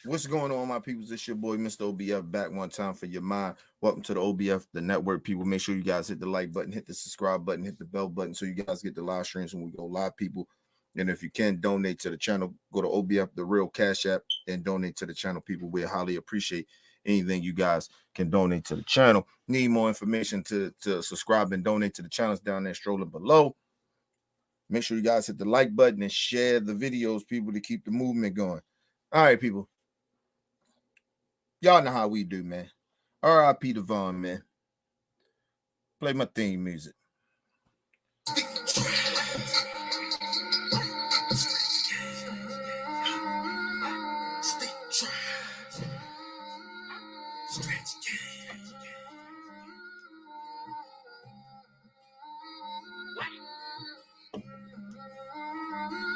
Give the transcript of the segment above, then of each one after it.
What's going on, my peoples? It's your boy, Mr. OBF, back one time for your mind. Welcome to the OBF, the network. People, make sure you guys hit the like button, hit the subscribe button, hit the bell button so you guys get the live streams when we go live, people. And if you can donate to the channel, go to OBF, the real Cash App, and donate to the channel, people. We highly appreciate anything you guys can donate to the channel. Need more information to subscribe and donate to the channels down there strolling below. Make sure you guys hit the like button and share the videos, people, to keep the movement going. All right, people. Y'all know how we do, man. R.I.P. Devon, man. Play my theme music.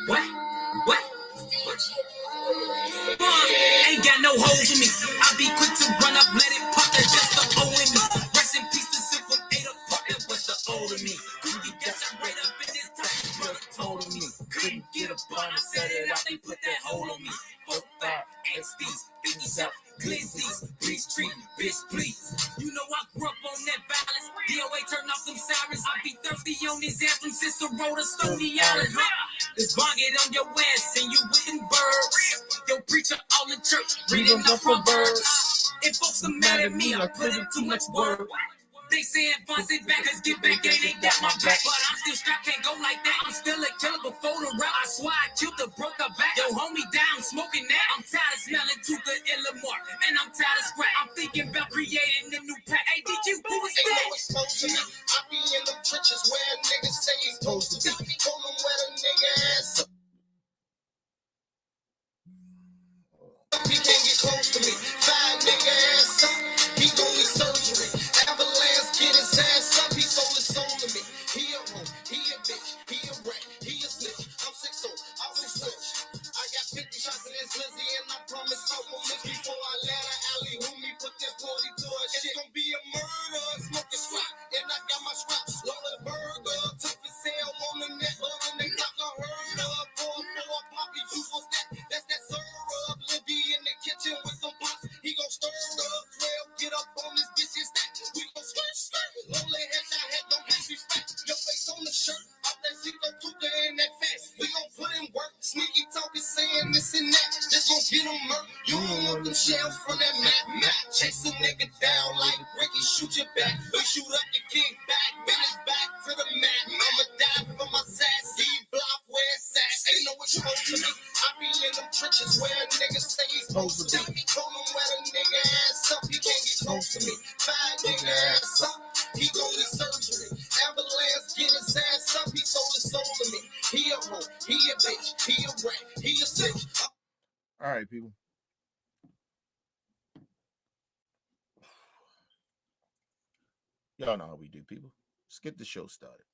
What? Ain't got no holes in me. I be quick to run up, let it pop. That's just the O in me. Rest in peace to Simple 8 apart. That was the O to me. Couldn't get that shot right up in this time. Brother told me. Couldn't get a bond and set it out. They put that hole on me. 4, 5, XDs, 50s out. Glizzies, please treat me, bitch, please. You know I grew up on that violence. DOA turn off them sirens. I be thirsty on these ass from Cicero to Stony Island. This bong it on your ass and you wouldn't birds. Yo, preacher all in church, reading up for verbs. If folks are mad at me, I put in too much word. They say advance it back, cause get back, ain't got my back. But I'm still strapped, can't go like that. I'm still a killer before the rap. I swear I killed the broke her back. Yo, hold me down, smoking that. I'm tired of smelling too good in Lamar. And I'm tired of scrap. I'm thinking about creating a new pack. Hey, DQ, who was that? Ain't no exposure me. I be in them trenches where niggas say he's supposed to be. Told them where the nigga ass up. He can't get close to me. Fine nigga ass up. He gon' need surgery. Avalanche get his ass up. He sold his soul to me. He a hoe. He a bitch. He a rat. He a snitch. I'm 6'0". I'm 6'0". I got 50 shots in this Lizzie and I promise I will miss before I let her alley who me put that 40 to her shit. It's gonna be a murder. Smoking swap. And I got my scraps. Roll a burger. Tough as hell on the net. Other than not a heard of. For a poppy juice on that. That's that syrup. Libby in the kitchen with some pots. He gon' stir up. 12. Get up on this bitch and stack. We gon' skirt. Lonely headshot head. Don't disrespect. Your face on the shirt. Out that Zico Tuka in that fast. We gon' put in work. Sneaky talking saying this and that. Just gon' get him murk. You don't want them shells from that map. Chase a nigga down like Ricky. Shoot your back. We shoot up the kick back. Bend his back to the mat. I'ma die for my sassy block where it's at. Ain't no exposure to me. I be in them trenches where niggas say he's supposed to be. Told him where the nigga ass up. He can't get close to me. Fine nigga ass up. He gon' need surgery. Avalanche get his ass up. He sold his soul to me. He a hoe. He a bitch. He a rat. He a snitch. All right, people. Y'all know how we do, people. Let's get the show started.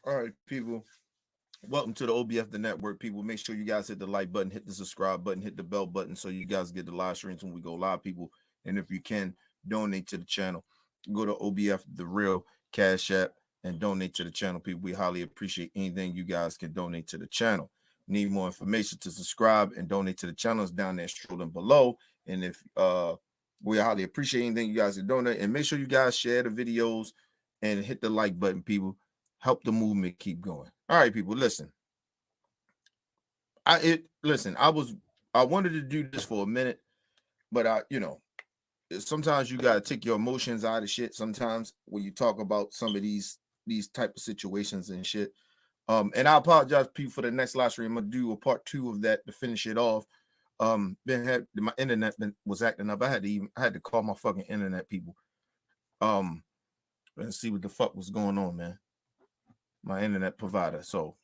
All right, people. Welcome to the OBF, the network, people. Make sure you guys hit the like button, hit the subscribe button, hit the bell button so you guys get the live streams when we go live, people. And if you can, donate to the channel. go to OBF The Real Cash App and donate to the channel. People, we highly appreciate anything you guys can donate to the channel. Need more information to subscribe and donate to the channels down there scrolling below. And if we highly appreciate anything you guys can donate, and make sure you guys share the videos and hit the like button, people. Help the movement keep going. All right, people, listen. I wanted to do this for a minute, but sometimes you gotta take your emotions out of shit sometimes when you talk about some of these type of situations and shit. And I apologize, people, for the next live stream. I'm gonna do a part 2 of that to finish it off. My internet was acting up. I had to call my fucking internet people and see what the fuck was going on, man. My internet provider. So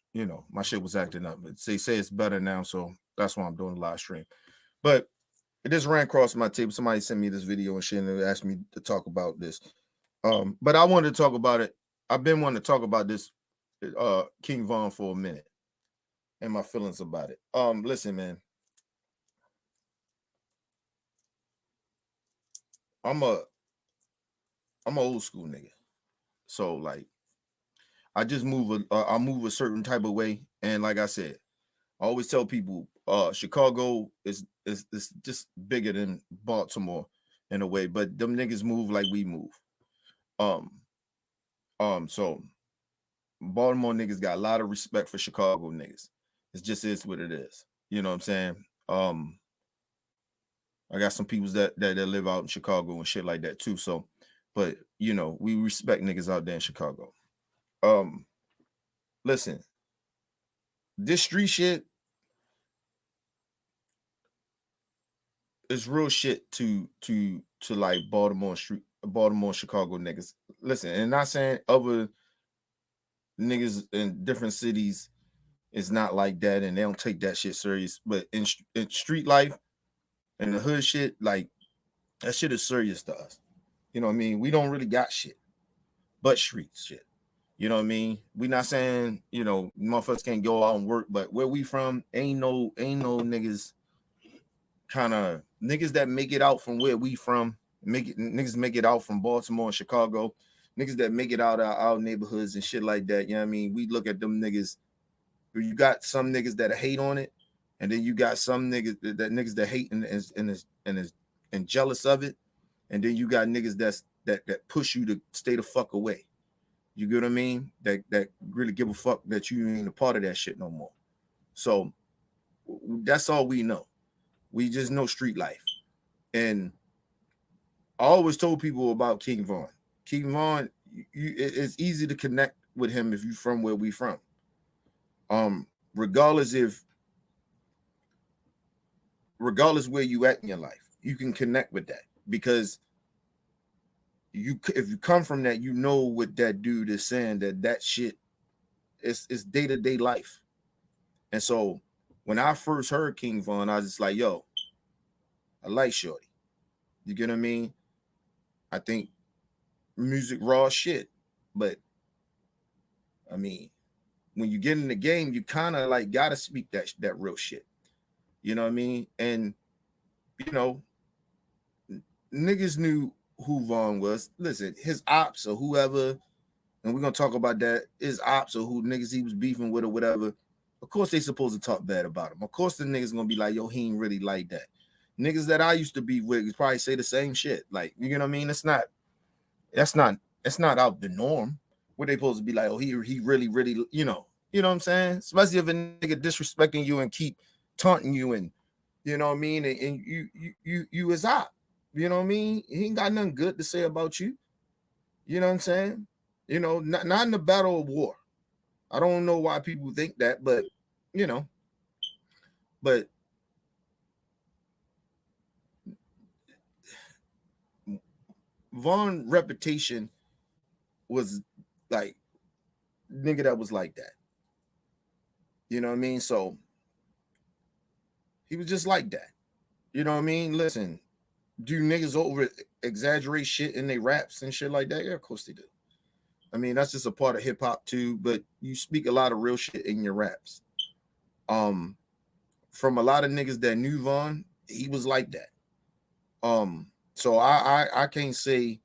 my shit was acting up, but they say it's better now, so that's why I'm doing the live stream. But it just ran across my table. Somebody sent me this video and shit, and they asked me to talk about this. But I wanted to talk about it. I've been wanting to talk about this King Von for a minute and my feelings about it. Listen, man. I'm a old school nigga. So like I just move a certain type of way. And like I said, I always tell people Chicago is just bigger than Baltimore in a way, but them niggas move like we move. So Baltimore niggas got a lot of respect for Chicago niggas. It just is what it is. You know what I'm saying? I got some people that live out in Chicago and shit like that too. So, but we respect niggas out there in Chicago. Listen, this street shit is real shit to like Baltimore, Chicago niggas. Listen, and not saying other niggas in different cities is not like that and they don't take that shit serious, but in street life and the hood shit, like that shit is serious to us. You know what I mean? We don't really got shit but street shit. You know what I mean? We not saying, motherfuckers can't go out and work, but where we from, ain't no niggas kind of niggas that make it out from where we from, niggas make it out from Baltimore and Chicago, niggas that make it out of our neighborhoods and shit like that. You know what I mean? We look at them niggas. You got some niggas that hate on it, and then you got some niggas that hate and jealous of it, and then you got niggas that push you to stay the fuck away. You get what I mean? That really give a fuck that you ain't a part of that shit no more. So that's all we know. We just know street life. And I always told people about King Von. King Von, it's easy to connect with him if you're from where we from. Regardless where you at in your life, you can connect with that because if you come from that, you know what that dude is saying, that shit is day-to-day life. And so when I first heard King Von, I was just like, yo, I like shorty. You get what I mean? I think music raw shit, but I mean, when you get in the game, you kind of like gotta speak that real shit. You know what I mean? And niggas knew who Von was. Listen, his ops or whoever, and we're gonna talk about that, his ops or who niggas he was beefing with or whatever. Of course, they supposed to talk bad about him. Of course, the niggas gonna be like, yo, he ain't really like that. Niggas that I used to be with probably say the same shit. Like, you know what I mean? That's not out the norm. Where they supposed to be like, oh, he really, you know what I'm saying? Especially if a nigga disrespecting you and keep taunting you and you know what I mean, and you is out. You know what I mean? He ain't got nothing good to say about you. You know what I'm saying? Not in the battle of war. I don't know why people think that, but but Von reputation was like nigga that was like that. You know what I mean? So he was just like that. You know what I mean? Listen, do niggas over exaggerate shit in their raps and shit like that? Yeah, of course they do. I mean, that's just a part of hip hop too, but you speak a lot of real shit in your raps. From a lot of niggas that knew Von, he was like that. So I can't say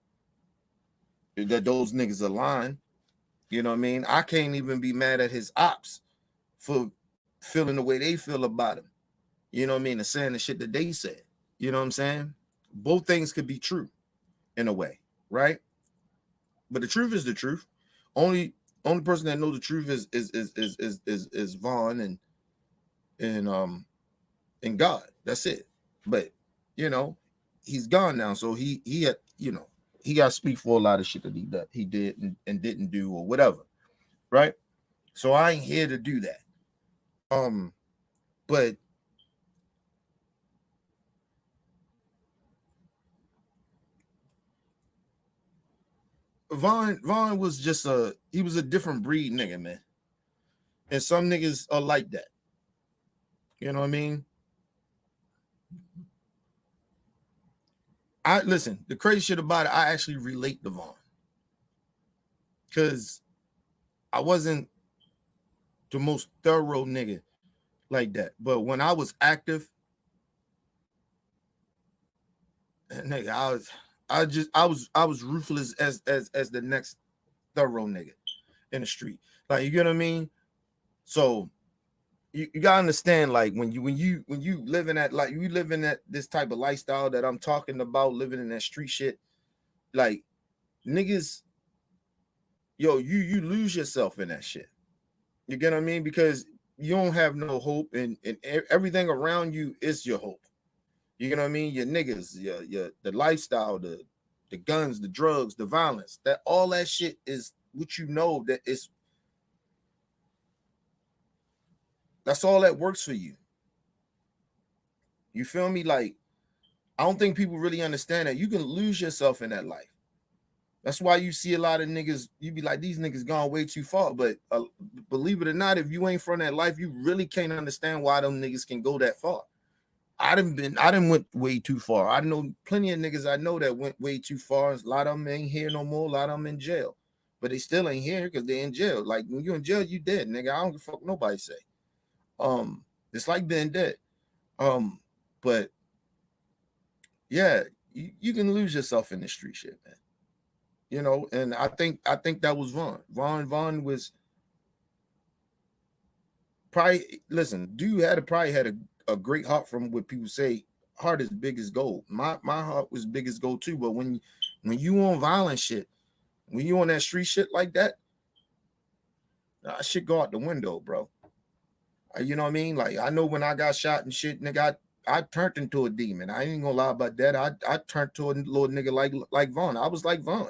that those niggas align. You know what I mean? I can't even be mad at his ops for feeling the way they feel about him. You know what I mean? And saying the shit that they said. You know what I'm saying? Both things could be true in a way, right? But the truth is the truth. Only person that knows the truth is Vaughn and God. That's it. But you know, he's gone now, so he had, you know, he got to speak for a lot of shit that he did and didn't do or whatever, right? So I ain't here to do that. But Vaughn was just he was a different breed nigga, man. And some niggas are like that. You know what I mean? Listen, the crazy shit about it, I actually relate to Vaughn. Because I wasn't the most thorough nigga like that. But when I was active, nigga, I was ruthless as the next thorough nigga in the street. Like, you get what I mean? So you gotta understand, like, when you live in that, like, you live in that this type of lifestyle that I'm talking about, living in that street shit, like, niggas, yo, you lose yourself in that shit. You get what I mean? Because you don't have no hope, and everything around you is your hope. You get what I mean? Your niggas, your the lifestyle, the guns, the drugs, the violence, that all that shit is what you know that is. That's all that works for you. You feel me? Like, I don't think people really understand that you can lose yourself in that life. That's why you see a lot of niggas, you be like, these niggas gone way too far. But believe it or not, if you ain't from that life, you really can't understand why them niggas can go that far. I done went way too far. I know plenty of niggas I know that went way too far. A lot of them ain't here no more. A lot of them in jail. But they still ain't here because they in jail. Like, when you in jail, you dead, nigga. I don't give a fuck what nobody say. It's like being dead. But yeah, you can lose yourself in the street shit, man. You know, and I think that was Vaughn. Vaughn was probably, listen, dude probably had a great heart, from what people say, heart is big as gold. My heart was big as gold too. But when you on violent shit, when you on that street shit like that, shit go out the window, bro. You know what I mean? Like, I know when I got shot and shit, nigga, I turned into a demon. I ain't gonna lie about that. I turned to a little nigga like Vaughn. I was like Vaughn.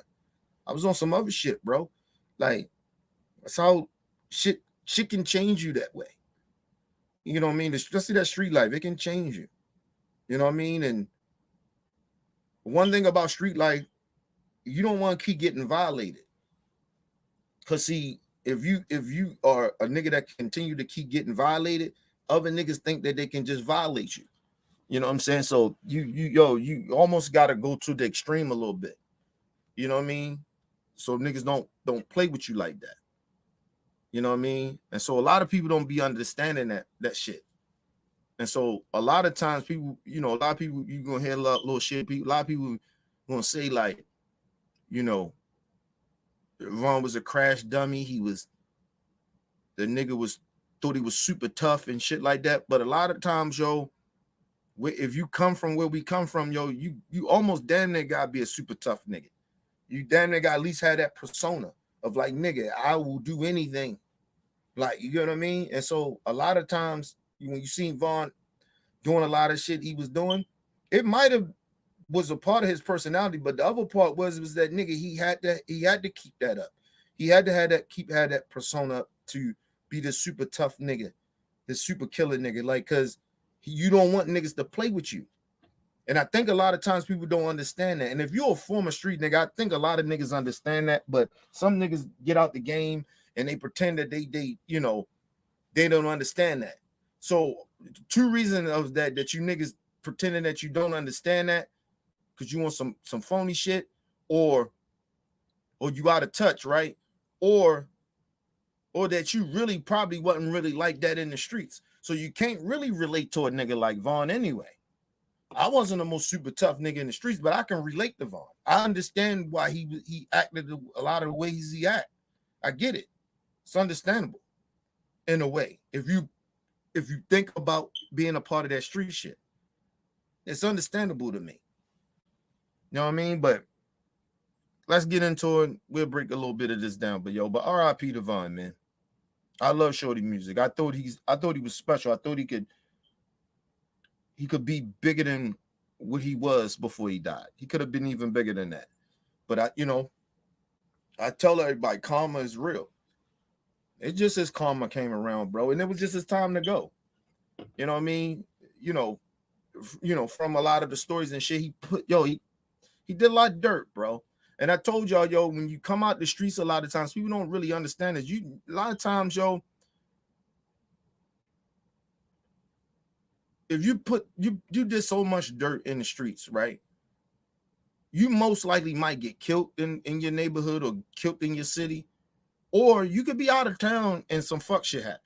I was on some other shit, bro. Like, that's how shit can change you that way. You know what I mean? Just see that street life, it can change you. You know what I mean? And one thing about street life, you don't want to keep getting violated. Cause see, if you are a nigga that continue to keep getting violated, other niggas think that they can just violate you. You know what I'm saying? So you almost got to go to the extreme a little bit. You know what I mean? So niggas don't play with you like that. You know what I mean? And so a lot of people don't be understanding that shit. And so a lot of times people, you know, a lot of people, you gonna hear a little shit. A lot of people gonna say, like, you know, Vaughn was a crash dummy. The nigga thought he was super tough and shit like that. But a lot of times, yo, if you come from where we come from, yo, you almost damn near gotta be a super tough nigga. You damn near gotta at least have that persona of, like, nigga, I will do anything. Like, you know what I mean? And so a lot of times when you see Vaughn doing a lot of shit he was doing, it might have was a part of his personality, but the other part was that nigga, he had to keep that up. He had to have that persona to be this super tough nigga, this super killer nigga, like, cause you don't want niggas to play with you. And I think a lot of times people don't understand that. And if you're a former street nigga, I think a lot of niggas understand that, but some niggas get out the game and they pretend that they you know, they don't understand that. So two reasons of that you niggas pretending that you don't understand that, because you want some phony shit, or you out of touch, right? Or that you really probably wasn't really like that in the streets. So you can't really relate to a nigga like Vaughn anyway. I wasn't the most super tough nigga in the streets, but I can relate to Von. I understand why he acted a lot of the ways he act. I get it. It's understandable in a way. If you think about being a part of that street shit, it's understandable to me. You know what I mean? But let's get into it. We'll break a little bit of this down. But R.I.P. to Von, man. I love Shorty music. I thought he was special. I thought he could be bigger than what he was before he died. He could have been even bigger than that. But I tell everybody, karma is real. It just his karma came around, bro, and it was just his time to go. You know what I mean? From a lot of the stories and shit, he did a lot of dirt, bro. And I told y'all, when you come out the streets, a lot of times people don't really understand it. A lot of times, if you did so much dirt in the streets, right? You most likely might get killed in your neighborhood or killed in your city, or you could be out of town and some fuck shit happen.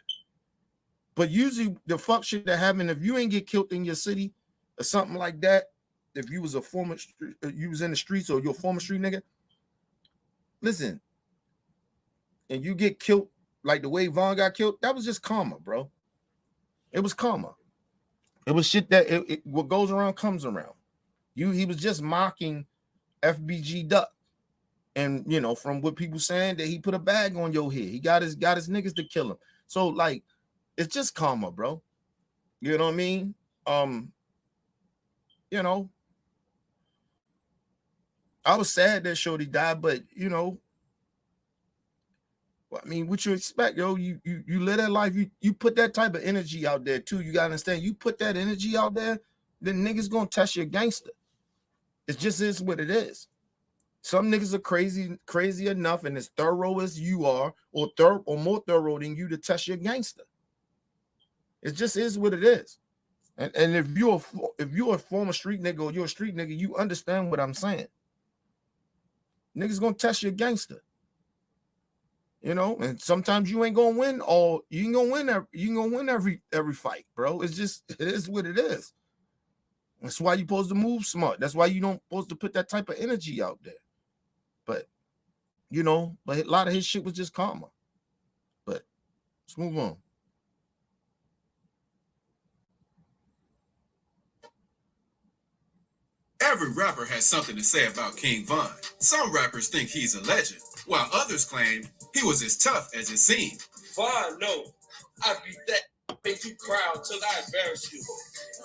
But usually the fuck shit that happen, if you ain't get killed in your city or something like that, if you was you was in the streets or you're a former street nigga, listen, and you get killed like the way Von got killed, that was just karma, bro. It was karma. It was shit that what goes around comes around. He was just mocking FBG Duck. And from what people saying that he put a bag on your head. He got his niggas to kill him. So like it's just karma, bro. You know what I mean? I was sad that Shorty died, but I mean, what you expect, yo? You live that life, you put that type of energy out there too. You gotta understand, you put that energy out there, then niggas gonna test your gangster. It just is what it is. Some niggas are crazy enough and as thorough as you are, or more thorough than you to test your gangster. It just is what it is. And if you're a former street nigga or you're a street nigga, you understand what I'm saying. Niggas gonna test your gangster. And sometimes you ain't gonna win you ain't gonna win every fight, bro. It is what it is. That's why you're supposed to move smart. That's why you don't supposed to put that type of energy out there. But a lot of his shit was just karma. But let's move on. Every rapper has something to say about King Von. Some rappers think he's a legend, while others claim he was as tough as it seemed. Von, no. I beat that. Make you cry until I embarrass you.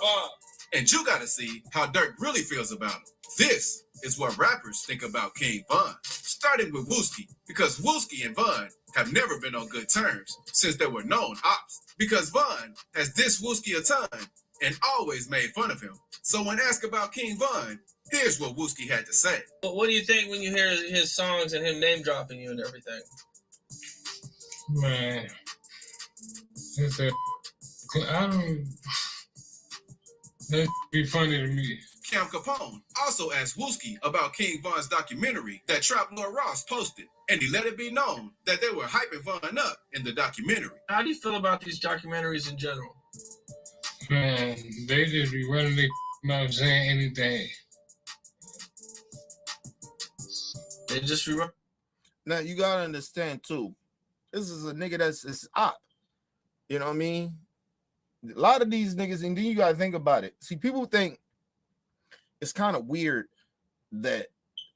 Von. And you gotta see how Dirk really feels about him. This is what rappers think about King Von. Starting with Wooski, because Wooski and Von have never been on good terms since they were known ops. Because Von has dissed Wooski a ton and always made fun of him. So when asked about King Von, here's what Wooski had to say. What do you think when you hear his songs and him name dropping you and everything? Man, that'd be funny to me. Cam Capone also asked Wooski about King Von's documentary that Trap Lord Ross posted, and he let it be known that they were hyping Von up in the documentary. How do you feel about these documentaries in general? Man, they just be running their mouth saying anything. They just rerun. Now you gotta understand too. This is a nigga that's op. You know what I mean? A lot of these niggas, and then you gotta think about it. See, people think it's kind of weird that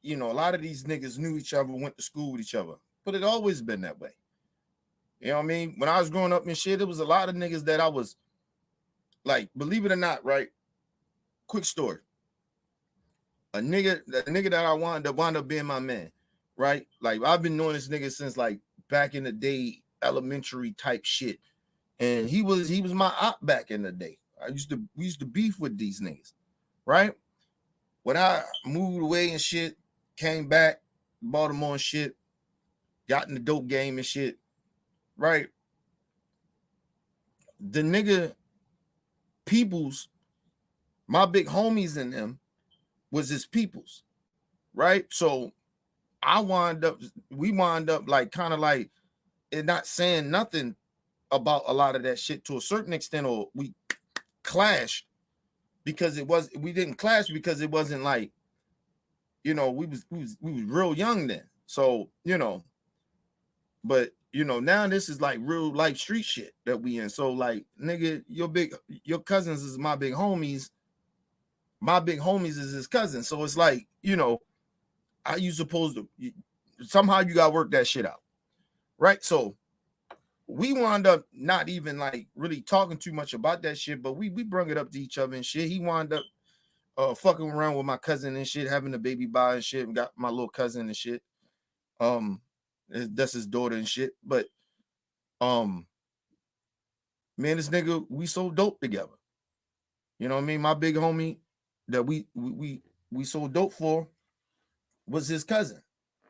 a lot of these niggas knew each other, went to school with each other, but it always been that way. You know what I mean? When I was growing up and shit, there was a lot of niggas that I was like, believe it or not, right? Quick story. A nigga that I wound up being my man, right? Like I've been knowing this nigga since like back in the day, elementary type shit. And he was my op back in the day. We used to beef with these niggas, right? When I moved away and shit, came back, Baltimore and shit, got in the dope game and shit, right? The nigga peoples, my big homies in them was his peoples, right? So we wind up like kind of like it not saying nothing about a lot of that shit to a certain extent, or we clashed because we didn't clash because it wasn't like, you know, we was real young then. So, you know, but you know, now this is like real life street shit that we in. So like, nigga, your cousins is my big homies. My big homies is his cousin. So it's like, you know, how you supposed to somehow you gotta work that shit out. Right. So we wound up not even like really talking too much about that shit, but we brung it up to each other and shit. He wound up fucking around with my cousin and shit, having a baby by and shit, and got my little cousin and shit. That's his daughter and shit. But man, this nigga, we sold dope together. You know what I mean? My big homie that we sold dope for was his cousin.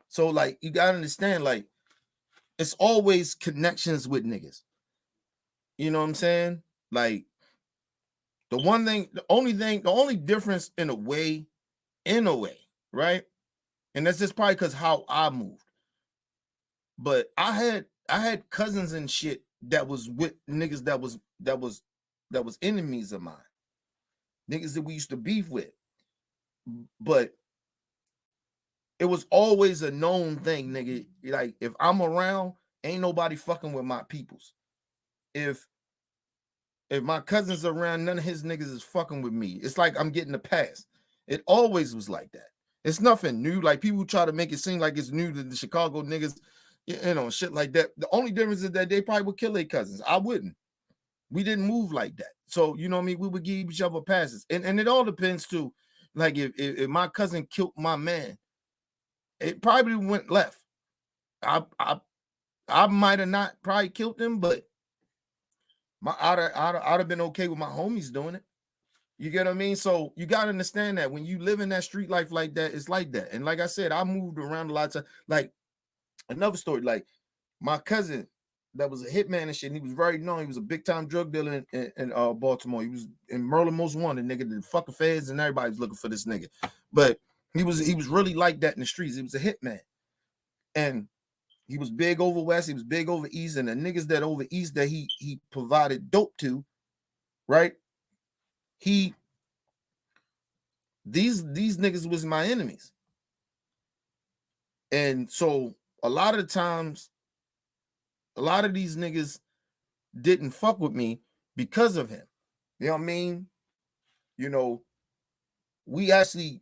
So like, you gotta understand, like, it's always connections with niggas. You know what I'm saying? Like, the only difference in a way, right? And that's just probably because how I moved. But I had cousins and shit that was with niggas that was enemies of mine. Niggas that we used to beef with. But it was always a known thing, nigga. Like, if I'm around, ain't nobody fucking with my peoples. If my cousin's around, none of his niggas is fucking with me. It's like I'm getting a pass. It always was like that. It's nothing new. Like, people try to make it seem like it's new to the Chicago niggas, you know, shit like that. The only difference is that they probably would kill their cousins. I wouldn't. We didn't move like that. So, you know what I mean? We would give each other passes. And it all depends too. Like, if my cousin killed my man, it probably went left. I might have not probably killed him, but I'd have been okay with my homies doing it. You get what I mean? So you gotta understand that when you live in that street life like that, it's like that. And like I said, I moved around a lot of time. Like, another story, like my cousin that was a hitman and shit, and he was very known. He was a big time drug dealer in Baltimore. He was in Merlin Most Wanted, nigga. The fucking feds and everybody was looking for this nigga. But he was really like that in the streets. He was a hitman, and he was big over West. He was big over East, and the niggas that over East that he provided dope to, right? These niggas was my enemies. And so a lot of the times, a lot of these niggas didn't fuck with me because of him. You know what I mean? You know, we actually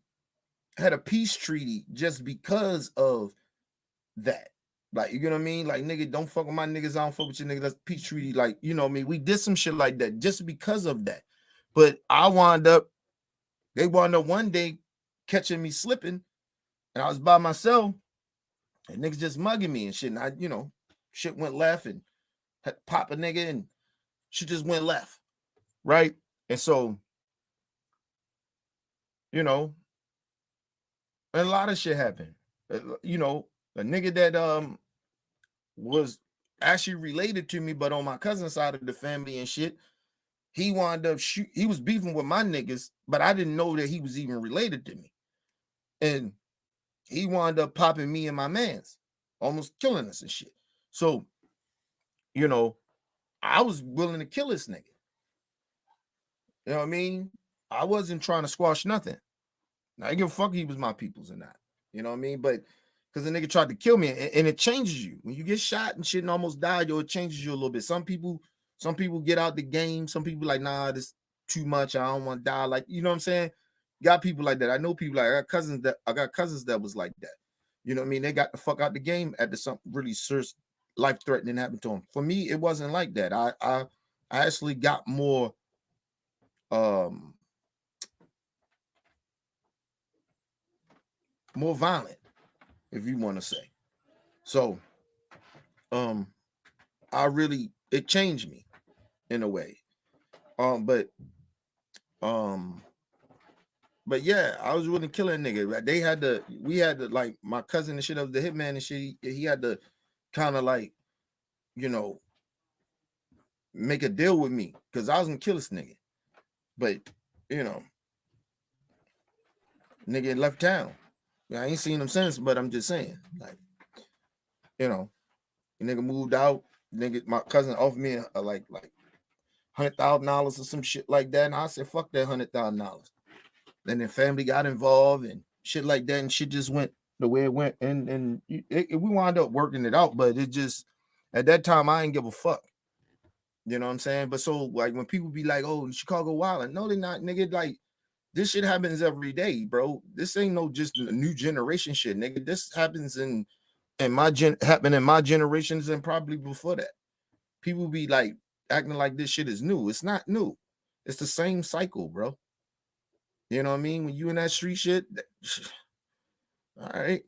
had a peace treaty just because of that. Like, you know what I mean? Like, nigga, don't fuck with my niggas. I don't fuck with your niggas. That's peace treaty. Like, you know what I mean? We did some shit like that just because of that. But they wound up one day catching me slipping, and I was by myself, and niggas just mugging me and shit. And I, you know, shit went left and had to pop a nigga, and shit just went left, right? And so, you know, and a lot of shit happened. You know, a nigga that was actually related to me, but on my cousin's side of the family and shit, he wound up he was beefing with my niggas, but I didn't know that he was even related to me. And he wound up popping me and my mans, almost killing us and shit. So, you know, I was willing to kill this nigga. You know what I mean? I wasn't trying to squash nothing. I give a fuck if he was my people's or not. You know what I mean? But because the nigga tried to kill me, and it changes you. When you get shot and shit and almost die, it changes you a little bit. Some people get out the game. Some people like, nah, this too much. I don't want to die. Like, you know what I'm saying? Got people like that. I know people like I got cousins that was like that. You know what I mean? They got the fuck out the game after something really serious, life-threatening happened to them. For me, it wasn't like that. I actually got more more violent, if you want to say. So it changed me in a way. But yeah, I was willing to kill a nigga. We had to like my cousin and shit of the hitman and shit. He had to kind of like, you know, make a deal with me because I was gonna kill this nigga. But you know, nigga left town. I ain't seen him since, but I'm just saying, like, you know, the nigga moved out. Nigga, my cousin offered me like $100,000 or some shit like that. And I said, fuck that $100,000. Then the family got involved and shit like that, and shit just went the way it went, and we wound up working it out. But it just, at that time, I didn't give a fuck. You know what I'm saying? But so like when people be like, "Oh, Chicago wildin'," no, they're not, nigga. Like this shit happens every day, bro. This ain't no just a new generation shit, nigga. This happens in my generations and probably before that. People be like acting like this shit is new. It's not new. It's the same cycle, bro. You know what I mean? When you in that street shit, all right.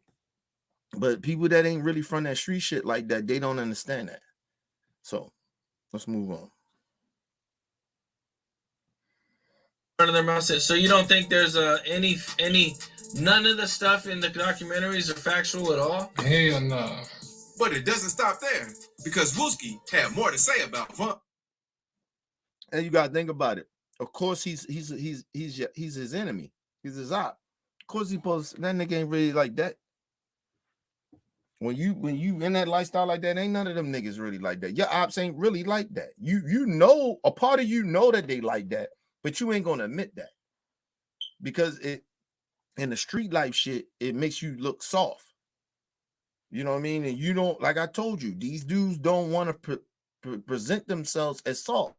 But people that ain't really from that street shit like that, they don't understand that. So let's move on. Front of their mouth said, so you don't think there's any none of the stuff in the documentaries are factual at all? Hell no. But it doesn't stop there, because Wooski had more to say about Von. And you gotta think about it. Of course, he's his enemy. He's his op. Of course, that nigga ain't really like that. When you in that lifestyle like that, ain't none of them niggas really like that. Your ops ain't really like that. You know, a part of you know that they like that, but you ain't gonna admit that because it in the street life shit, it makes you look soft. You know what I mean? And you don't, like I told you, these dudes don't want to present themselves as soft.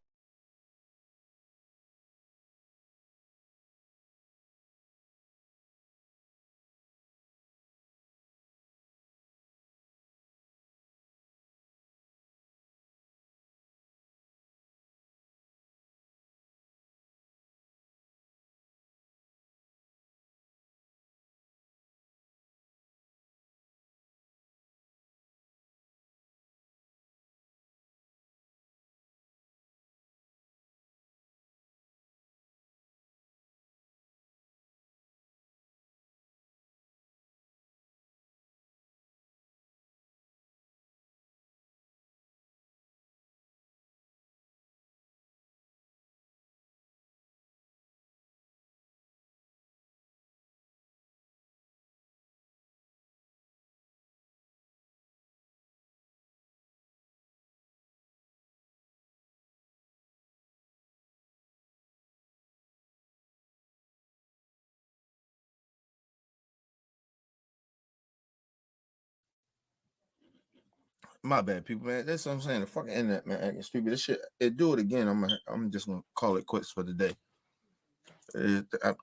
My bad, people, man. That's what I'm saying. The fucking internet, man, acting stupid. This shit, it do it again. I'm just gonna call it quits for the day.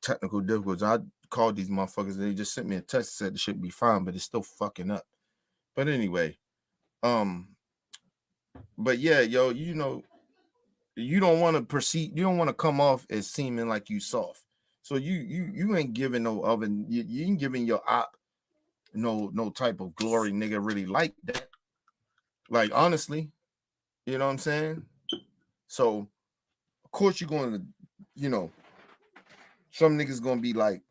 Technical difficulties. I called these motherfuckers. They just sent me a text that said the shit be fine, but it's still fucking up. But anyway, but yeah, yo, you know, you don't want to proceed. You don't want to come off as seeming like you soft. So you ain't giving no oven. You ain't giving your op no type of glory, nigga. Really like that. Like honestly, you know what I'm saying? So of course you're going to, you know, some niggas gonna be like,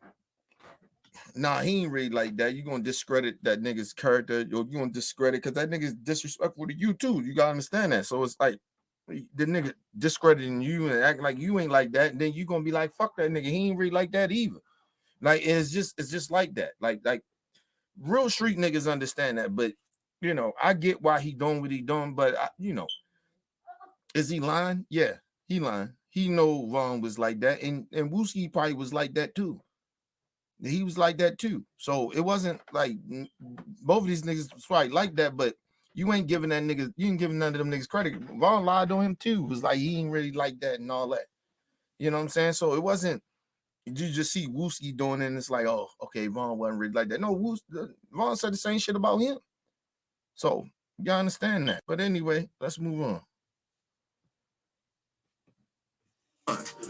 nah, he ain't really like that. You're gonna discredit that nigga's character, or you're gonna discredit because that nigga's disrespectful to you too. You gotta understand that. So it's like the nigga discrediting you and acting like you ain't like that, and then you gonna be like, fuck that nigga, he ain't really like that either. Like it's just like that. Like real street niggas understand that, but you know, I get why he doing what he doing, but you know, is he lying? Yeah, he lying. He know Von was like that, and Wooski probably was like that too. He was like that too. So it wasn't like both of these niggas was probably like that, but you ain't giving that nigga, you ain't giving none of them niggas credit. Von lied on him too. It was like he ain't really like that and all that. You know what I'm saying? So it wasn't, you just see Wooski doing it, and it's like, oh, okay, Von wasn't really like that. No, Von said the same shit about him. So you understand that. But anyway, let's move on.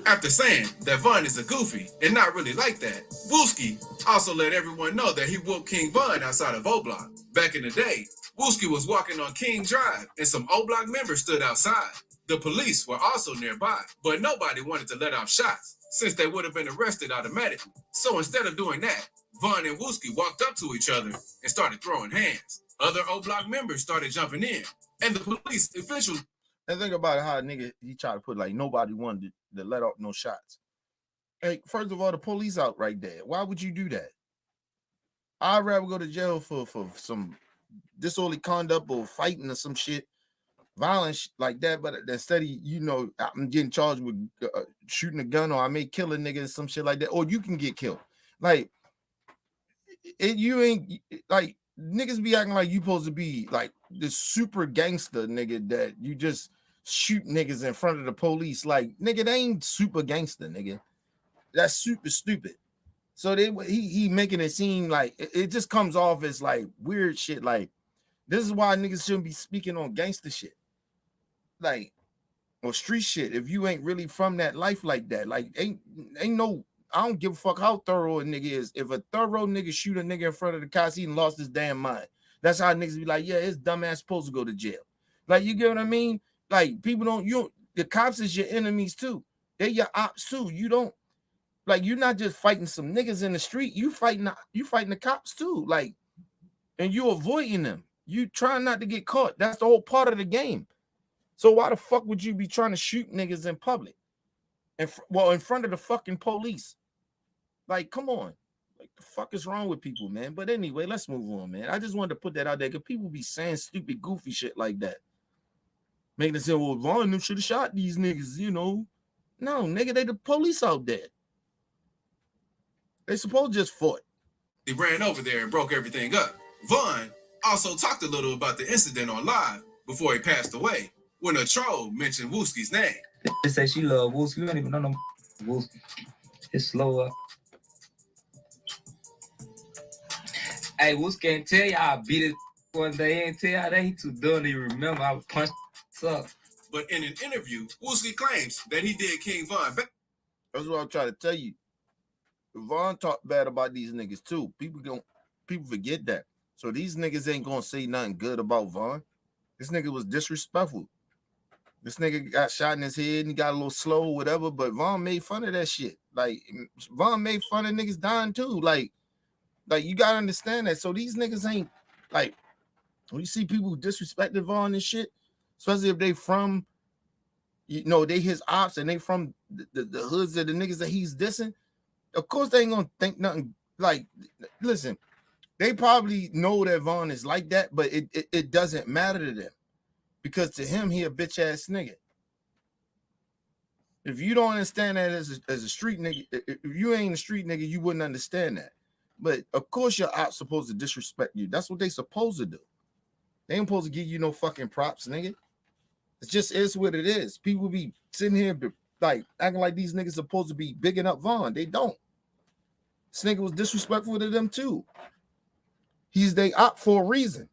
After saying that Von is a goofy and not really like that, Wooski also let everyone know that he whooped King Von outside of O-Block. Back in the day, Wooski was walking on King Drive and some O-Block members stood outside. The police were also nearby, but nobody wanted to let off shots since they would have been arrested automatically. So instead of doing that, Von and Wooski walked up to each other and started throwing hands. Other O-Block members started jumping in, and the police eventually. And think about how a nigga, he tried to put like nobody wanted to let off no shots. Hey, first of all, the police out right there. Why would you do that? I'd rather go to jail for some disorderly conduct or fighting or some shit violence like that, but instead of, you know, I'm getting charged with shooting a gun, or I may kill a nigga or some shit like that, or you can get killed. Like, you ain't like niggas be acting like you supposed to be like this super gangster nigga that you just shoot niggas in front of the police. Like, nigga, they ain't super gangster, nigga. That's super stupid. So he making it seem like it just comes off as like weird shit. Like, this is why niggas shouldn't be speaking on gangster shit, like, or street shit, if you ain't really from that life like that. Like, ain't no, I don't give a fuck how thorough a nigga is. If a thorough nigga shoot a nigga in front of the cops, he lost his damn mind. That's how niggas be like, yeah, his dumb ass supposed to go to jail. Like, you get what I mean? Like, people don't, the cops is your enemies too. They're your ops too. You don't, like, you're not just fighting some niggas in the street. You fighting the cops too. Like, and you avoiding them. You trying not to get caught. That's the whole part of the game. So why the fuck would you be trying to shoot niggas in public? And in front of the fucking police? Like, come on. Like, the fuck is wrong with people, man? But anyway, let's move on, man. I just wanted to put that out there because people be saying stupid, goofy shit like that. Making it say, well, Vaughn should have shot these niggas, you know. No, nigga, they the police out there. They supposed to just fought. He ran over there and broke everything up. Vaughn also talked a little about the incident on live before he passed away, when a troll mentioned Wooski's name. They say she love Wooski. We don't even know no Wooski. It's slow up. Hey, Wooski can't tell you I beat it one day. Ain't tell you that he too dumb to remember. I was punched up. But in an interview, Wooski claims that he did King Von back. That's what I'm trying to tell you. Vaughn talked bad about these niggas too. People forget that. So these niggas ain't gonna say nothing good about Vaughn. This nigga was disrespectful. This nigga got shot in his head and got a little slow or whatever, but Vaughn made fun of that shit. Like, Vaughn made fun of niggas dying too. Like you gotta understand that. So these niggas ain't, like, when you see people disrespecting Vaughn and shit, especially if they from, you know, they his ops and they from the hoods of the niggas that he's dissing, of course they ain't gonna think nothing. Like, listen, they probably know that Vaughn is like that, but it doesn't matter to them. Because to him, he a bitch ass nigga. If you don't understand that as a street nigga, if you ain't a street nigga, you wouldn't understand that. But of course, your ops supposed to disrespect you. That's what they supposed to do. They ain't supposed to give you no fucking props, nigga. It just is what it is. People be sitting here like acting like these niggas supposed to be bigging up Vaughn. They don't. This nigga was disrespectful to them too. He's they op for a reason.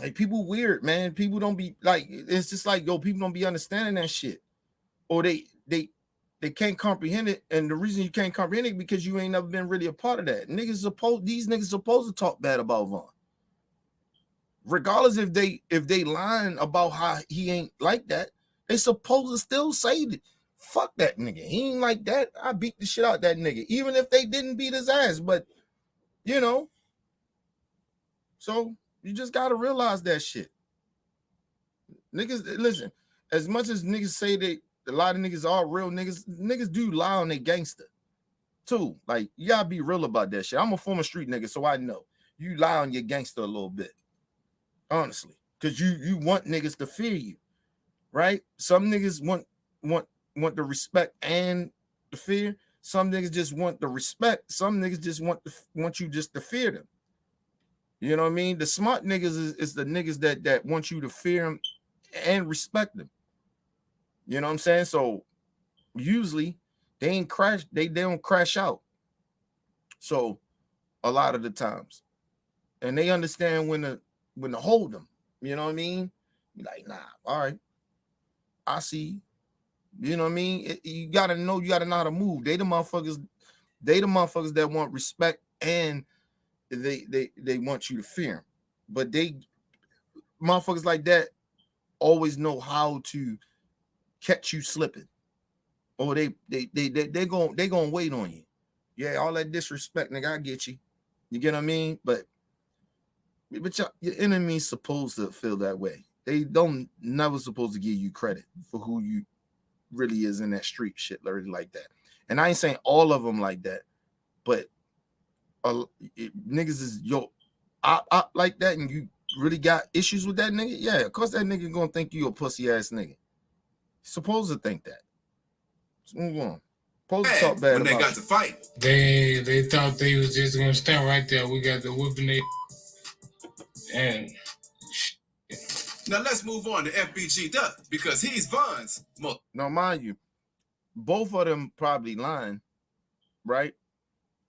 Like, people weird, man. People don't be like, it's just like, yo, people don't be understanding that shit. Or they can't comprehend it. And the reason you can't comprehend it because you ain't never been really a part of that. These niggas supposed to talk bad about Vaughn. Regardless if they lying about how he ain't like that, they supposed to still say that. Fuck that nigga. He ain't like that. I beat the shit out that nigga. Even if they didn't beat his ass. But, you know. So you just gotta realize that shit. Niggas, listen, as much as niggas say that a lot of niggas are real niggas do lie on their gangster too. Like, you gotta be real about that shit. I'm a former street nigga, so I know you lie on your gangster a little bit, honestly, because you want niggas to fear you, right? Some niggas want the respect and the fear. Some niggas just want the respect. Some niggas just want you just to fear them. You know what I mean? The smart niggas is the niggas that want you to fear them and respect them. You know what I'm saying? So usually they don't crash out. So a lot of the times, and they understand when to hold them. You know what I mean? Be like, nah, all right, I see. You know what I mean? You gotta know how to move. They the motherfuckers that want respect and they want you to fear them. But they motherfuckers like that always know how to catch you slipping. Or they gonna wait on you. Yeah, all that disrespect, nigga, I get you. You get what I mean? But your enemy's supposed to feel that way. They never supposed to give you credit for who you really is in that street shit like that. And I ain't saying all of them like that, but niggas is yo op like that, and really got issues with that nigga, yeah, of course that nigga gonna think you a pussy ass nigga. Supposed to think that. Let's move on. Supposed to talk bad when they about got you. to fight. They thought they was just gonna stand right there. We got the whooping they and Now let's move on to FBG Duck because he's Von's most. Now, mind you, both of them probably lying, right?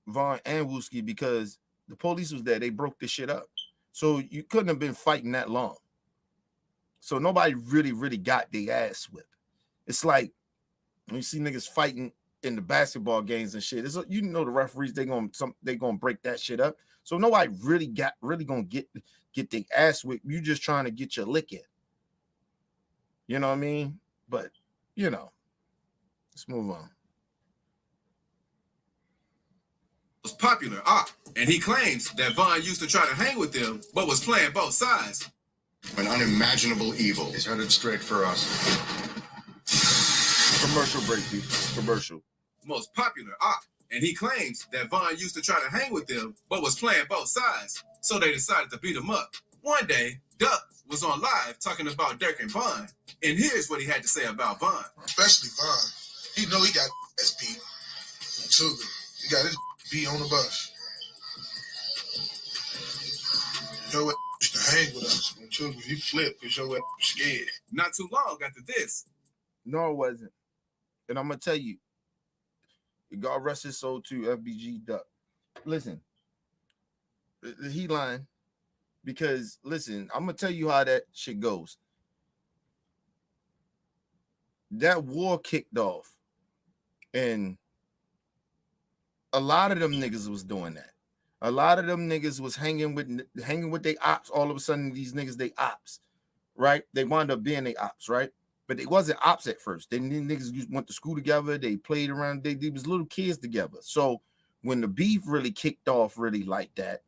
Von and Wooski, because the police was there. They broke this shit up. So you couldn't have been fighting that long. So nobody really got their ass whipped. It's like when you see niggas fighting in the basketball games and shit. It's, you know, the referees they gonna break that shit up. So nobody really gonna get their ass whipped. You just trying to get your lick in. You know what I mean? But you know, let's move on. Most popular op, and he claims that Von used to try to hang with them, but was playing both sides. An unimaginable evil is headed straight for us. Commercial break, people. Commercial. Most popular op, and he claims that Von used to try to hang with them, but was playing both sides, so they decided to beat him up. One day, Duck was on live talking about Dirk and Von, and here's what he had to say about Von. Especially Von. He know he got SP. Sugar. He got his beat on the bus. Yo ass used to hang with us. When Sugar, he flipped because your ass was scared. Not too long after this, No, it wasn't. And I'm gonna tell you, God rest his soul to FBG Duck. Listen, he lying because listen, I'm gonna tell you how that shit goes. That war kicked off, and a lot of them niggas was doing that. A lot of them niggas was hanging with they ops. All of a sudden, these niggas they ops, right? They wound up being they ops, right? But they wasn't ops at first. They niggas went to school together. They played around. They was little kids together. So when the beef really kicked off, really like that,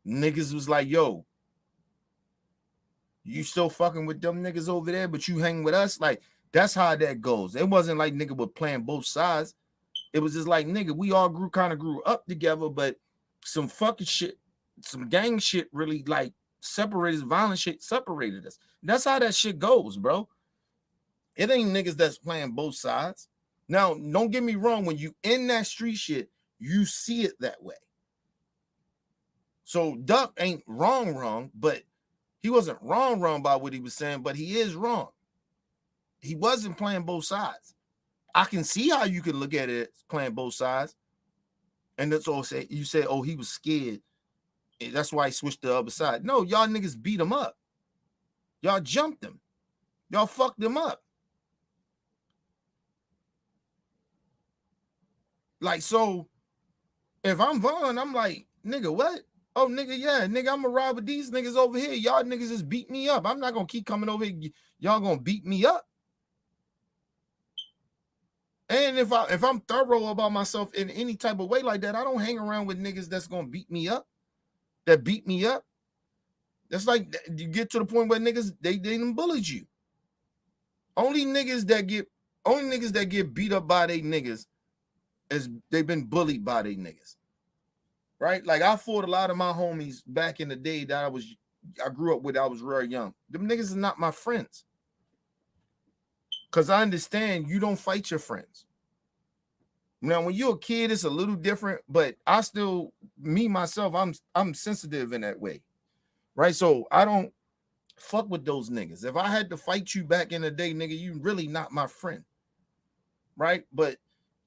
niggas was like, "Yo, you still fucking with them niggas over there, but you hang with us." Like that's how that goes. It wasn't like nigga was playing both sides. It was just like nigga, we all grew up together, but some fucking shit, some gang shit, really like separated, violent shit separated us. That's how that shit goes, bro. It ain't niggas that's playing both sides. Now, don't get me wrong. When you in that street shit, you see it that way. So Duck ain't wrong, but he wasn't wrong by what he was saying, but he is wrong. He wasn't playing both sides. I can see how you can look at it as playing both sides. And that's all say you say, oh, he was scared. That's why he switched to the other side. No, y'all niggas beat him up. Y'all jumped him. Y'all fucked him up. Like, so if I'm Von, I'm like, nigga, what? Oh, nigga, yeah, nigga, I'm gonna ride with these niggas over here. Y'all niggas just beat me up. I'm not gonna keep coming over here. Y'all gonna beat me up. And if I'm thorough about myself in any type of way like that, I don't hang around with niggas that's gonna beat me up. That beat me up. That's like you get to the point where niggas they done bullied you. Only niggas that get beat up by they niggas is they've been bullied by they niggas. Right? Like I fought a lot of my homies back in the day that I grew up with. I was real young. Them niggas is not my friends. Because I understand you don't fight your friends. Now, when you're a kid, it's a little different, but I still, me, myself, I'm sensitive in that way. Right? So I don't fuck with those niggas. If I had to fight you back in the day, nigga, you really not my friend. Right? But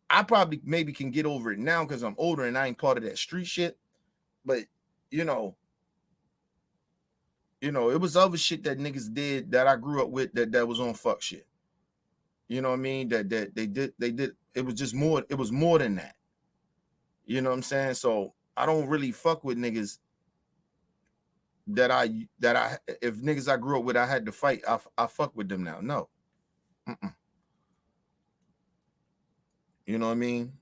I probably maybe can get over it now because I'm older and I ain't part of that street shit. But, you know, it was other shit that niggas did that I grew up with that was on fuck shit. You know what I mean? That they did. It was just more. It was more than that. You know what I'm saying? So I don't really fuck with niggas that I if niggas I grew up with I had to fight. I fuck with them now. No. You know what I mean?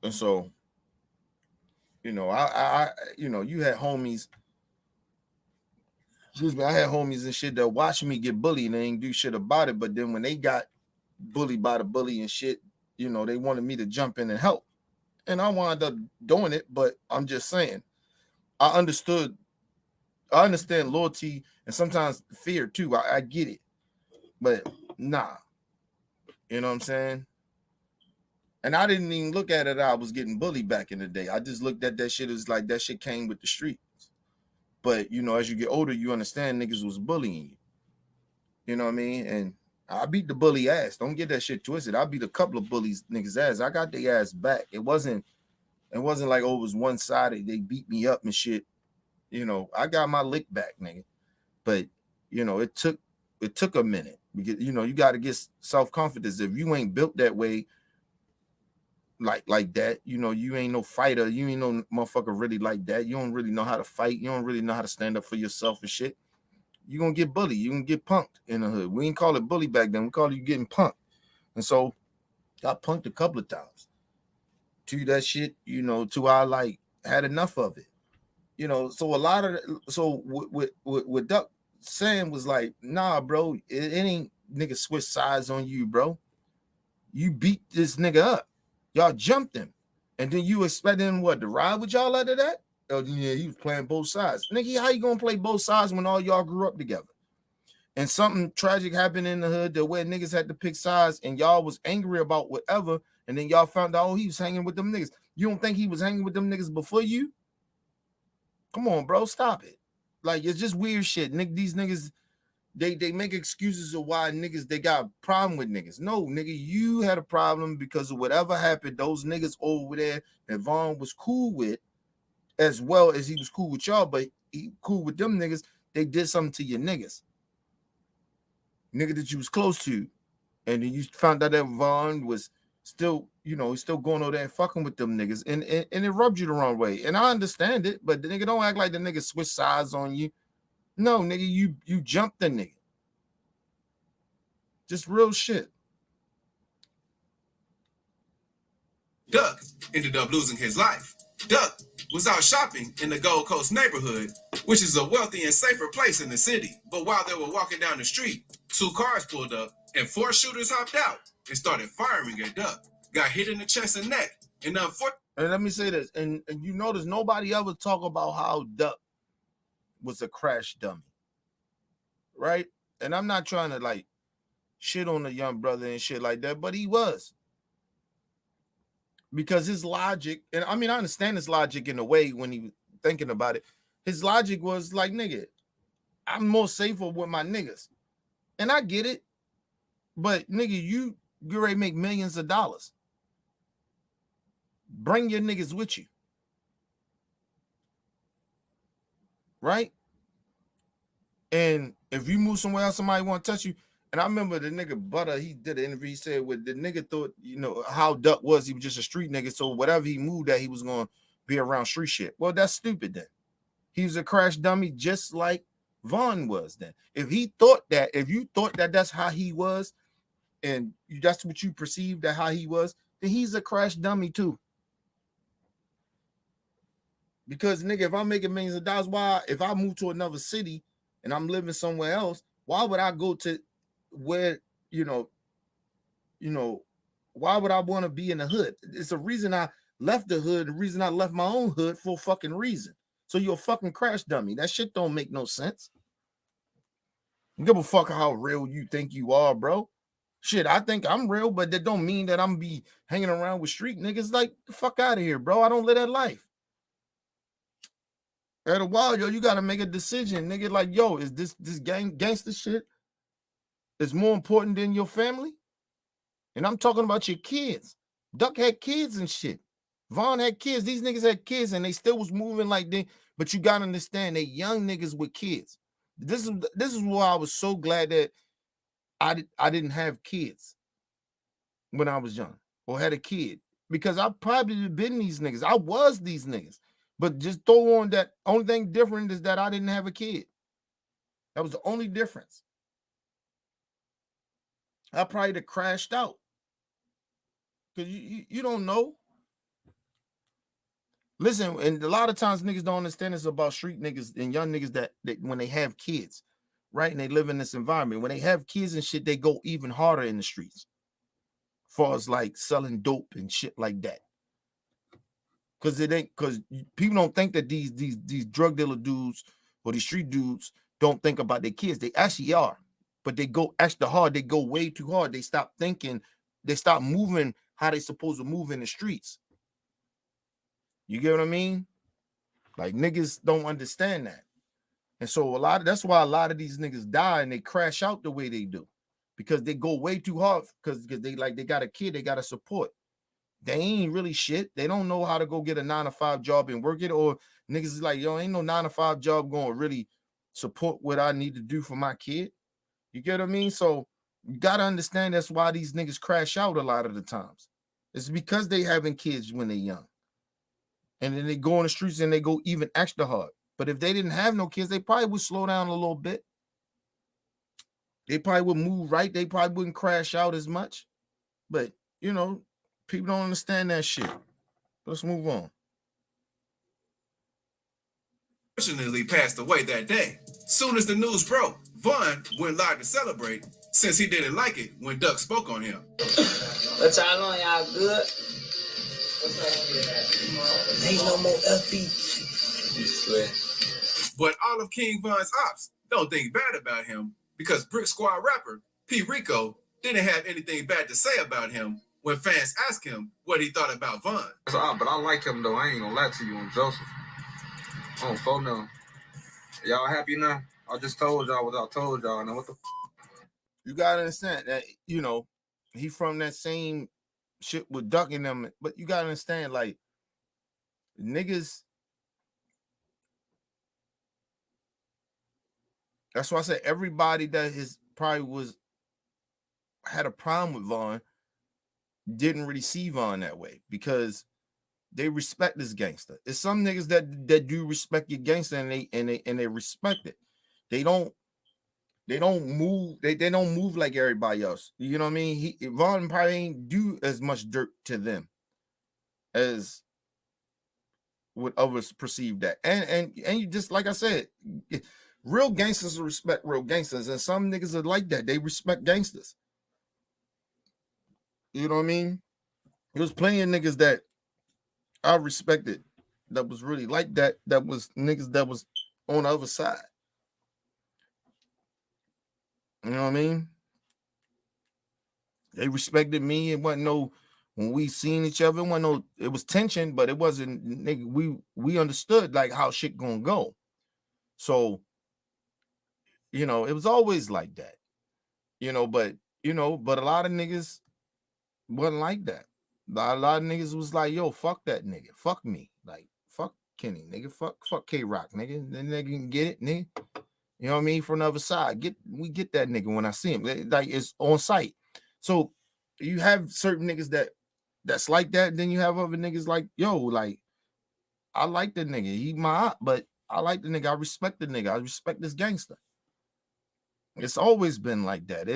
And so, I you had homies. Excuse me, I had homies and shit that watched me get bullied and they ain't do shit about it. But then when they got bullied by the bully and shit, they wanted me to jump in and help. And I wound up doing it, but I'm just saying, I understood I understand loyalty and sometimes fear too. I get it, but nah, you know what I'm saying? And I didn't even look at it. I was getting bullied back in the day. I just looked at that shit as like that shit came with the streets. But you know, as you get older, you understand niggas was bullying you. You know what I mean? And I beat the bully ass. Don't get that shit twisted. I beat a couple of bullies niggas ass. I got their ass back. It wasn't like, oh, it was one sided. They beat me up and shit. You know, I got my lick back, nigga. But you know, it took a minute. Because, you know, you got to get self-confidence. If you ain't built that way, like that, you know, you ain't no fighter. You ain't no motherfucker really like that. You don't really know how to fight. You don't really know how to stand up for yourself and shit. You're gonna get bullied. You can get punked in the hood. We didn't call it bully back then. We called it you getting punked. And so got punked a couple of times. To that shit, you know, to I like had enough of it. You know, so a lot of what Duck saying was like, nah, bro, it ain't nigga switch sides on you, bro. You beat this nigga up. Y'all jumped him. And then you expect him what to ride with y'all after that? Oh, yeah, he was playing both sides. Nigga, how you gonna play both sides when all y'all grew up together? And something tragic happened in the hood that where niggas had to pick sides and y'all was angry about whatever, and then y'all found out, oh, he was hanging with them niggas. You don't think he was hanging with them niggas before you? Come on, bro, stop it. Like, it's just weird shit. These niggas, they make excuses of why niggas, they got a problem with niggas. No, nigga, you had a problem because of whatever happened. Those niggas over there that Vaughn was cool with, as well as he was cool with y'all, but he cool with them niggas, they did something to your niggas. Nigga that you was close to. And then you found out that Vaughn was still, you know, he's still going over there and fucking with them niggas. And it rubbed you the wrong way. And I understand it, but the nigga don't act like the nigga switch sides on you. No, nigga, you jumped the nigga. Just real shit. Duck ended up losing his life. Duck was out shopping in the Gold Coast neighborhood, which is a wealthy and safer place in the city. But while they were walking down the street, 2 cars pulled up and 4 shooters hopped out and started firing at Duck. Got hit in the chest and neck. And let me say this, and you notice nobody ever talk about how Duck was a crash dummy, right? And I'm not trying to like shit on the young brother and shit like that, but he was. Because his logic, and I mean, I understand his logic in a way when he was thinking about it. His logic was like, nigga, I'm more safer with my niggas. And I get it. But nigga, you ready to make millions of dollars. Bring your niggas with you. Right? And if you move somewhere else, somebody want to touch you. And I remember the nigga Butter, he did an interview, he said with the nigga thought, you know, how Duck was, he was just a street nigga. So whatever he moved at, he was going to be around street shit. Well, that's stupid then. He was a crash dummy just like Vaughn was then. If you thought that that's how he was, and that's what you perceived that how he was, then he's a crash dummy too. Because nigga, if I'm making millions of dollars, why, if I move to another city and I'm living somewhere else, why would I go to where, you know, why would I want to be in the hood? It's a reason I left the hood, the reason I left my own hood for a fucking reason. So you're a fucking crash dummy. That shit don't make no sense. Give a fuck how real you think you are, bro. Shit, I think I'm real, but that don't mean that I'm be hanging around with street niggas. Like, the fuck out of here, bro. I don't live that life. At a while, yo, you gotta make a decision, nigga. Like, yo, is this gangster shit is more important than your family? And I'm talking about your kids. Duck had kids and shit. Vaughn had kids. These niggas had kids, and they still was moving like they. But you gotta understand, they young niggas with kids. This is why I was so glad that I didn't have kids when I was young or had a kid, because I probably been these niggas. I was these niggas. But just throw on that. Only thing different is that I didn't have a kid. That was the only difference. I probably have crashed out. Because you don't know. Listen, and a lot of times niggas don't understand this about street niggas and young niggas that when they have kids, right? And they live in this environment. When they have kids and shit, they go even harder in the streets. As far as like selling dope and shit like that. Because people don't think that these drug dealer dudes or these street dudes don't think about their kids. They actually are, but they go extra hard. They go way too hard. They stop thinking. They stop moving how they supposed to move in the streets. You get what I mean? Like niggas don't understand that. And so that's why a lot of these niggas die and they crash out the way they do, because they go way too hard because they got a kid, they got to support. They ain't really shit. They don't know how to go get a 9-to-5 job and work it, or niggas is like, yo, ain't no 9-to-5 job going to really support what I need to do for my kid. You get what I mean? So you got to understand that's why these niggas crash out a lot of the times. It's because they having kids when they're young. And then they go on the streets and they go even extra hard. But if they didn't have no kids, they probably would slow down a little bit. They probably would move right. They probably wouldn't crash out as much. But, you know, people don't understand that shit. Let's move on. Unfortunately passed away that day. Soon as the news broke, Von went live to celebrate since he didn't like it when Duck spoke on him. What y'all on? Y'all good? Ain't no more FB. But all of King Von's ops don't think bad about him because Brick Squad rapper P. Rico didn't have anything bad to say about him when fans asked him what he thought about Von. But I like him though. I ain't gonna lie to you and Joseph. I don't phone now. Y'all happy now? I just told y'all what I told y'all. Now what the You gotta understand that, you know, he from that same shit with Duck and them, but you gotta understand, like, niggas. That's why I said everybody that had a problem with Von didn't really see Von that way, because they respect this gangster. It's some niggas that do respect your gangster and they respect it. They don't move. They don't move like everybody else. You know what I mean? Von probably ain't do as much dirt to them as what others perceive that. And you just, like I said, real gangsters respect real gangsters, and some niggas are like that. They respect gangsters. You know what I mean? There's plenty of niggas that I respected that was really like that. That was niggas that was on the other side. You know what I mean? They respected me. It wasn't no, when we seen each other, it was tension, but it wasn't, nigga, we understood like how shit gonna go. So, you know, it was always like that. But a lot of niggas wasn't like that. A lot of niggas was like, yo, fuck that nigga. Fuck me. Like, fuck Kenny, nigga. Fuck K-Rock, nigga. Then nigga can get it, nigga. You know what I mean? From the other side. We get that nigga when I see him. Like, it's on sight. So you have certain niggas that's like that, and then you have other niggas like, yo, like, I like the nigga. He my op, but I like the nigga. I respect the nigga. I respect this gangster. It's always been like that.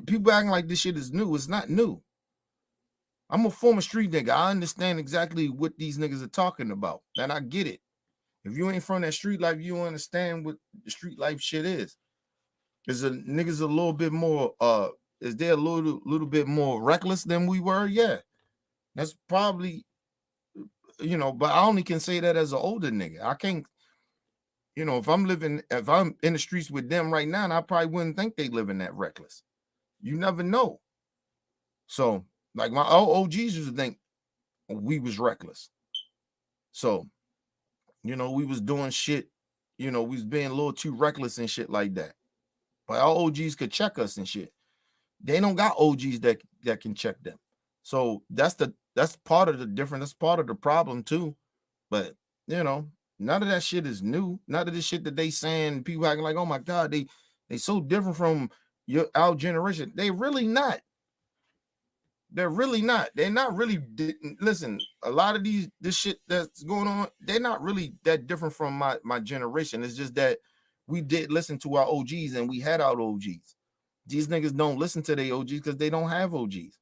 People acting like this shit is new. It's not new. I'm a former street nigga. I understand exactly what these niggas are talking about, and I get it. If you ain't from that street life, you don't understand what the street life shit is. Is niggas a little bit more? Is they a little bit more reckless than we were? Yeah, that's probably, But I only can say that as an older nigga. I can't. If I'm in the streets with them right now, and I probably wouldn't think they living that reckless. You never know. So, like, my OGs used to think we was reckless. So, we was doing shit, we was being a little too reckless and shit like that. But our OGs could check us and shit. They don't got OGs that can check them. So that's part of the difference. That's part of the problem too. But, none of that shit is new. None of this shit that they saying, people acting like, oh my God, they so different from our generation. They really not. They're really not. They're not really. Listen, a lot of this shit that's going on, they're not really that different from my generation. It's just that we did listen to our OGs and we had our OGs. These niggas don't listen to their OGs because they don't have OGs.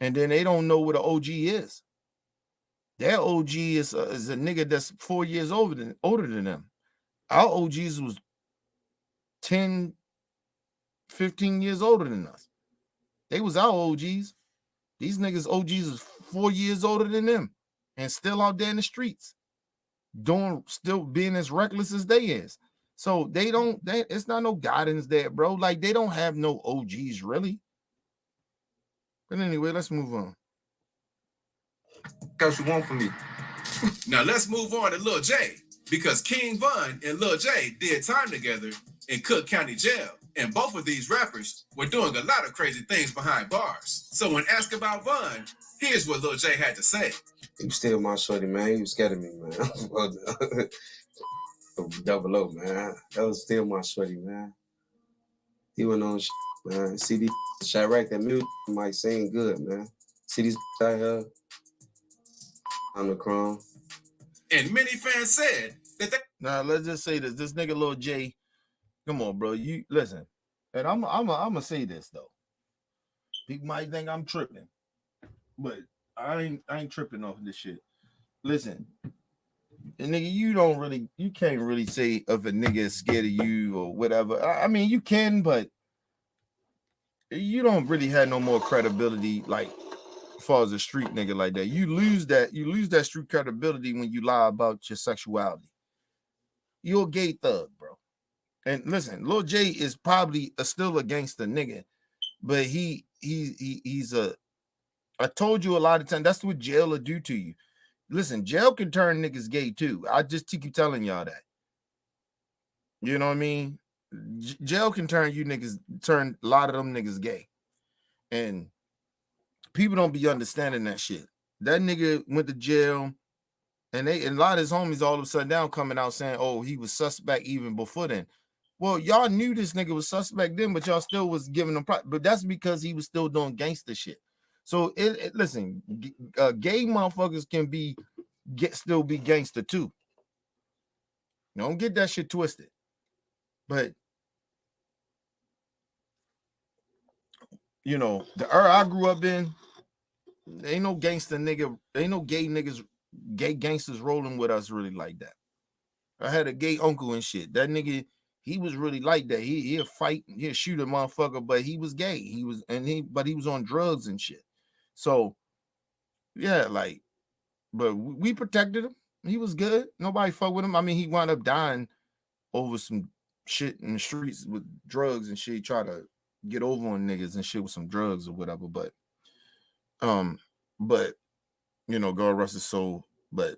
And then they don't know what an OG is. Their OG is a nigga that's 4 years older than them. Our OGs was 10, 15 years older than us. They was our OGs. These niggas OGs is 4 years older than them and still out there in the streets. still being as reckless as they is. So it's not no guidance there, bro. Like they don't have no OGs really. But anyway, let's move on. What else you want from me? Now let's move on to Lil J, because King Von and Lil J did time together in Cook County Jail, and both of these rappers were doing a lot of crazy things behind bars. So when asked about Von, here's what Lil J had to say. He was still my shorty, man. He was scared of me, man. Double O, man. That was still my shorty, man. He went on shit, man. See these Chirac, that music might sing good, man. See these I have on the Chrome. And many fans said that they... Now let's just say this nigga Lil J, come on, bro. You listen, and I'm gonna say this though. People might think I'm tripping, but I ain't tripping off this shit. Listen, and nigga, you can't really say if a nigga is scared of you or whatever. I mean, you can, but you don't really have no more credibility, like as far as a street nigga like that. You lose that street credibility when you lie about your sexuality. You're a gay thug, bro. And listen, Lil J is probably still a gangster nigga, but he's a. I told you a lot of times that's what jail will do to you. Listen, jail can turn niggas gay too. I just keep telling y'all that. You know what I mean? Jail can turn a lot of them niggas gay. And people don't be understanding that shit. That nigga went to jail, and a lot of his homies all of a sudden down coming out saying, oh, he was suspect even before then. Well, y'all knew this nigga was suspect then, but y'all still was giving him but that's because he was still doing gangster shit. So listen, gay motherfuckers can still be gangster too. Don't get that shit twisted. But you know, the era I grew up in, ain't no gangster nigga, ain't no gay niggas, gay gangsters rolling with us really like that. I had a gay uncle and shit. That nigga, he was really like that. He'll fight, he'll shoot a motherfucker, but he was gay. He was on drugs and shit. So yeah, like, but we protected him. He was good. Nobody fucked with him. I mean, he wound up dying over some shit in the streets with drugs and shit. He tried to get over on niggas and shit with some drugs or whatever. But you know, God rest his soul. But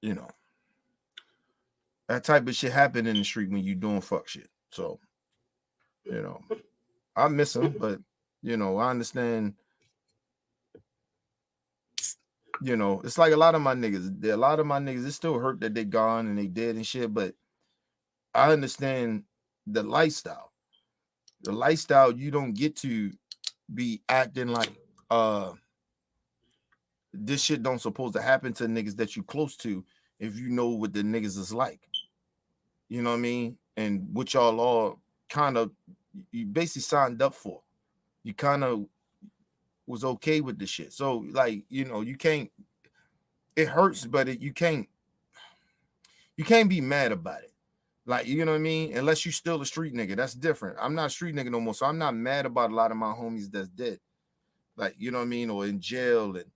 you know, that type of shit happened in the street when you doing fuck shit. So, you know, I miss him, but you know, I understand. You know, it's like a lot of my niggas. It still hurt that they gone and they dead and shit. But I understand the lifestyle. The lifestyle, you don't get to be acting like this shit don't supposed to happen to niggas that you close to if you know what the niggas is like. You know what I mean? And what y'all all kind of, you basically signed up for. You kind of was okay with the shit. So like, you know, you can't, it hurts, but you can't be mad about it. Like, you know what I mean? Unless you still a street nigga, that's different. I'm not a street nigga no more, so I'm not mad about a lot of my homies that's dead. Like, you know what I mean? Or in jail and,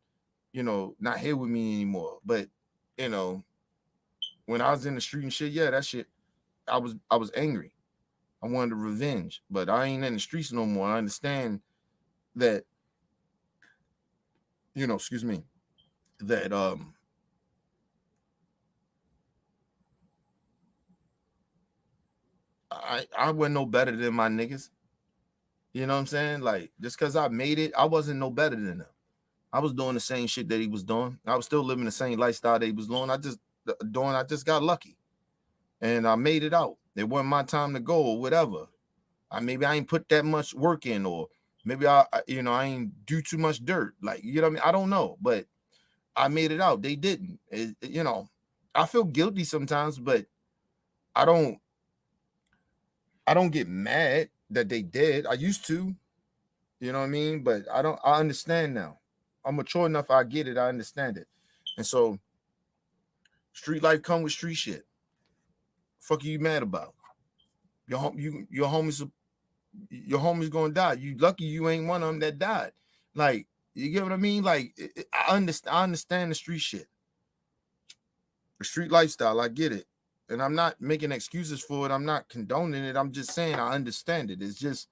you know, not here with me anymore. But, you know, when I was in the street and shit, yeah, that shit, I was angry. I wanted revenge, but I ain't in the streets no more. I understand that, you know, excuse me, that I wasn't no better than my niggas. You know what I'm saying? Like, just because I made it, I wasn't no better than them. I was doing the same shit that he was doing. I was still living the same lifestyle that he was doing. I just got lucky. And I made it out. It wasn't my time to go or whatever. Maybe I ain't put that much work in, or maybe I ain't do too much dirt. Like, you know what I mean? I don't know, but I made it out. They didn't. You know, I feel guilty sometimes, but I don't get mad that they did. I used to, you know what I mean? But I understand now. I'm mature enough. I get it. I understand it. And so street life come with street shit. Fuck you mad about? Your homies gonna die. You lucky you ain't one of them that died. Like, you get what I mean? Like, I understand the street shit. The street lifestyle, I get it. And I'm not making excuses for it. I'm not condoning it. I'm just saying I understand it. It's just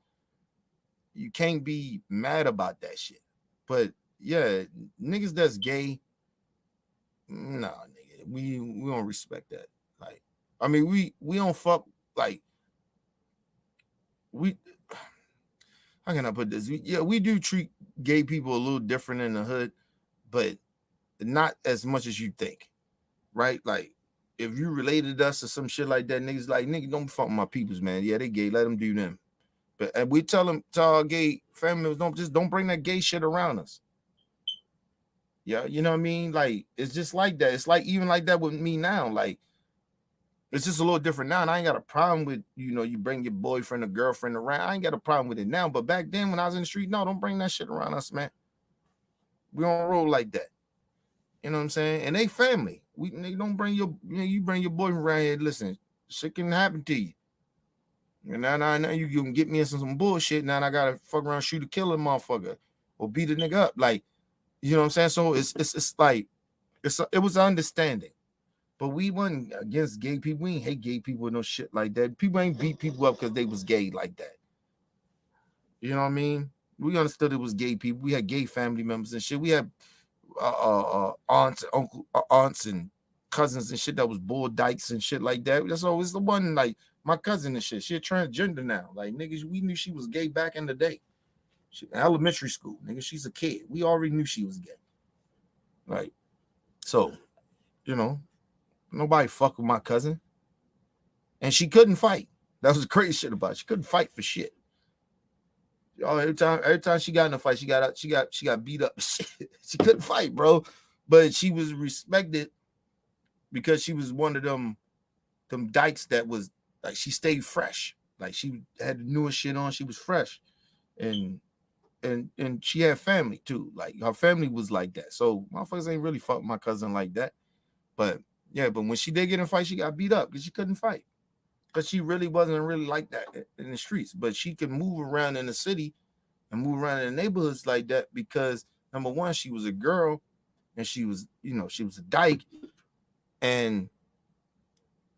you can't be mad about that shit. But yeah, niggas that's gay, nah, nigga, we don't respect that. Like, I mean, we don't fuck like we. How can I put this? We do treat gay people a little different in the hood, but not as much as you think, right? Like, if you related us or some shit like that, niggas like, nigga, don't fuck my peoples, man. Yeah, they gay, let them do them. But and we tell our gay family members, don't bring that gay shit around us. Yeah, you know what I mean? Like, it's just like that. It's like even like that with me now. Like, it's just a little different now. And I ain't got a problem with, you bring your boyfriend or girlfriend around. I ain't got a problem with it now. But back then when I was in the street, no, don't bring that shit around us, man. We don't roll like that. You know what I'm saying? And they family. Nigga, don't bring you bring your boyfriend around here. Listen, shit can happen to you. And now you can get me in some bullshit. Now I gotta fuck around, shoot a killer motherfucker, or beat a nigga up. Like, you know what I'm saying? So it's like it was understanding. But we wasn't against gay people. We ain't hate gay people, no shit like that. People ain't beat people up because they was gay like that. You know what I mean? We understood it was gay people. We had gay family members and shit. We had aunts, aunts and cousins and shit that was bull dykes and shit like that. That's always the one, like my cousin and shit. She a transgender now. Like, niggas, we knew she was gay back in the day. She, elementary school, nigga, she's a kid. We already knew she was gay. Like, so, nobody fuck with my cousin. And she couldn't fight. That was the crazy shit about it. She couldn't fight for shit. Every time she got in a fight, she got beat up. She couldn't fight, bro. But she was respected because she was one of them dykes that was like, she stayed fresh. Like, she had the newest shit on. She was fresh. And she had family too. Like, her family was like that. So motherfuckers ain't really fuck my cousin like that. But yeah, but when she did get in a fight, she got beat up because she couldn't fight. Because she really wasn't really like that in the streets. But she could move around in the city and move around in the neighborhoods like that because, number one, she was a girl and she was, she was a dyke.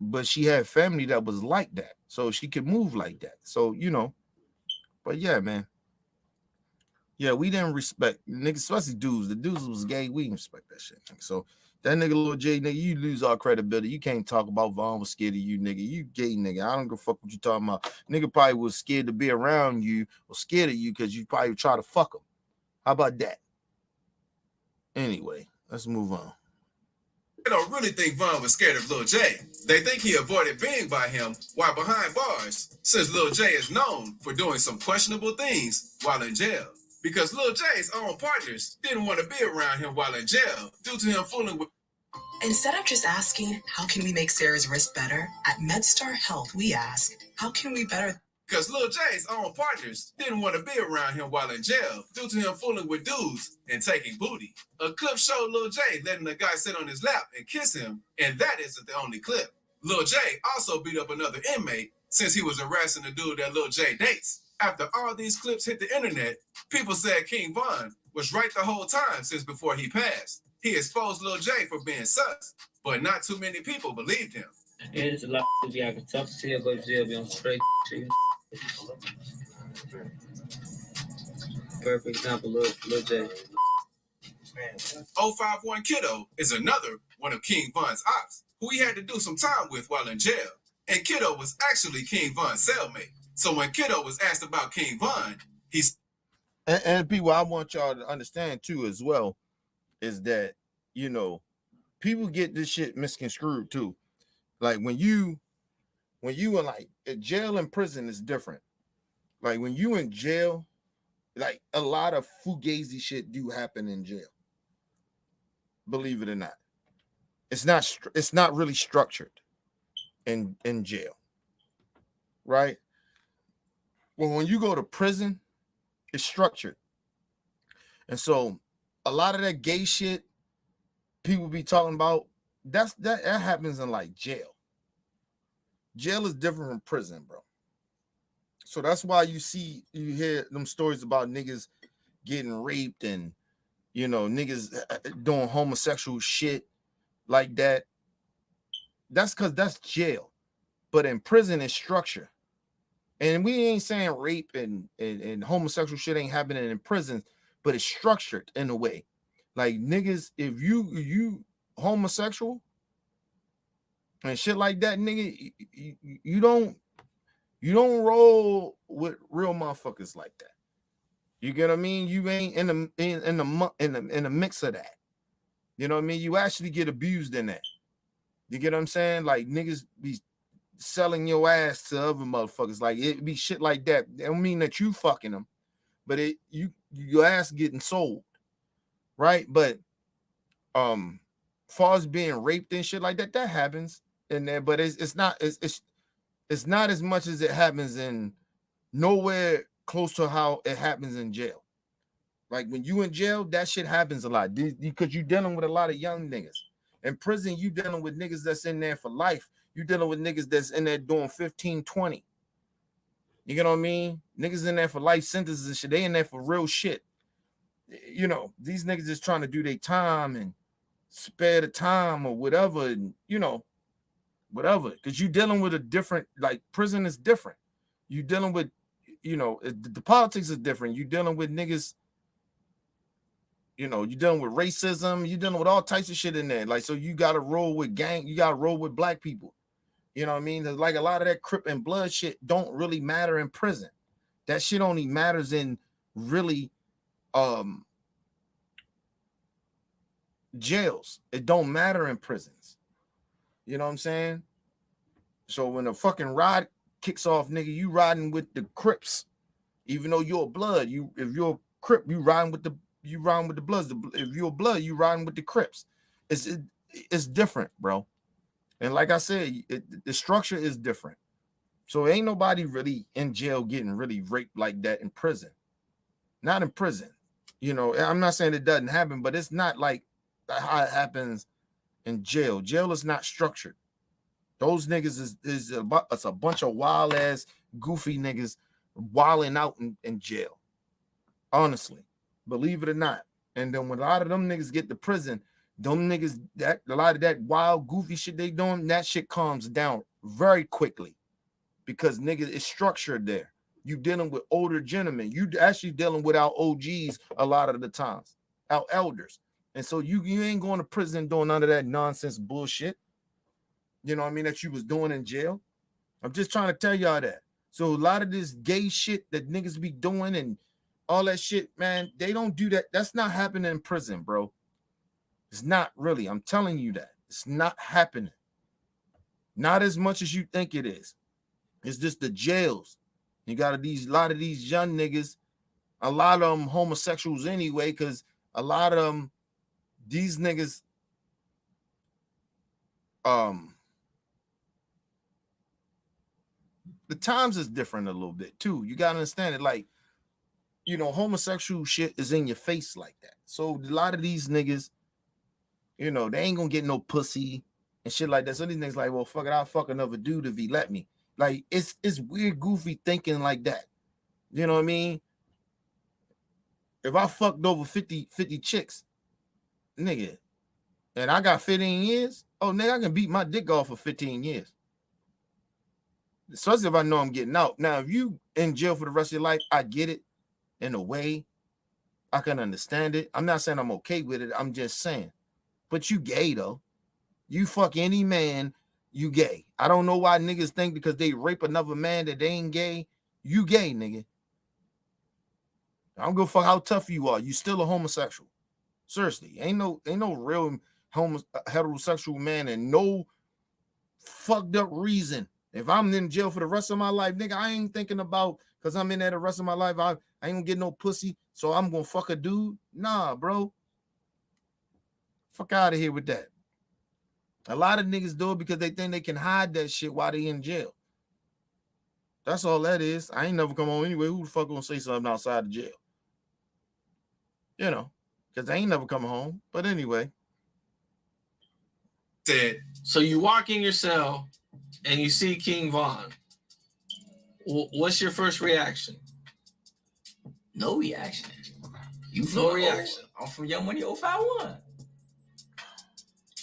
But she had family that was like that. So she could move like that. So, but yeah, man. Yeah, we didn't respect niggas, especially dudes. The dudes was gay. We didn't respect that shit. So that nigga Lil J, nigga, you lose all credibility. You can't talk about Von was scared of you, nigga. You gay, nigga. I don't give a fuck what you talking about. Nigga probably was scared to be around you or scared of you because you probably try to fuck him. How about that? Anyway, let's move on. They don't really think Von was scared of Lil J. They think he avoided being by him while behind bars, since Lil J is known for doing some questionable things while in jail. Because Lil J's own partners didn't want to be around him while in jail due to him fooling with. Instead of just asking, how can we make Sarah's wrist better? At MedStar Health, we ask, how can we better? Because Lil J's own partners didn't want to be around him while in jail due to him fooling with dudes and taking booty. A clip showed Lil J letting the guy sit on his lap and kiss him, and that isn't the only clip. Lil J also beat up another inmate since he was harassing the dude that Lil J dates. After all these clips hit the internet, people said King Von was right the whole time since before he passed. He exposed Lil J for being sus, but not too many people believed him. Yeah, there's a lot of I can talk to you, but jail be on straight shit. Perfect example, Lil J. 051 Kiddo is another one of King Von's ops, who he had to do some time with while in jail. And Kiddo was actually King Von's cellmate. So when Kiddo was asked about King Von, he's and people, I want y'all to understand too as well, is that people get this shit misconstrued too. Like when you are like jail and prison is different. Like when you in jail, like a lot of fugazi shit do happen in jail. Believe it or not, it's not really structured in jail, right? Well, when you go to prison, it's structured. And so a lot of that gay shit people be talking about, that happens in like jail. Jail is different from prison, bro. So that's why you hear them stories about niggas getting raped and, niggas doing homosexual shit like that that's because that's jail. But in prison, it's structure. And we ain't saying rape and homosexual shit ain't happening in prison, but it's structured in a way. Like niggas, if you homosexual and shit like that, nigga, you don't roll with real motherfuckers like that. You get what I mean? You ain't in the mix of that. You know what I mean? You actually get abused in that. You get what I'm saying? Like niggas be selling your ass to other motherfuckers. Like it be shit like that. It don't mean that you fucking them, but your ass getting sold, right? But far as being raped and shit like that, that happens in there, but it's not as much as it happens in nowhere close to how it happens in jail. Like when you in jail, that shit happens a lot because you dealing with a lot of young niggas. In prison, you dealing with niggas that's in there for life. You dealing with niggas that's in there doing 15, 20. You get what I mean? Niggas in there for life sentences and shit. They in there for real shit. You know, these niggas just trying to do their time and spare the time or whatever, and you know, whatever. Because you dealing with a different, like prison is different. You dealing with, you know, the politics is different. You dealing with niggas, you know, you dealing with racism, you dealing with all types of shit in there. Like, so you gotta roll with you gotta roll with black people. You know what I mean? There's like a lot of that Crip and Blood shit don't really matter in prison. That shit only matters in really jails. It don't matter in prisons. You know what I'm saying? So when a fucking ride kicks off, nigga, you riding with the Crips, even though you're a Blood. If you're a Crip, you riding with the Bloods. If you're a Blood, you riding with the Crips. It's different, bro. And like I said, the structure is different. So ain't nobody really in jail getting really raped like that in prison. Not in prison. You know, I'm not saying it doesn't happen, but it's not like how it happens in jail. Jail is not structured. Those niggas is a bunch of wild ass, goofy niggas wilding out in jail. Honestly, believe it or not. And then when a lot of them niggas get to prison, them niggas, that a lot of that wild, goofy shit they doing, that shit calms down very quickly because niggas is structured there. You dealing with older gentlemen. You actually dealing with our OGs a lot of the times, our elders. And so you ain't going to prison doing none of that nonsense bullshit. You know what I mean? That you was doing in jail. I'm just trying to tell y'all that. So a lot of this gay shit that niggas be doing and all that shit, man, they don't do that. That's not happening in prison, bro. It's not really. I'm telling you that. It's not happening. Not as much as you think it is. It's just the jails. You got a lot of these young niggas, a lot of them homosexuals anyway, because a lot of them, these niggas, the times is different a little bit too. You got to understand it. Like, you know, homosexual shit is in your face like that. So a lot of these niggas, you know, they ain't gonna get no pussy and shit like that. So these niggas like, well, fuck it, I'll fuck another dude if he let me. Like, it's weird, goofy thinking like that. You know what I mean? If I fucked over 50 chicks, nigga, and I got 15 years, oh, nigga, I can beat my dick off for 15 years. Especially if I know I'm getting out. Now, if you in jail for the rest of your life, I get it in a way. I can understand it. I'm not saying I'm okay with it. I'm just saying. But you gay, though. You fuck any man, you gay. I don't know why niggas think because they rape another man that they ain't gay. You gay, nigga. I don't give a fuck how tough you are. You still a homosexual. Seriously. Ain't no real heterosexual man and no fucked up reason. If I'm in jail for the rest of my life, nigga, I ain't thinking about because I'm in there the rest of my life. I ain't gonna get no pussy, so I'm gonna fuck a dude. Nah, bro. Fuck out of here with that. A lot of niggas do it because they think they can hide that shit while they in jail. That's all that is. I ain't never come home anyway. Who the fuck gonna say something outside of jail? You know, because I ain't never come home. But anyway. So you walk in your cell and you see King Von. What's your first reaction? No reaction. You No reaction. I'm from Young Money 051.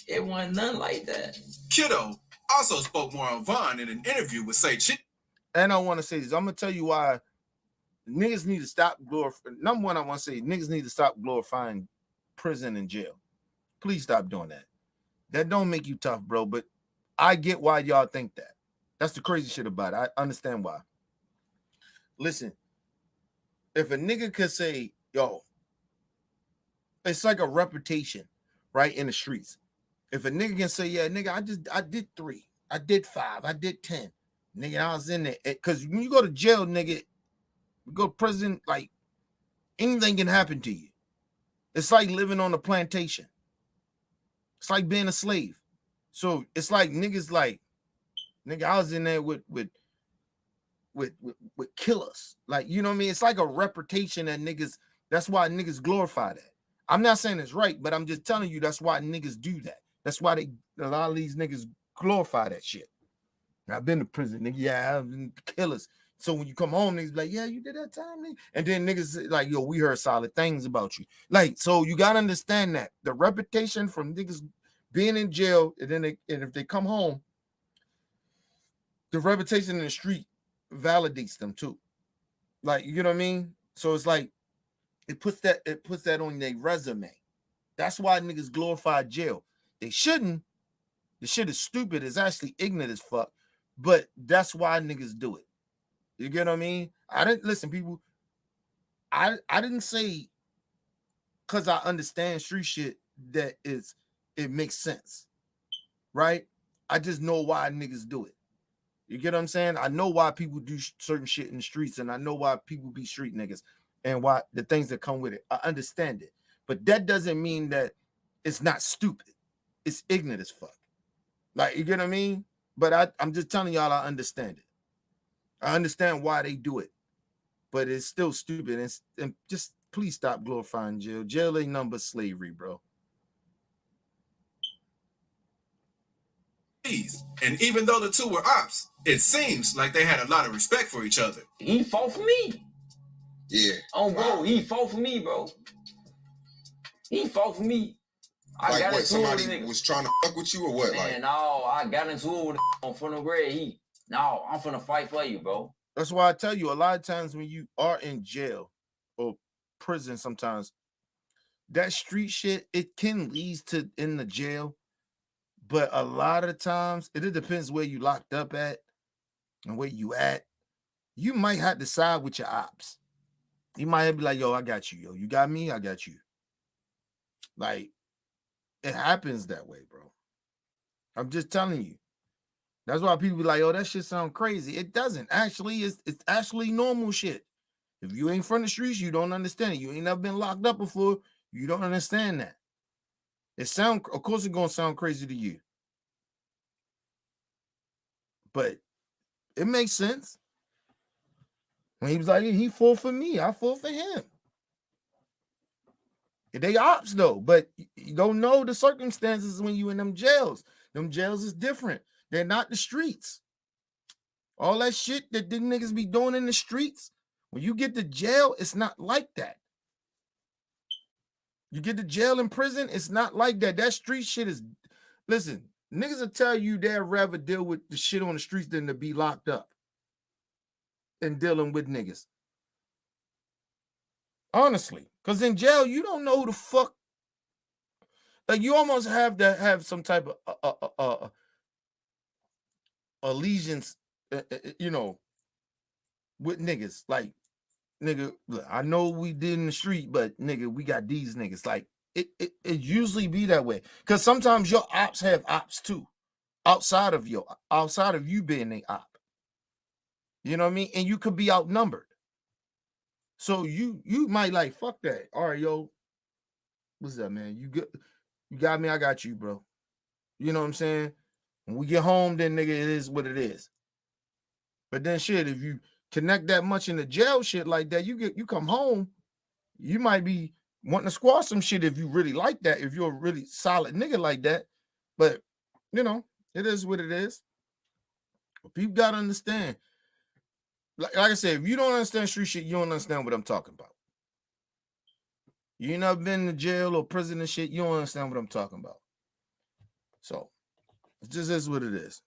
It wasn't nothing like that. Kiddo also spoke more on Vaughn in an interview with Say Chick. And I want to say this. I'm gonna tell you why niggas need to stop glorifying. Number one, I want to say niggas need to stop glorifying prison and jail. Please stop doing that. That don't make you tough, bro. But I get why y'all think that. That's the crazy shit about it. I understand why. Listen, if a nigga could say, yo, it's like a reputation, right, in the streets. If a nigga can say, yeah, nigga, I did 3, I did 5, I did 10. Nigga, I was in there. Because when you go to jail, nigga, you go to prison, like, anything can happen to you. It's like living on a plantation. It's like being a slave. So it's like niggas like, nigga, I was in there with killers. Like, you know what I mean? It's like a reputation that niggas, that's why niggas glorify that. I'm not saying it's right, but I'm just telling you that's why niggas do that. That's why a lot of these niggas glorify that shit. I've been to prison, nigga. Yeah, I've been killers. So when you come home, niggas be like, yeah, you did that time, nigga. And then niggas like, yo, we heard solid things about you. Like, so you gotta understand that the reputation from niggas being in jail, and then if they come home, the reputation in the street validates them too. Like, you know what I mean? So it's like it puts that on their resume. That's why niggas glorify jail. They shouldn't. The shit is stupid. It's actually ignorant as fuck. But that's why niggas do it. You get what I mean? I didn't listen, people. I didn't say because I understand street shit that it makes sense, right? I just know why niggas do it. You get what I'm saying? I know why people do certain shit in the streets, and I know why people be street niggas and why the things that come with it. I understand it, but that doesn't mean that it's not stupid. It's ignorant as fuck. Like, you get what I mean? But I'm just telling y'all I understand it. I understand why they do it, but it's still stupid. And just please stop glorifying jail. Jail ain't nothing but slavery, bro. And even though the two were ops, it seems like they had a lot of respect for each other. He fought for me. Yeah. Oh, bro, he fought for me, bro. He fought for me. I got into somebody it with nigga. was trying to fuck with you or what? Man, no, I got into it with on front of grade. I'm finna fight for you, bro. That's why I tell you, a lot of times when you are in jail or prison, sometimes that street shit, it can lead to in the jail. But a lot of times, it depends where you locked up at and where you at. You might have to side with your ops. You might be like, yo, I got you, yo. You got me, I got you. Like, it happens that way, bro. I'm just telling you. That's why people be like, oh, that shit sound crazy. It doesn't. Actually, it's actually normal shit. If you ain't from the streets, you don't understand it. You ain't never been locked up before, you don't understand that. Of course it's gonna sound crazy to you. But it makes sense. When he was like, he fought for me, I fought for him. They ops though, but you don't know the circumstances when you in them jails. Them jails is different. They're not the streets. All that shit that the niggas be doing in the streets, when you get to jail, it's not like that. You get to jail and prison, it's not like that. That street shit is, listen, niggas will tell you they'd rather deal with the shit on the streets than to be locked up and dealing with niggas. Honestly, because in jail, you don't know who the fuck. Like, you almost have to have some type of allegiance, you know, with niggas. Like, nigga, look, I know we did in the street, but nigga, we got these niggas. Like, it usually be that way. Because sometimes your ops have ops too, outside of you being an op. You know what I mean? And you could be outnumbered. So you might like, fuck that. All right, yo. What's up, man? You got me, I got you, bro. You know what I'm saying? When we get home, then nigga, it is what it is. But then shit, if you connect that much in the jail shit like that, you come home, you might be wanting to squash some shit if you really like that, if you're a really solid nigga like that. But you know, it is what it is. But people gotta understand. Like I said, if you don't understand street shit, you don't understand what I'm talking about. You ain't never been to jail or prison and shit, you don't understand what I'm talking about. So it just is what it is.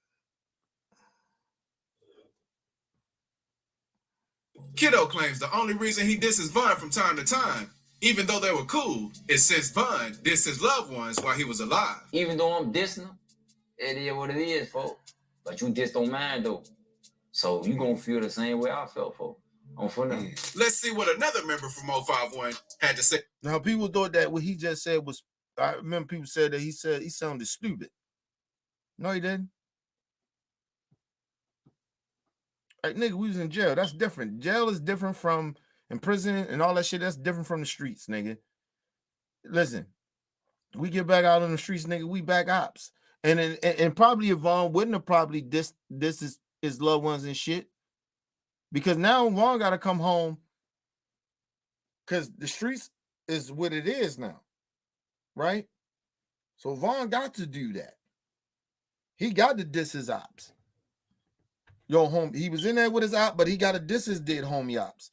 Kiddo claims the only reason he disses Von from time to time, even though they were cool, is since Von dissed his loved ones while he was alive. Even though I'm dissing them, it is what it is, folks. But you just don't mind, though. So you gonna feel the same way I felt, folks. For now. Let's see what another member from 051 had to say. Now, people thought that what he just said was, I remember people said that he sounded stupid. No, he didn't. Like, nigga, we was in jail. That's different. Jail is different from in prison and all that shit. That's different from the streets, nigga. Listen, we get back out on the streets, nigga. We back ops. And probably Vaughn wouldn't have probably dissed his loved ones and shit. Because now Vaughn got to come home because the streets is what it is now, right? So Vaughn got to do that. He got to diss his ops. Yo, home, he was in there with his op, but he got to diss his dead homie ops.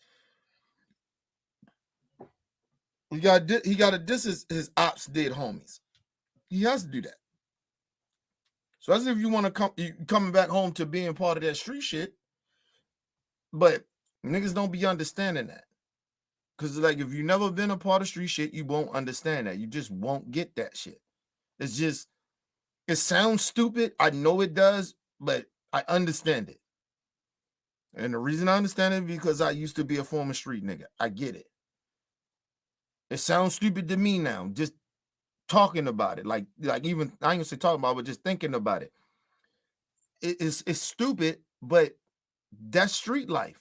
He got to diss his ops dead homies. He has to do that. So that's if you want to coming back home to being part of that street shit. But niggas don't be understanding that. Because, like, if you never been a part of street shit, you won't understand that. You just won't get that shit. It's just, it sounds stupid. I know it does, but I understand it. And the reason I understand it is because I used to be a former street nigga. I get it. It sounds stupid to me now, just talking about it. Like even, I ain't gonna say talking about it, but just thinking about it. It's stupid, but that's street life.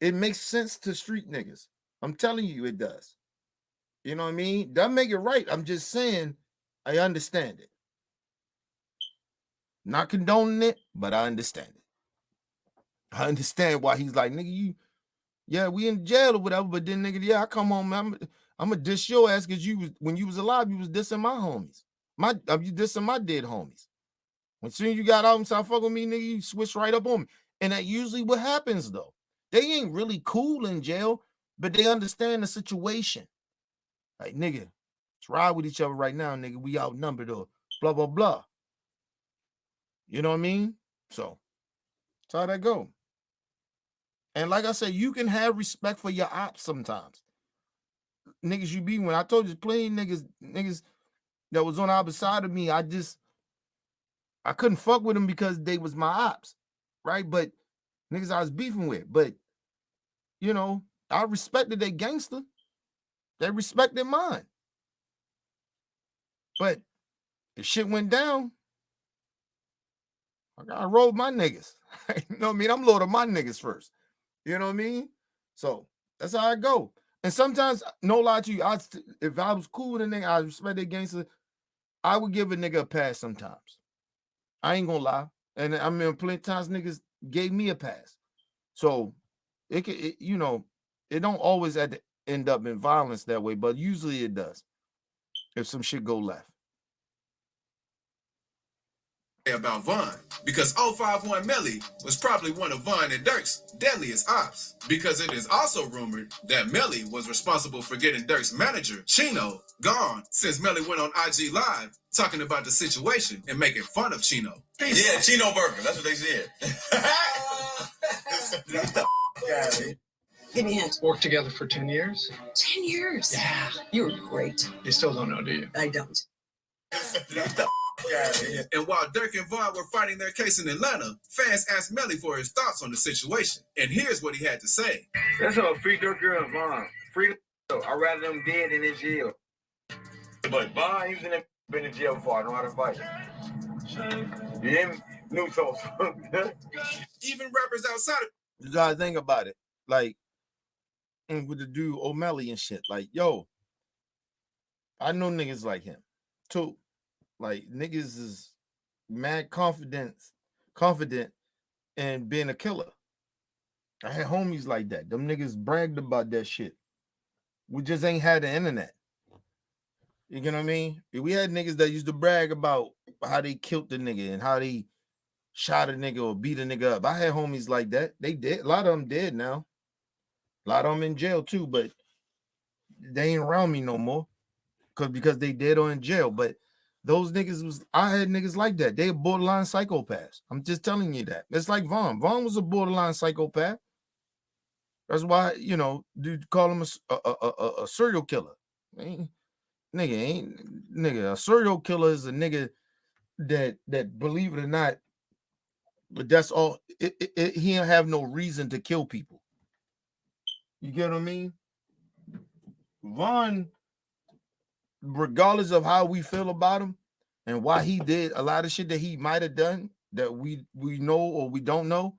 It makes sense to street niggas. I'm telling you it does. You know what I mean? Doesn't make it right. I'm just saying I understand it. Not condoning it, but I understand it. I understand why he's like, nigga, we in jail or whatever, but then nigga, I come home, man, I'm gonna diss your ass because when you was alive, you was dissing my homies. You dissing my dead homies. When soon as you got out and started fucking with me, nigga, you switch right up on me. And that usually what happens though. They ain't really cool in jail, but they understand the situation. Like, nigga, let's ride with each other right now, nigga. We outnumbered or blah, blah, blah. You know what I mean? So that's how that go. And like I said, you can have respect for your ops sometimes. Niggas you be, when I told you plenty niggas that was on the other side of me, I couldn't fuck with them because they was my ops, right? But niggas I was beefing with. But, you know, I respected their gangster. They respected mine. But if shit went down, I gotta roll my niggas. You know what I mean? I'm loading my niggas first. You know what I mean? So that's how I go. And sometimes, no lie to you, if I was cool with a nigga, I respect their gangster, I would give a nigga a pass sometimes. I ain't gonna lie. And I mean, plenty of times niggas gave me a pass. So it you know, it don't always end up in violence that way, but usually it does if some shit go left. About Von, because 051 Melly was probably one of Von and Dirk's deadliest ops, because it is also rumored that Melly was responsible for getting Dirk's manager, Chino, gone since Melly went on IG Live talking about the situation and making fun of Chino. Yeah, Chino Burger, that's what they said. Give me a hand. Worked together for 10 years. 10 years? Yeah. You're great. You still don't know, do you? I don't. And while Dirk and Von were fighting their case in Atlanta, fans asked Melly for his thoughts on the situation. And here's what he had to say. That's all free Dirk and Von. Free I'd rather them dead than in jail. But Von, he was been in jail before. I know how to fight. You hear me? New toast. Even rappers outside of... You gotta think about it. Like, with the dude O'Malley and shit. Like, yo, I know niggas like him too. Like, niggas is mad confident in being a killer. I had homies like that. Them niggas bragged about that shit. We just ain't had the internet. You know what I mean? We had niggas that used to brag about how they killed the nigga and how they shot a nigga or beat a nigga up. I had homies like that. They did. A lot of them dead now. A lot of them in jail too, but they ain't around me no more because they dead or in jail. But Those niggas was, I had niggas like that. They borderline psychopaths. I'm just telling you that. It's like Vaughn. Vaughn was a borderline psychopath. That's why, you know, dude call him a serial killer. Nigga, a serial killer is a nigga that believe it or not, but that's all. He don't have no reason to kill people. You get what I mean? Vaughn, regardless of how we feel about him and why he did a lot of shit that he might have done that we know or we don't know,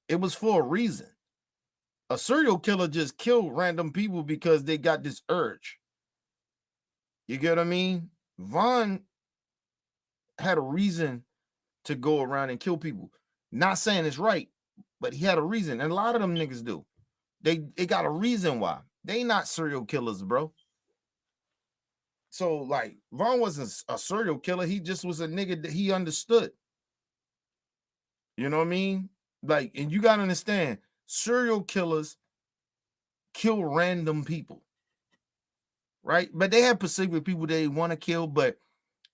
it was for a reason. A serial killer just killed random people because they got this urge. You get what I mean? Vaughn had a reason to go around and kill people. Not saying it's right, but he had a reason. And a lot of them niggas do. They got a reason why. They not serial killers, bro. So, like, Vaughn wasn't a serial killer. He just was a nigga that he understood. You know what I mean? Like, and you got to understand, serial killers kill random people, right? But they have specific people they want to kill, but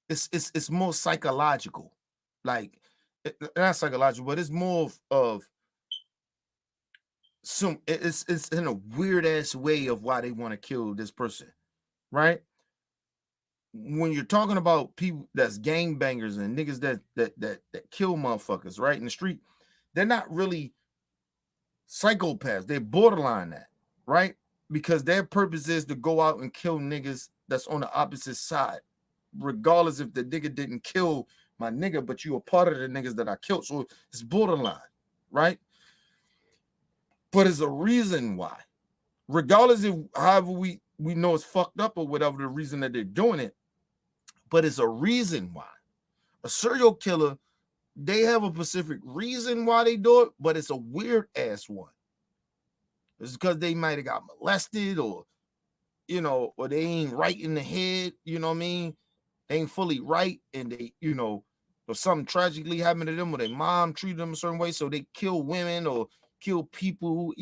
it's more psychological. Like, not psychological, but it's more of some, it's in a weird ass way of why they want to kill this person, right? When you're talking about people that's gangbangers and niggas that kill motherfuckers right in the street, they're not really psychopaths. They're borderline that, right? Because their purpose is to go out and kill niggas that's on the opposite side, regardless if the nigga didn't kill my nigga, but you a part of the niggas that I killed. So it's borderline, right? But it's a reason why. Regardless of however we know it's fucked up or whatever the reason that they're doing it, but it's a reason why. A serial killer, they have a specific reason why they do it, but it's a weird ass one. It's because they might have got molested or, you know, or they ain't right in the head, you know what I mean? They ain't fully right, and they, you know, or something tragically happened to them or their mom treated them a certain way, so they kill women or kill people.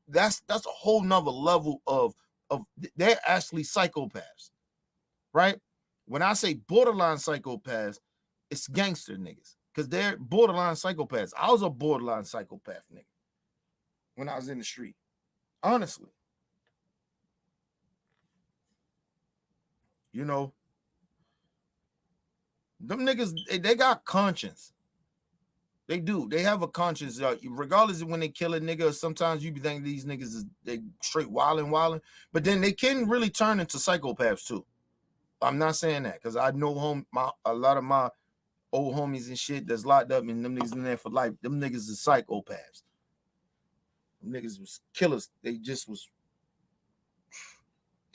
That's a whole nother level of they're actually psychopaths, right? When I say borderline psychopaths, it's gangster niggas because they're borderline psychopaths. I was a borderline psychopath nigga when I was in the street, honestly. You know, them niggas, they got conscience. They do. They have a conscience. Regardless of when they kill a nigga, sometimes you be thinking these niggas is they straight wilding, but then they can really turn into psychopaths too. I'm not saying that because I know a lot of my old homies and shit that's locked up and them niggas in there for life. Them niggas is psychopaths. Them niggas was killers. They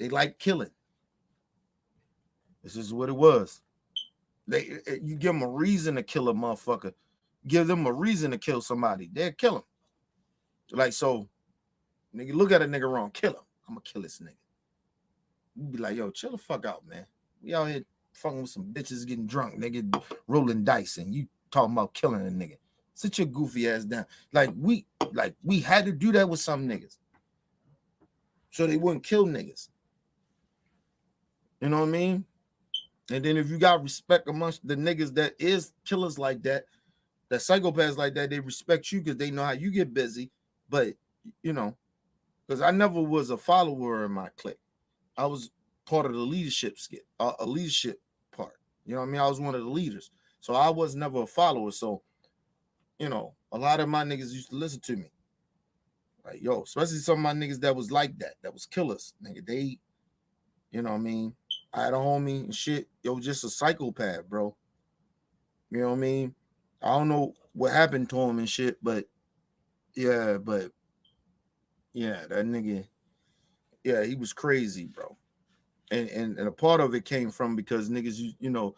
like killing. This is what it was. You give them a reason to kill a motherfucker. Give them a reason to kill somebody. They'll kill him. Like, so, nigga, look at a nigga wrong. Kill him. I'm going to kill this nigga. You be like, yo, chill the fuck out, man. We out here fucking with some bitches getting drunk. Nigga rolling dice and you talking about killing a nigga. Sit your goofy ass down. Like, we had to do that with some niggas. So they wouldn't kill niggas. You know what I mean? And then if you got respect amongst the niggas that is killers like that psychopaths like that, they respect you because they know how you get busy. But, you know, because I never was a follower in my clique. I was part of the leadership a leadership part. You know what I mean? I was one of the leaders. So I was never a follower. So, you know, a lot of my niggas used to listen to me. Like, yo, especially some of my niggas that was like that was killers. Nigga, they, you know what I mean? I had a homie and shit. Yo, just a psychopath, bro. You know what I mean? I don't know what happened to him and shit, but yeah, that nigga, yeah, he was crazy, bro. And a part of it came from because niggas, you know,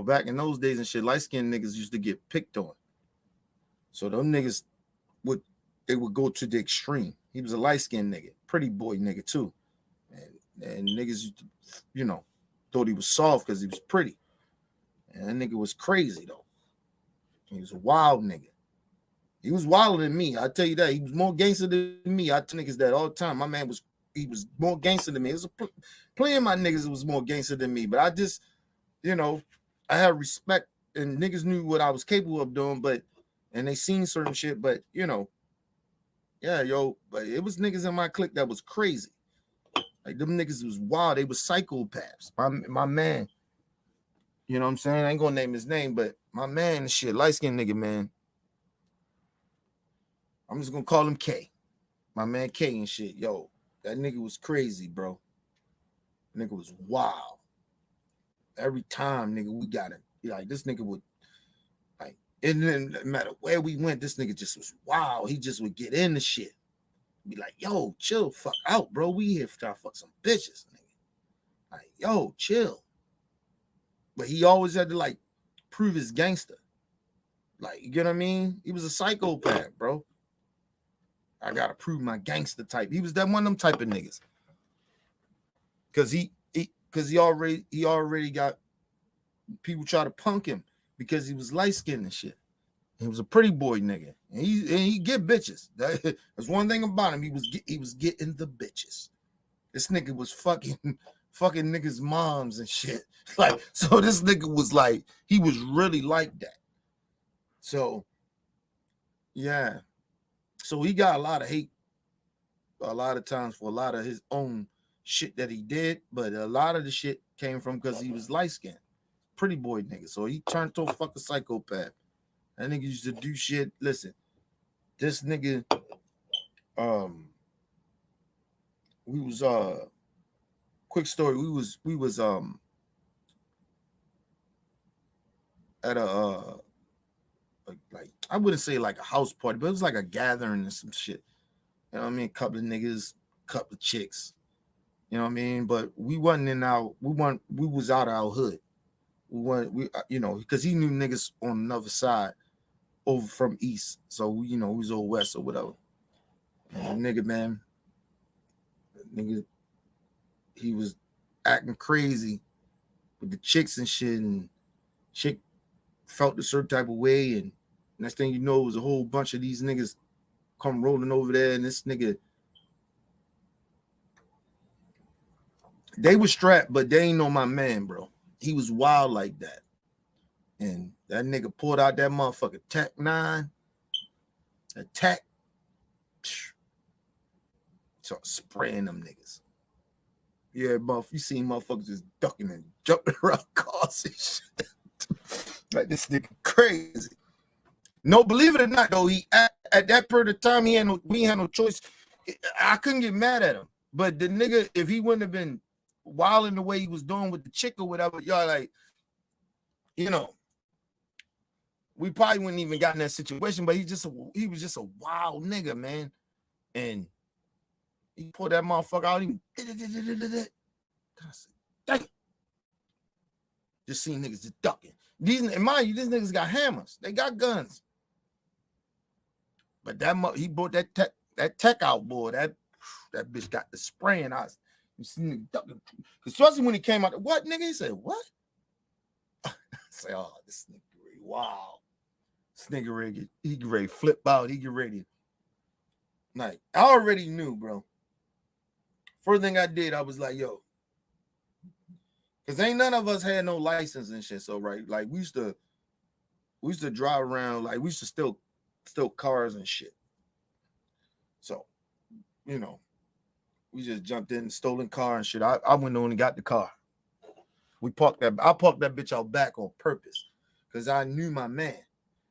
back in those days and shit, light-skinned niggas used to get picked on. So them niggas would go to the extreme. He was a light-skinned nigga, pretty boy nigga too. And niggas used to, you know, thought he was soft because he was pretty. And that nigga was crazy though. He was a wild nigga. He was wilder than me. I tell you that. He was more gangster than me. I tell niggas that all the time. My man was he was more gangster than me. It was plenty of my niggas was more gangster than me, but I just, you know, I had respect and niggas knew what I was capable of doing, and they seen certain shit, but you know, yeah, yo, but it was niggas in my clique that was crazy. Like them niggas was wild. They was psychopaths. My man, you know what I'm saying? I ain't gonna name his name, but my man and shit, light-skinned nigga, man. I'm just gonna call him K. My man K and shit. Yo, that nigga was crazy, bro. Nigga was wild. Every time, nigga, we got it. Like this nigga would, like, it didn't matter where we went, this nigga just was wild. He just would get into shit. Be like, yo, chill, fuck out, bro. We here to fuck some bitches, nigga. Like, yo, chill. But he always had to like prove his gangster. Like, you get what I mean? He was a psychopath, bro. I gotta prove my gangster type. He was that one of them type of niggas. Cause he already got people try to punk him because he was light-skinned and shit. He was a pretty boy nigga. And he get bitches. That's one thing about him. He was getting the bitches. This nigga was fucking niggas' moms and shit. Like, so this nigga was like, he was really like that. So, yeah. So he got a lot of hate a lot of times for a lot of his own shit that he did, but a lot of the shit came from because he was light-skinned. Pretty boy nigga. So he turned to a fucking psychopath. That nigga used to do shit. Listen, this nigga, we was quick story. We was at a like I wouldn't say like a house party, but it was like a gathering and some shit. You know what I mean? A couple of niggas, couple of chicks. You know what I mean? But we wasn't in our we was out of our hood. We you know, because he knew niggas on another side over from east. So you know, we was over west or whatever. And nigga, man, nigga, he was acting crazy with the chicks and shit, and chick felt a certain type of way, and next thing you know, it was a whole bunch of these niggas come rolling over there, and this nigga, they was strapped, but they ain't know my man, bro. He was wild like that. And that nigga pulled out that motherfucking Tech 9, attack, start spraying them niggas. Yeah, you seen motherfuckers just ducking and jumping around cars and shit. Like, this nigga crazy. No, believe it or not, though, he at that period of time, we had no choice. I couldn't get mad at him. But the nigga, if he wouldn't have been wild in the way he was doing with the chick or whatever, y'all, like, you know, we probably wouldn't even got in that situation. But he was just a wild nigga, man. And he pulled that motherfucker out. I said, damn. Just seen niggas just ducking. And mind you, these niggas got hammers. They got guns. But he brought that tech out, boy. That bitch got the spraying out. You see niggas ducking. Especially when he came out. What, nigga? He said, what? I say, oh, this nigga ready. Wow. This nigga ready. He get ready to flip out. He get ready. Like, I already knew, bro. First thing I did, I was like, yo. Because ain't none of us had no license and shit. So, right, like, we used to drive around, like, we used to steal cars and shit. So, you know, we just jumped in, stolen car and shit. I went on and got the car. I parked that bitch out back on purpose because I knew my man.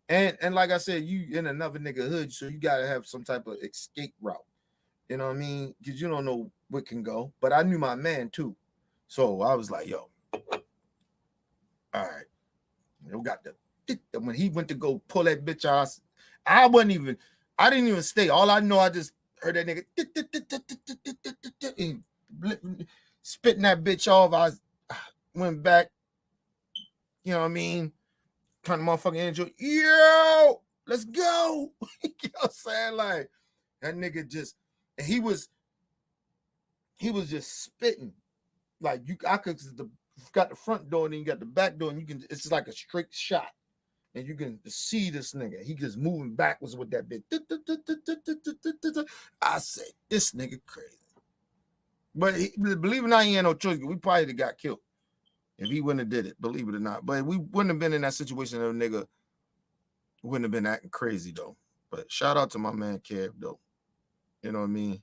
And like I said, you in another nigga hood, so you gotta have some type of escape route. You know what I mean? Because you don't know what can go. But I knew my man too. So I was like, yo, all right. You got when he went to go pull that bitch out, I didn't even stay. All I know, I just heard that nigga spitting that bitch off. I went back, you know what I mean? Trying to motherfucking enjoy. Yo, let's go. You know what I'm saying? Like, that nigga just, and he was just spitting. Like, I could got the front door and then you got the back door, and it's just like a straight shot. And you can see this nigga. He just moving backwards with that bitch. I said, this nigga crazy. But believe it or not, he had no choice. We probably have got killed if he wouldn't have did it. Believe it or not, but we wouldn't have been in that situation. That nigga wouldn't have been acting crazy though. But shout out to my man Kev though. You know what I mean?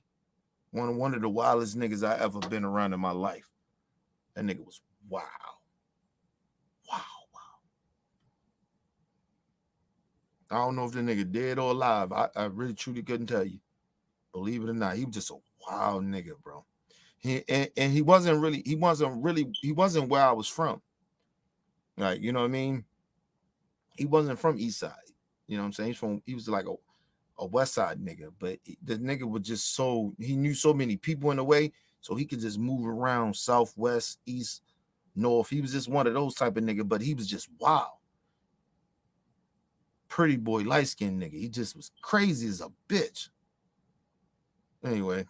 One of the wildest niggas I ever been around in my life. That nigga was wow. I don't know if the nigga dead or alive. I really truly couldn't tell you. Believe it or not, he was just a wild nigga, bro. He wasn't where I was from. Like, you know what I mean? He wasn't from East Side. You know what I'm saying? He was like a West Side nigga, but the nigga was just he knew so many people in the way, so he could just move around South, West, East, North. He was just one of those type of nigga, but he was just wild. Pretty boy, light-skinned nigga. He just was crazy as a bitch. Anyway.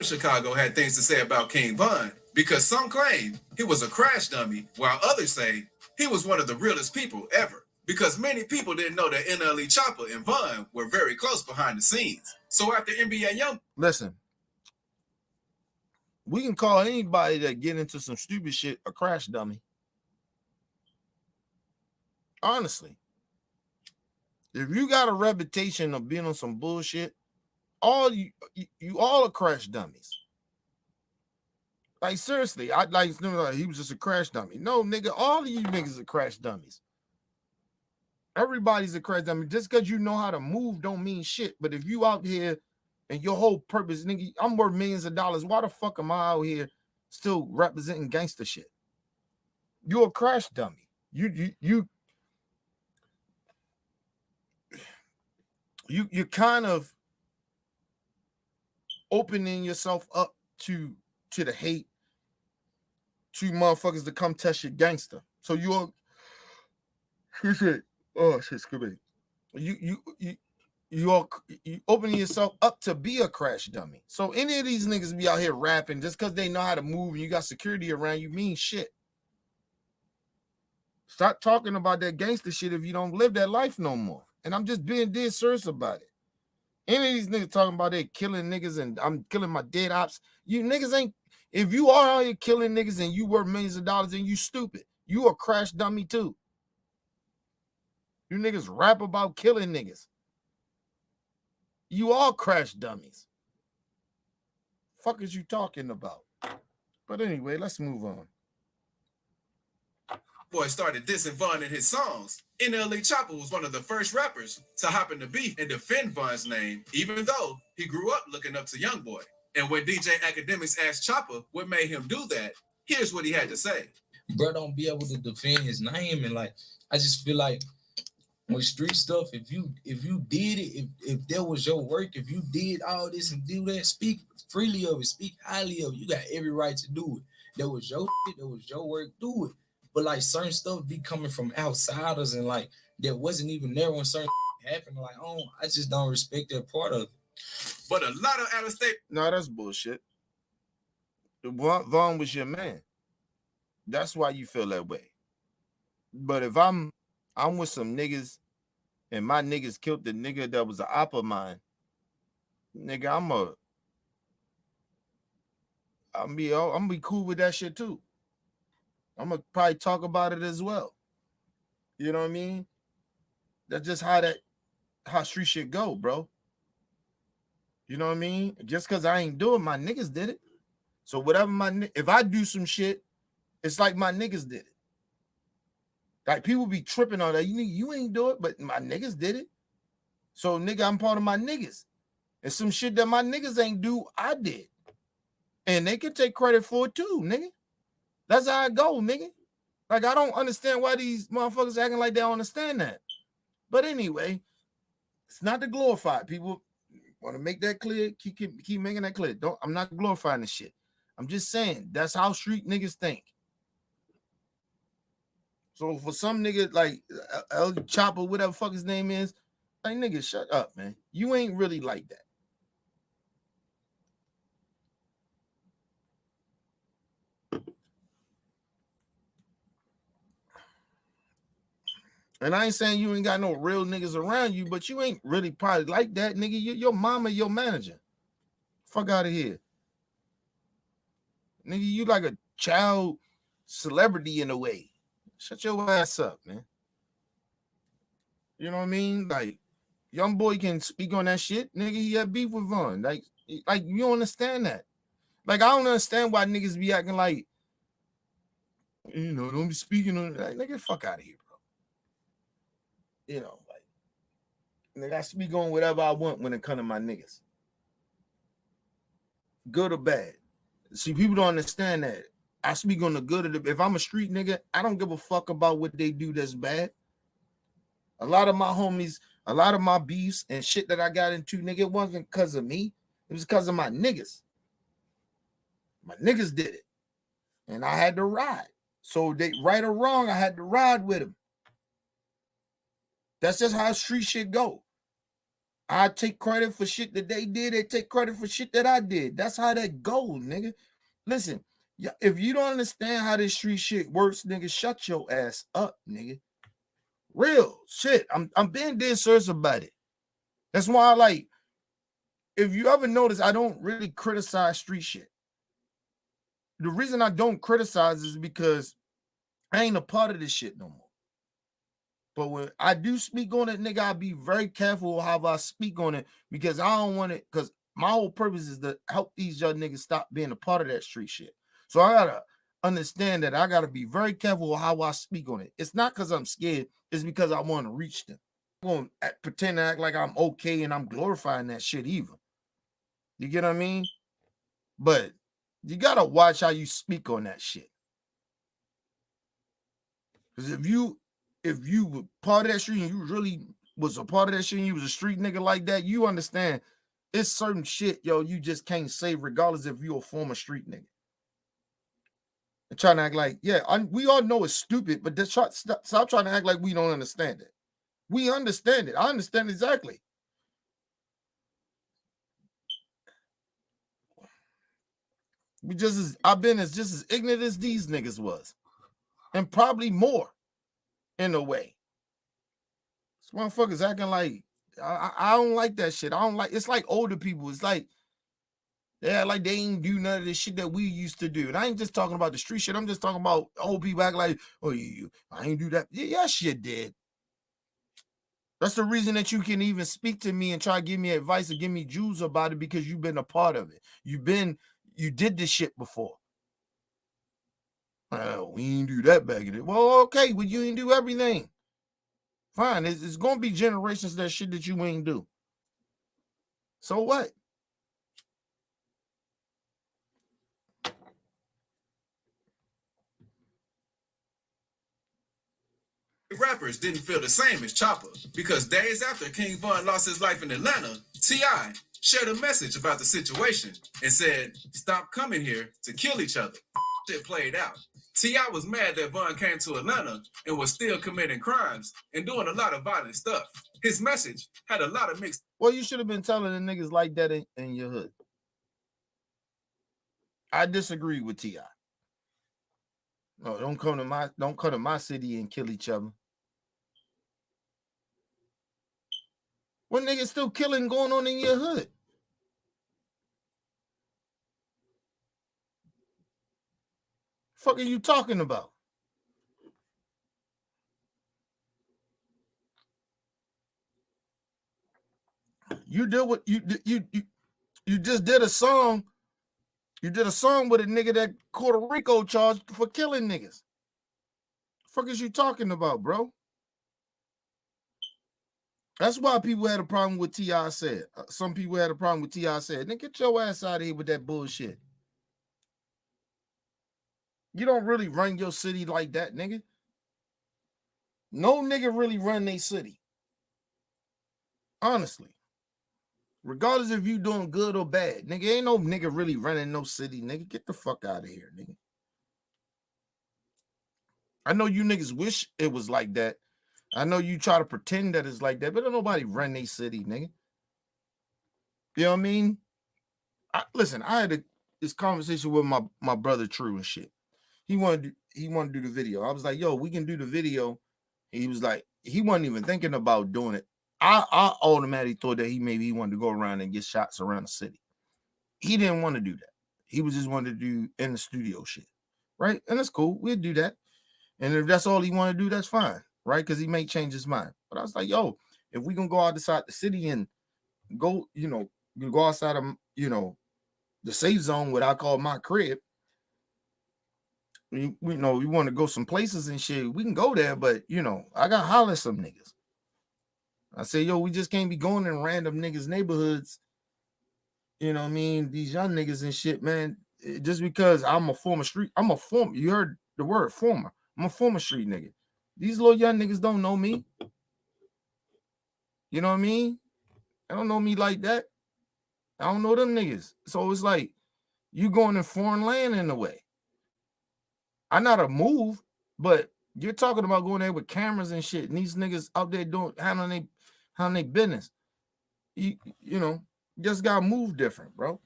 Chicago had things to say about King Von because some claim he was a crash dummy, while others say he was one of the realest people ever. Because many people didn't know that NLE Choppa and Von were very close behind the scenes. So after NBA Young... Listen, we can call anybody that get into some stupid shit a crash dummy. Honestly. If you got a reputation of being on some bullshit, you all are crash dummies. Like seriously, he was just a crash dummy. No, nigga, all of you niggas are crash dummies. Everybody's a crash dummy. Just because you know how to move don't mean shit. But if you out here and your whole purpose, nigga, I'm worth millions of dollars. Why the fuck am I out here still representing gangster shit? You're a crash dummy. You're kind of opening yourself up to the hate, to motherfuckers to come test your gangster. So you're opening yourself up to be a crash dummy. So any of these niggas be out here rapping just because they know how to move and you got security around you mean shit. Stop talking about that gangster shit if you don't live that life no more. And I'm just being dead serious about it. Any of these niggas talking about they killing niggas and I'm killing my dead ops. You niggas ain't, if you are out here killing niggas and you worth millions of dollars, then you stupid. You a crash dummy too. You niggas rap about killing niggas. You all crash dummies. Fuck is you talking about? But anyway, let's move on. Boy started dissing Von in his songs. NLE Choppa was one of the first rappers to hop in the beef and defend Von's name, even though he grew up looking up to Youngboy. And when DJ Academics asked Choppa what made him do that, here's what he had to say. Bro don't be able to defend his name, and like I just feel like with street stuff, if you did it, if that was your work, if you did all this and do that, speak freely of it, speak highly of it, you got every right to do it. That was your shit, that was your work, do it. But like certain stuff be coming from outsiders and like that wasn't even there when certain happened. Like, oh, I just don't respect that part of it. But a lot of out of state. No, that's bullshit. Von was your man. That's why you feel that way. But if I'm with some niggas and my niggas killed the nigga that was an op of mine, nigga, I'm be cool with that shit too. I'm gonna probably talk about it as well. You know what I mean? That's just how street shit go, bro. You know what I mean? Just because I ain't doing, my niggas did it. So whatever if I do some shit, it's like my niggas did it. Like people be tripping on that. You ain't do it, but my niggas did it. So nigga, I'm part of my niggas. And some shit that my niggas ain't do, I did. And they can take credit for it too, nigga. That's how I go, nigga. Like, I don't understand why these motherfuckers acting like they don't understand that. But anyway, it's not to glorify. People want to make that clear. Keep making that clear. I'm not glorifying the shit. I'm just saying that's how street niggas think. So for some nigga like El Choppa, whatever fuck his name is, like nigga, shut up, man. You ain't really like that. And I ain't saying you ain't got no real niggas around you, but you ain't really probably like that, nigga. Your mama, your manager. Fuck out of here. Nigga, you like a child celebrity in a way. Shut your ass up, man. You know what I mean? Like, young boy can speak on that shit. Nigga, he had beef with Von. Like you don't understand that. Like, I don't understand why niggas be acting like, you know, don't be speaking on like, nigga, fuck out of here, bro. You know, like, nigga, I speak on whatever I want when it comes to my niggas. Good or bad. See, people don't understand that. I speak on the good of the, if I'm a street nigga, I don't give a fuck about what they do that's bad. A lot of my homies, a lot of my beefs and shit that I got into, nigga, it wasn't because of me. It was because of my niggas. My niggas did it. And I had to ride. So they, right or wrong, I had to ride with them. That's just how street shit go. I take credit for shit that they did. They take credit for shit that I did. That's how that goes, nigga. Listen, if you don't understand how this street shit works, nigga, shut your ass up, nigga. Real shit. I'm being dead serious about it. That's why I like, if you ever notice, I don't really criticize street shit. The reason I don't criticize is because I ain't a part of this shit no more. But when I do speak on it, nigga, I'll be very careful how I speak on it because I don't want it, because my whole purpose is to help these young niggas stop being a part of that street shit. So I gotta understand that I gotta be very careful how I speak on it. It's not because I'm scared, it's because I want to reach them. I won't pretend to act like I'm okay and I'm glorifying that shit either. You get what I mean? But you gotta watch how you speak on that shit. Because if you were part of that street and you really was a part of that shit and you was a street nigga like that, you understand it's certain shit, yo, you just can't say regardless if you're a former street nigga. And trying to act like, yeah, we all know it's stupid, but just stop trying to act like we don't understand it. We understand it. I understand exactly. I've been just as ignorant as these niggas was. And probably more in a way. This motherfuckers acting like, I don't like that shit. I don't like, it's like older people. It's like, yeah, like they ain't do none of the shit that we used to do. And I ain't just talking about the street shit. I'm just talking about old people act like, oh, I ain't do that. Yeah, shit did. That's the reason that you can even speak to me and try to give me advice or give me juice about it, because you've been a part of it. You did this shit before. We ain't do that back in it. Well, okay, well, you ain't do everything. Fine, it's gonna be generations of that shit that you ain't do. So what? Rappers didn't feel the same as Chopper because days after King Von lost his life in Atlanta, T.I. shared a message about the situation and said, "Stop coming here to kill each other." Shit played out. T.I. was mad that Von came to Atlanta and was still committing crimes and doing a lot of violent stuff. His message had a lot of mixed. Well, you should have been telling the niggas like that in your hood. I disagree with T.I. No, don't come to my city and kill each other. What niggas still killing going on in your hood? Fuck are you talking about? You did what you just did a song. You did a song with a nigga that Puerto Rico charged for killing niggas. Fuck is you talking about, bro? That's why people had a problem with T.I. said. Some people had a problem with T.I. said. Then get your ass out of here with that bullshit. You don't really run your city like that, nigga. No nigga really run their city. Honestly. Regardless if you doing good or bad. Nigga, ain't no nigga really running no city, nigga. Get the fuck out of here, nigga. I know you niggas wish it was like that. I know you try to pretend that it's like that, but don't nobody run their city, nigga. You know what I mean? Listen, I had this conversation with my brother True and shit. He wanted to do the video. I was like, yo, we can do the video. He was like, he wasn't even thinking about doing it. I automatically thought that he wanted to go around and get shots around the city. He didn't want to do that. He was just wanted to do in the studio shit, right? And that's cool. We'll do that. And if that's all he want to do, that's fine, right? Because he may change his mind. But I was like, yo, if we can go outside the city and go, go outside of, the safe zone, what I call my crib. We want to go some places and shit. We can go there, but I got to holler at some niggas. I say, yo, we just can't be going in random niggas' neighborhoods. You know what I mean? These young niggas and shit, man. Just because I'm a former street, you heard the word former. I'm a former street nigga. These little young niggas don't know me. You know what I mean? They don't know me like that. I don't know them niggas. So it's like you going in foreign land in a way. I know how to move, but you're talking about going there with cameras and shit, and these niggas out there handling their business. You just gotta move different, bro.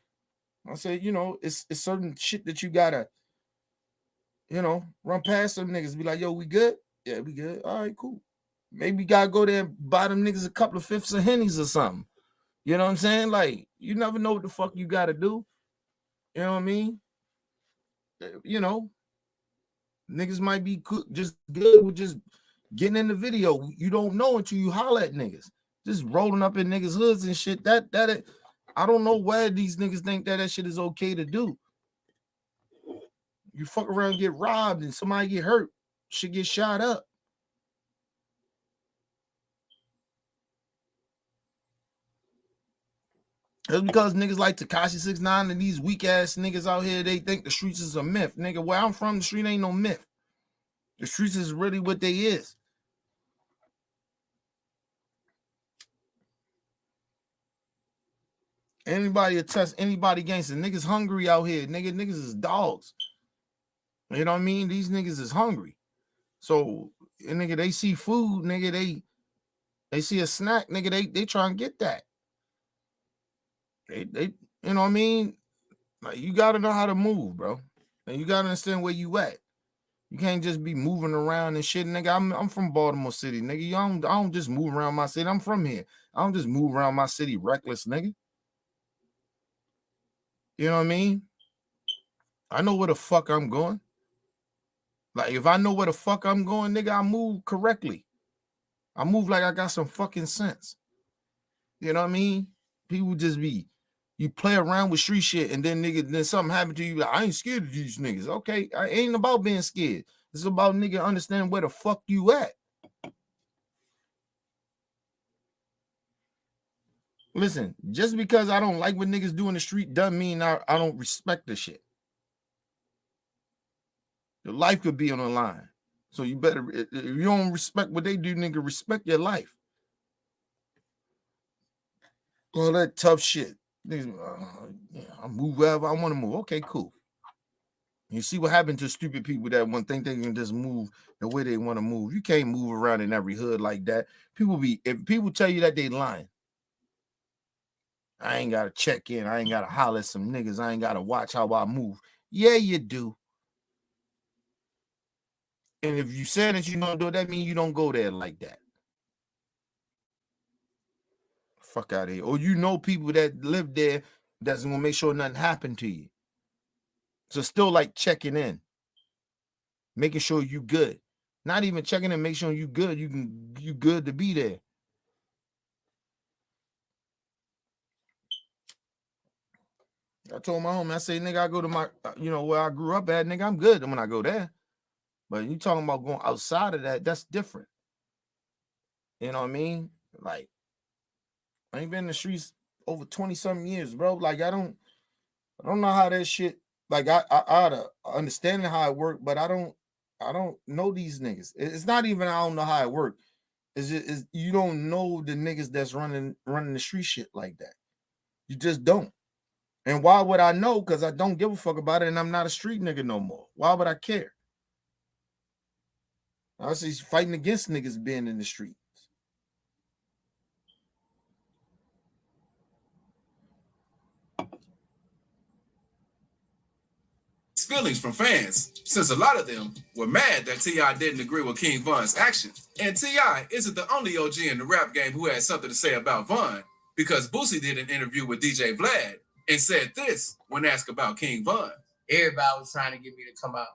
I say, it's certain shit that you gotta, run past them niggas. Be like, yo, we good? Yeah, we good. All right, cool. Maybe you gotta go there and buy them niggas a couple of fifths of Hennies or something. You know what I'm saying? Like, you never know what the fuck you gotta do. You know what I mean? Niggas might be just good with just getting in the video. You don't know until you holler at niggas. Just rolling up in niggas' hoods and shit. That I don't know why these niggas think that shit is okay to do. You fuck around and get robbed and somebody get hurt. Shit get shot up. It's because niggas like Tekashi 6ix9ine and these weak ass niggas out here, they think the streets is a myth. Nigga, where I'm from, the street ain't no myth. The streets is really what they is. Anybody attest anybody gangster. Niggas hungry out here. Niggas is dogs. You know what I mean? These niggas is hungry. So, nigga, they see food, nigga, they see a snack, nigga, they try and get that. They you know what I mean? Like, you gotta know how to move, bro. And you gotta understand where you at. You can't just be moving around and shit, nigga. I'm from Baltimore City, nigga. I don't just move around my city. I'm from here. I don't just move around my city reckless, nigga. You know what I mean? I know where the fuck I'm going. Like, if I know where the fuck I'm going, nigga, I move correctly. I move like I got some fucking sense. You know what I mean? People just you play around with street shit and then nigga, then something happened to you. Like, I ain't scared of these niggas. Okay, it ain't about being scared. It's about nigga understanding where the fuck you at. Listen, just because I don't like what niggas do in the street doesn't mean I don't respect the shit. Your life could be on the line. So you better, if you don't respect what they do, nigga, respect your life. All that tough shit. I move wherever I want to move. Okay, cool. You see what happened to stupid people that one think they can just move the way they want to move. You can't move around in every hood like that. If people tell you that, they lying. I ain't got to check in. I ain't got to holler at some niggas. I ain't got to watch how I move. Yeah, you do. And if you say that you don't do it, that means you don't go there like that. Fuck out of here. Or people that live there that's gonna make sure nothing happened to you. So still like checking in, making sure you good. Not even checking in, make sure you good. You good to be there. I told my homie, I say, nigga, I go to my, where I grew up at, nigga, I'm good when I go there. But you talking about going outside of that, that's different. You know what I mean? Like, I ain't been in the streets over 20-something years, bro. Like, I don't know how that shit, like, I ought to understand how it worked, but I don't know these niggas. It's not even I don't know how it worked. It's just you don't know the niggas that's running the street shit like that. You just don't. And why would I know? Because I don't give a fuck about it, and I'm not a street nigga no more. Why would I care? I see fighting against niggas being in the street. Feelings from fans, since a lot of them were mad that T.I. didn't agree with King Von's actions. And T.I. isn't the only OG in the rap game who had something to say about Von, because Boosie did an interview with DJ Vlad, and said this when asked about King Von. Everybody was trying to get me to come out.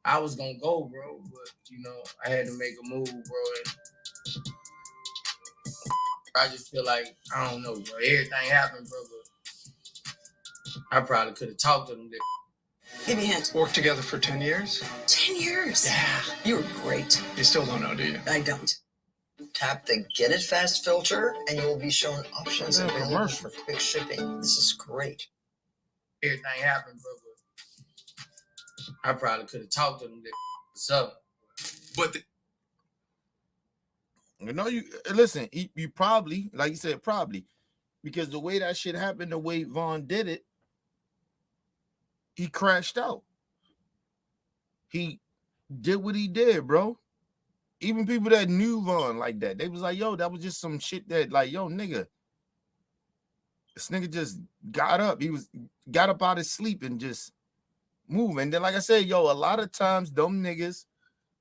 I was gonna go, bro, but you know, I had to make a move, bro. And I just feel like, I don't know, bro. Everything happened, bro. But I probably could have talked to them. Give me a hint. Worked together for 10 years? 10 years. Yeah. You were great. You still don't know, do you? I don't. Tap the Get It Fast filter, and you will be shown options available for quick shipping. This is great. Everything happened, bro. But I probably could have talked to them. What's up? But you know, you listen, you probably, like you said, probably, because the way that shit happened, the way Von did it, he crashed out. He did what he did, bro. Even people that knew Von like that, they was like, yo, that was just some shit that, like, yo, nigga. This nigga just got up. He got up out of sleep and just moved. And then, like I said, yo, a lot of times, them niggas,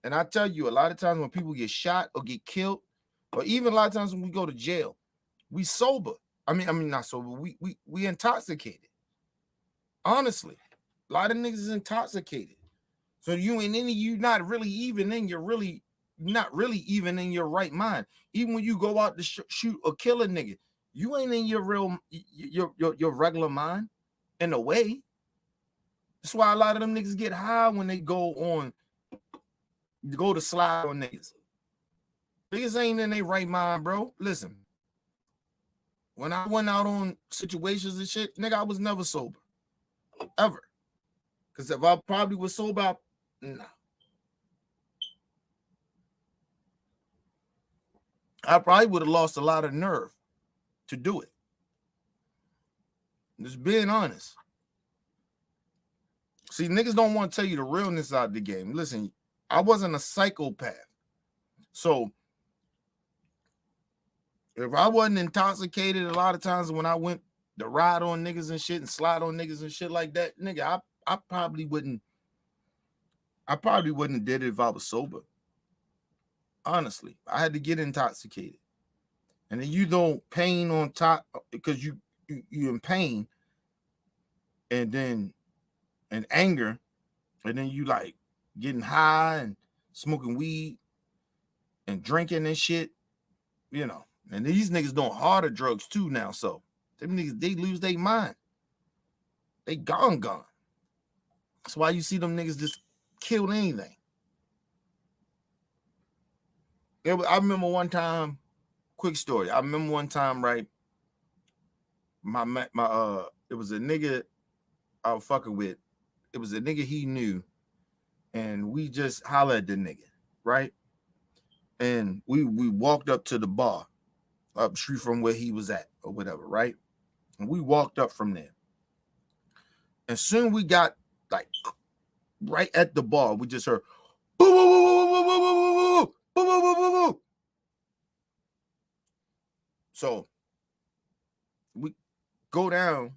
and I tell you, a lot of times when people get shot or get killed, or even a lot of times when we go to jail, we sober. I mean, not sober. We intoxicated. Honestly, a lot of niggas is intoxicated. So you not really even in your right mind. Even when you go out to shoot or kill a nigga, you ain't in your regular mind in a way. That's why a lot of them niggas get high when they go to slide on niggas. Niggas ain't in their right mind, bro. Listen, when I went out on situations and shit, nigga, I was never sober. Ever. Because if I probably was sober, nah. I probably would have lost a lot of nerve to do it. Just being honest. See, niggas don't want to tell you the realness out of the game. Listen, I wasn't a psychopath. So if I wasn't intoxicated a lot of times when I went to ride on niggas and shit and slide on niggas and shit like that, nigga, I probably wouldn't have did it if I was sober. Honestly, I had to get intoxicated. And then you don't pain on top because you in pain and then and anger, and then you like getting high and smoking weed and drinking and shit, you know. And these niggas doing harder drugs too now, so them niggas, they lose their mind. They gone. That's why you see them niggas just kill anything. I remember one time, quick story. I remember one time, right? It was a nigga I was fucking with. It was a nigga he knew, and we just hollered at the nigga, right? And we walked up to the bar, up the street from where he was at, or whatever, right? And we walked up from there. And soon we got like right at the bar, we just heard boo, boo, boo, boo, boo, boo, boo, boo, boo, boo, boo, boo. So we go down,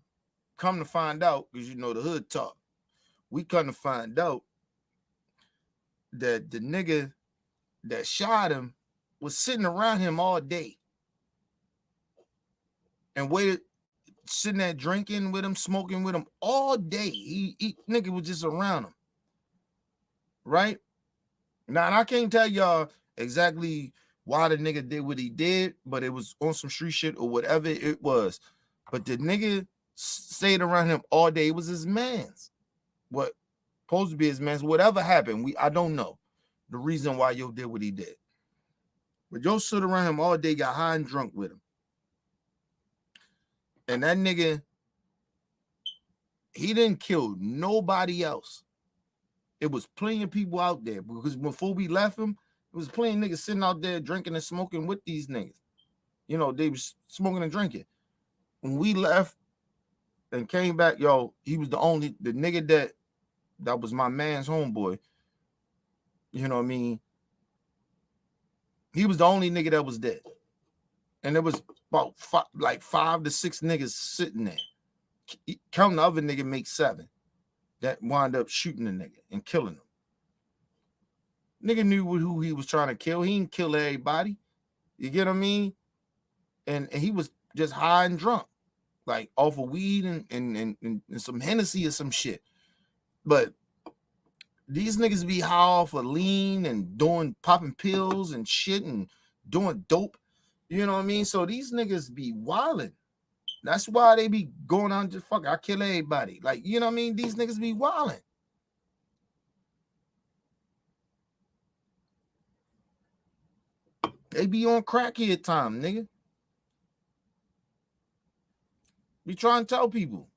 come to find out, because you know the hood talk. We come to find out that the nigga that shot him was sitting around him all day and waited, sitting there drinking with him, smoking with him all day. He nigga was just around him, right? Now, and I can't tell y'all exactly why the nigga did what he did, but it was on some street shit or whatever it was. But the nigga stayed around him all day. It was his man's. What supposed to be his man's. Whatever happened, I don't know the reason why Yo did what he did. But Yo stood around him all day, got high and drunk with him. And that nigga, he didn't kill nobody else. It was plenty of people out there, because before we left him, it was plenty of niggas sitting out there drinking and smoking with these niggas. You know, they was smoking and drinking. When we left and came back, yo, he was the nigga that was my man's homeboy. You know what I mean? He was the only nigga that was dead. And there was about 5 to 6 niggas sitting there. Counting the other nigga make 7 that wind up shooting the nigga and killing him. Nigga knew who he was trying to kill. He didn't kill everybody. You get what I mean? And he was just high and drunk. like off of weed and some Hennessy or some shit. But these niggas be high off of lean and popping pills and shit and doing dope. You know what I mean? So these niggas be wilding. That's why they be going on just fuck. I kill everybody. Like, you know what I mean? These niggas be wilding. They be on crackhead time, nigga. We trying to tell people.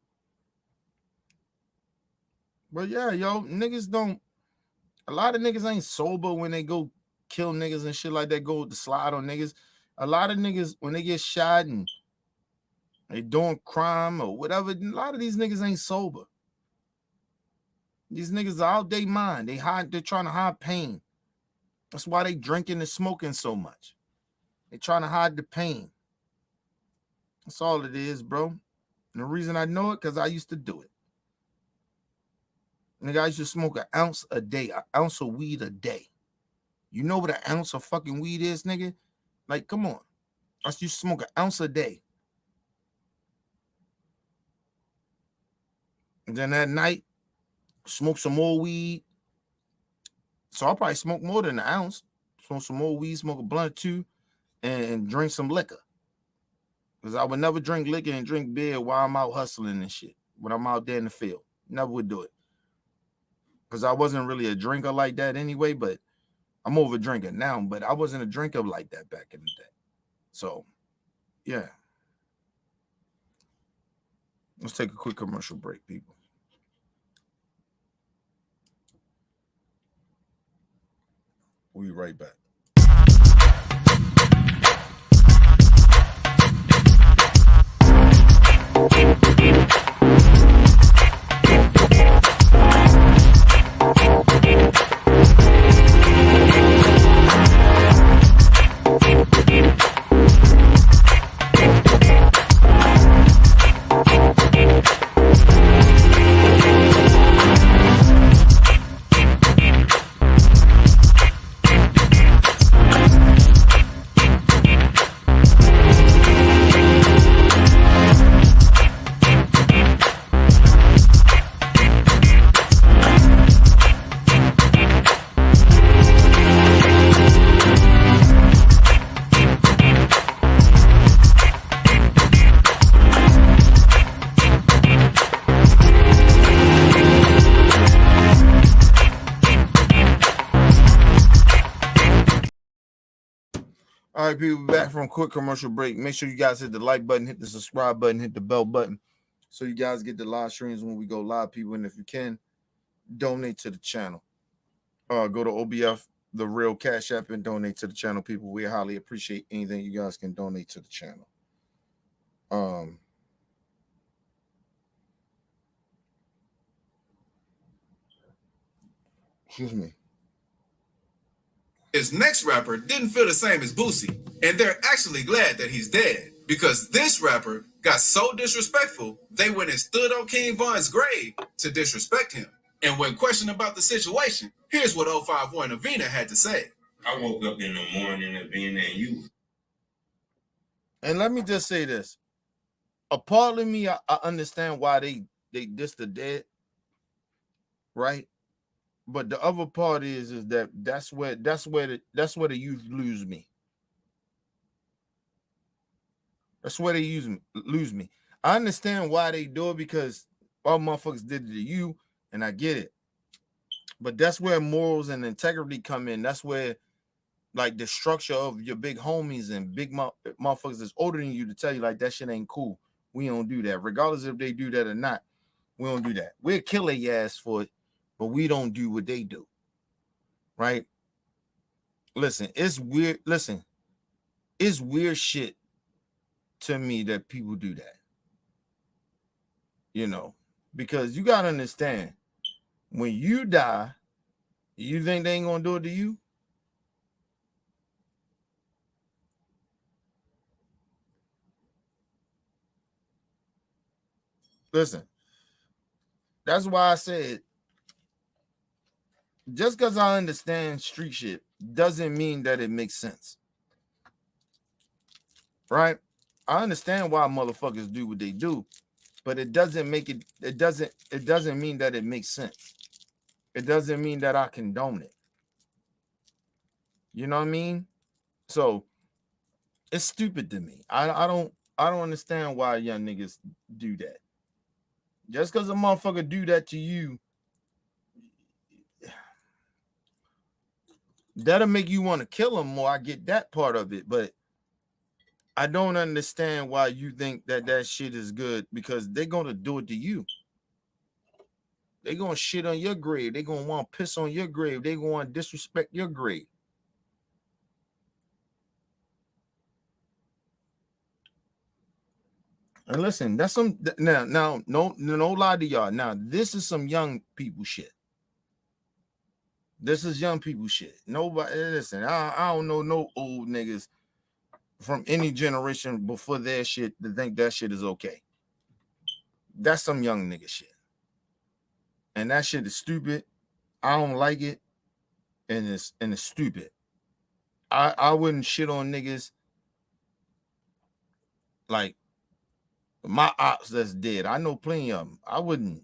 But yeah, yo, niggas don't. A lot of niggas ain't sober when they go kill niggas and shit like that. Go to slide on niggas. A lot of niggas when they get shot and they doing crime or whatever. A lot of these niggas ain't sober. These niggas are out their mind. They're trying to hide pain. That's why they drinking and smoking so much. They trying to hide the pain. That's all it is, bro. And the reason I know it, because I used to do it. Nigga, I used to smoke an ounce a day, an ounce of weed a day. You know what an ounce of fucking weed is, nigga? Like, come on. I used to smoke an ounce a day. And then that night, smoke some more weed. So I'll probably smoke more than an ounce. Smoke some more weed, smoke a blunt or two, and drink some liquor. Because I would never drink liquor and drink beer while I'm out hustling and shit. When I'm out there in the field. Never would do it. Because I wasn't really a drinker like that anyway, but I'm over a drinker now, but I wasn't a drinker like that back in the day. So, yeah. Let's take a quick commercial break, people. We'll be right back. All right, people, back from a quick commercial break. Make sure you guys hit the like button, hit the subscribe button, hit the bell button, so you guys get the live streams when we go live, people. And if you can, donate to the channel. Go to OBF, the real Cash App, and donate to the channel, people. We highly appreciate anything you guys can donate to the channel. Excuse me. His next rapper didn't feel the same as Boosie, and they're actually glad that he's dead because this rapper got so disrespectful, they went and stood on King Von's grave to disrespect him. And when questioned about the situation, here's what 051 Avina had to say. I woke up in the morning, Avina, and you. And let me just say this. A part of me, I understand why they diss the dead, right? But the other part is that's where the youth lose me. That's where they lose me. I understand why they do it because all motherfuckers did it to you, and I get it. But that's where morals and integrity come in. That's where, like, the structure of your big homies and big motherfuckers that's older than you to tell you, like, that shit ain't cool. We don't do that. Regardless if they do that or not, we don't do that. We'll kill their ass for it, but we don't do what they do. Right? Listen, it's weird. Listen, it's weird shit to me that people do that. You know, because you got to understand, when you die, you think they ain't going to do it to you? Listen, that's why I said, just because I understand street shit doesn't mean that it makes sense. Right? I understand why motherfuckers do what they do, but it doesn't make it. It doesn't mean that it makes sense. It doesn't mean that I condone it. You know what I mean? So it's stupid to me. I don't understand why young niggas do that. Just because a motherfucker do that to you, that'll make you want to kill him more. I get that part of it, but I don't understand why you think that shit is good, because they're gonna do it to you. They're gonna shit on your grave. They're gonna want to piss on your grave. They're gonna want to disrespect your grave. And listen, that's some now no lie to y'all. Now, this is some young people shit. This is young people shit. Nobody listen. I don't know no old niggas from any generation before their shit to think that shit is okay. That's some young nigga shit. And that shit is stupid. I don't like it. And it's stupid. I wouldn't shit on niggas like my ops that's dead. I know plenty of them. I wouldn't,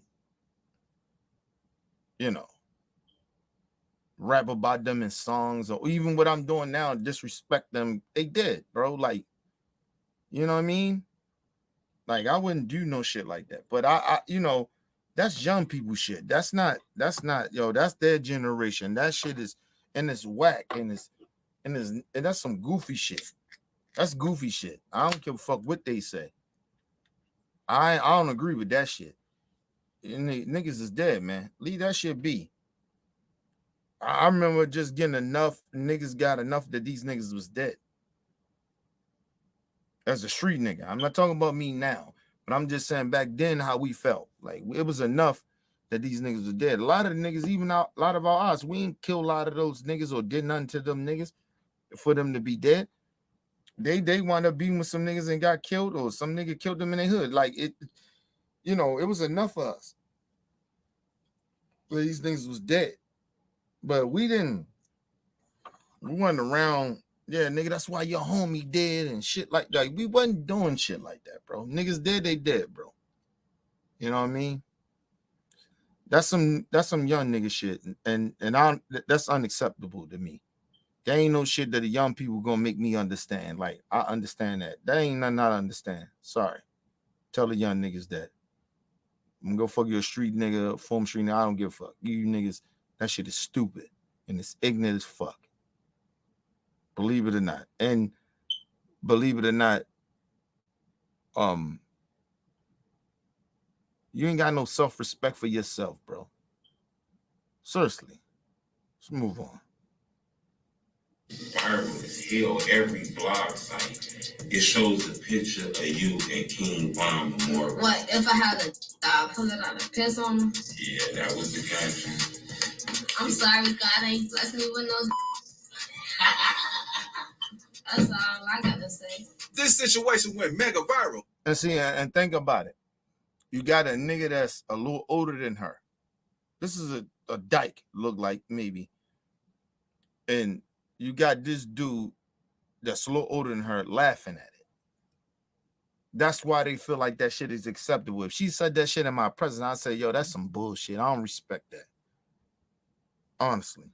rap about them in songs, or even what I'm doing now, disrespect them. They dead, bro. Like, you know what I mean? Like, I wouldn't do no shit like that. But I that's young people shit. That's not, that's their generation. That shit is, and it's whack, and that's some goofy shit. That's goofy shit. I don't give a fuck what they say. I don't agree with that shit. And the niggas is dead, man. Leave that shit be. I remember just getting enough. Niggas got enough that these niggas was dead. As a street nigga. I'm not talking about me now, but I'm just saying back then how we felt. Like, it was enough that these niggas were dead. A lot of the niggas, even a lot of our odds, we ain't kill a lot of those niggas or did nothing to them niggas for them to be dead. They wound up being with some niggas and got killed, or some nigga killed them in their hood. Like, it was enough for us. But these niggas was dead. But we went around, yeah, nigga, that's why your homie dead and shit like that. We wasn't doing shit like that, bro. Niggas dead, they dead, bro. You know what I mean? That's some young nigga shit, and that's unacceptable to me. There ain't no shit that the young people gonna make me understand. Like, I understand that. That ain't nothing I understand. Sorry. Tell the young niggas that. I'm gonna go fuck your street nigga, former street nigga. I don't give a fuck. You niggas, that shit is stupid and it's ignorant as fuck. Believe it or not. And believe it or not, you ain't got no self-respect for yourself, bro. Seriously. Let's move on. Viral as hell, every blog site. It shows a picture of you and King Von Memorial. What if I had to pull it out and piss on him? Yeah, that was the caption. I'm sorry, God ain't blessed me with no. That's all I gotta say. This situation went mega viral. And see, and think about it. You got a nigga that's a little older than her. This is a dyke, look like, maybe. And you got this dude that's a little older than her laughing at it. That's why they feel like that shit is acceptable. If she said that shit in my presence, I'd say, yo, that's some bullshit. I don't respect that. Honestly.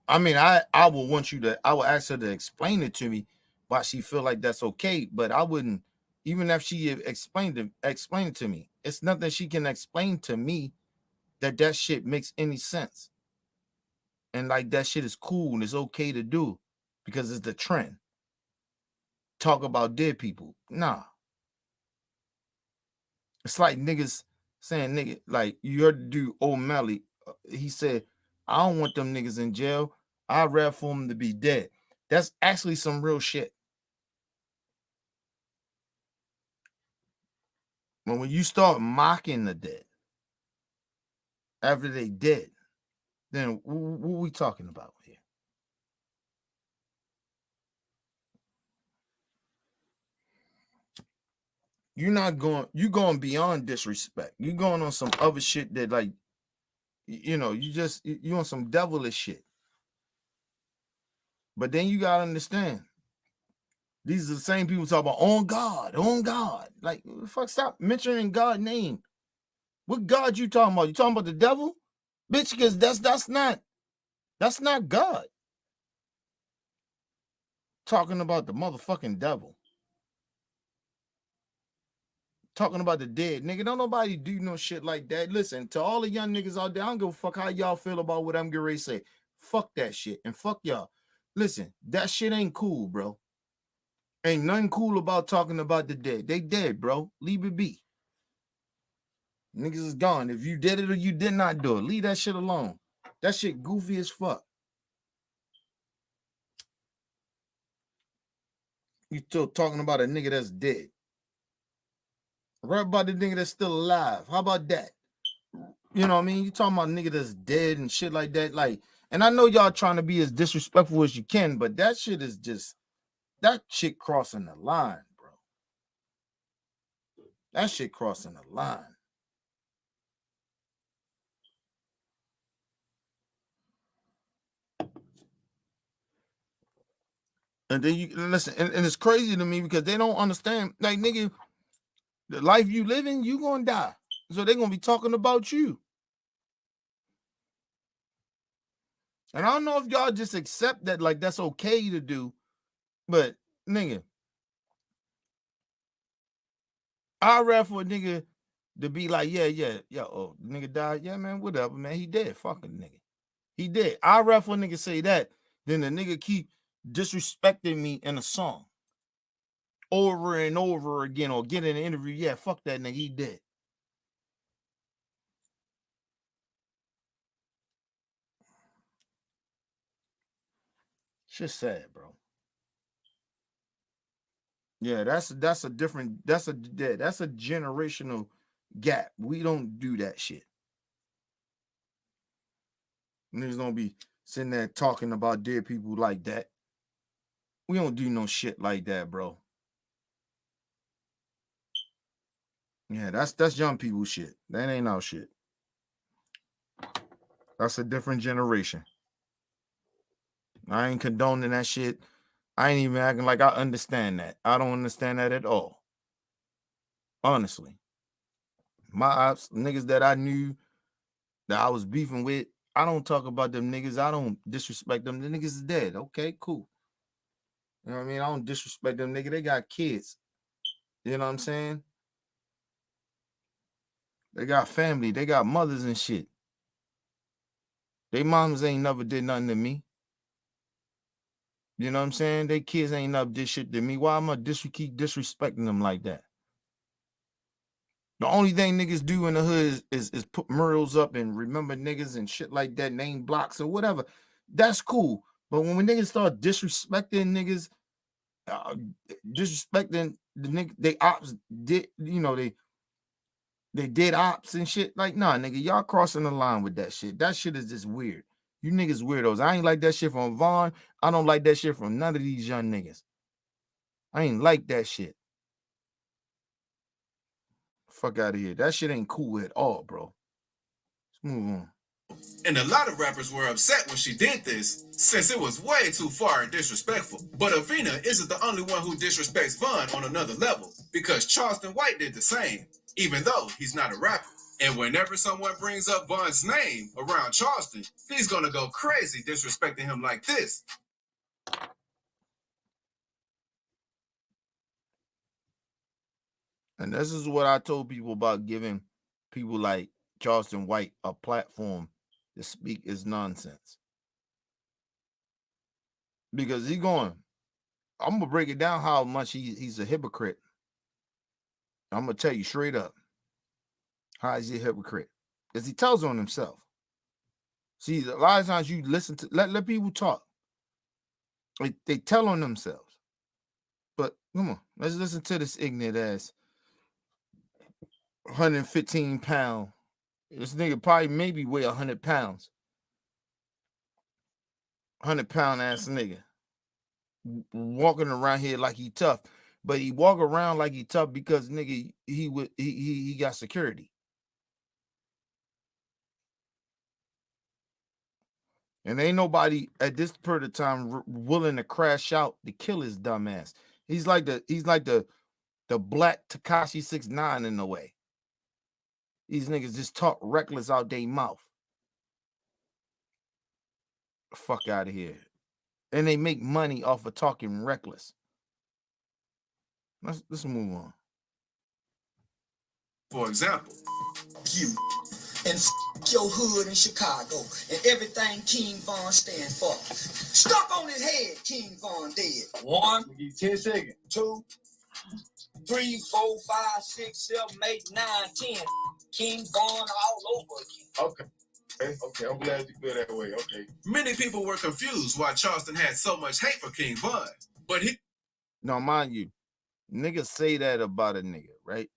I mean, I will ask her to explain it to me why she feel like that's okay, but I wouldn't, even if she explained it to me. It's nothing she can explain to me that shit makes any sense. And like, that shit is cool and it's okay to do because it's the trend. Talk about dead people. Nah. It's like niggas saying, nigga, like, you heard the dude O'Malley. He said, I don't want them niggas in jail. I'd rather for them to be dead. That's actually some real shit. But when you start mocking the dead after they dead, then what are we talking about here? You're going beyond disrespect. You're going on some other shit that, like, you on some devilish shit. But then you gotta understand, These are the same people talk about on God, on God. Like, fuck, stop mentioning God's name. What God you talking about? You talking about the devil? Bitch, because that's not God. Talking about the motherfucking devil. Talking about the dead. Nigga, don't nobody do no shit like that. Listen, to all the young niggas out there, I don't give a fuck how y'all feel about what I'm getting ready to say. Fuck that shit and fuck y'all. Listen, that shit ain't cool, bro. Ain't nothing cool about talking about the dead. They dead, bro. Leave it be. Niggas is gone. If you did it or you did not do it, leave that shit alone. That shit goofy as fuck. You still talking about a nigga that's dead. Right about the nigga that's still alive. How about that? You know what I mean? You talking about a nigga that's dead and shit like that. Like, and I know y'all trying to be as disrespectful as you can, but that shit is just, that shit crossing the line, bro. That shit crossing the line. And then you listen, and it's crazy to me because they don't understand. Like, nigga, the life you living, you gonna die. So they're gonna be talking about you. And I don't know if y'all just accept that, like that's okay to do, but nigga, I'd rather for a nigga to be like, yeah, oh, nigga died. Yeah, man, whatever, man. He dead. Fucking nigga. He dead. I'd rather for a nigga say that than the nigga keep disrespecting me in a song over and over again or get in an interview. Yeah, fuck that nigga. He dead. Shit's sad, bro. Yeah, that's a generational gap. We don't do that shit. Niggas don't be sitting there talking about dead people like that. We don't do no shit like that, bro. Yeah, that's young people shit. That ain't our shit. That's a different generation. I ain't condoning that shit. I ain't even acting like I understand that. I don't understand that at all. Honestly. My ops, niggas that I knew that I was beefing with, I don't talk about them niggas. I don't disrespect them. The niggas is dead. Okay, cool. You know what I mean? I don't disrespect them niggas. They got kids. You know what I'm saying? They got family. They got mothers and shit. They moms ain't never did nothing to me. You know what I'm saying? They kids ain't never did shit to me. Why am I keep disrespecting them like that? The only thing niggas do in the hood is put murals up and remember niggas and shit like that, name blocks or whatever. That's cool. But when niggas start disrespecting niggas, disrespecting the nigga, they ops did, you know, they did ops and shit. Like, nah, nigga, y'all crossing the line with that shit. That shit is just weird. You niggas weirdos. I ain't like that shit from Vaughn. I don't like that shit from none of these young niggas. I ain't like that shit. Fuck out of here. That shit ain't cool at all, bro. Let's move on. And a lot of rappers were upset when she did this, since it was way too far and disrespectful. But Avina isn't the only one who disrespects Vaughn on another level, because Charleston White did the same, even though he's not a rapper. And whenever someone brings up Vaughn's name around Charleston, he's gonna go crazy disrespecting him like this. And this is what I told people about giving people like Charleston White a platform to speak is nonsense. Because I'm going to break it down how much he's a hypocrite. I'm going to tell you straight up how is he a hypocrite. Because he tells on himself. See, a lot of times you listen to, let people talk. They tell on themselves. But come on, let's listen to this ignorant ass 115 pound. This nigga probably maybe weigh 100 pounds. 100 pound ass nigga. Walking around here like he tough. But he walk around like he tough because nigga, he got security. And ain't nobody at this period of time willing to crash out to kill his dumb ass. He's like the black Tekashi 6ix9ine in a way. These niggas just talk reckless out their mouth. Fuck out of here. And they make money off of talking reckless. Let's move on. For example, you and your hood in Chicago and everything King Von stand for. Stuck on his head, King Von dead. 1, 10 seconds. 2, 3, 4, 5, 6, 7, 8, 9, 10. King Von all over again. Okay, I'm glad you feel that way. Okay. Many people were confused why Charleston had so much hate for King Von, but he. Now, mind you, niggas say that about a nigga, right?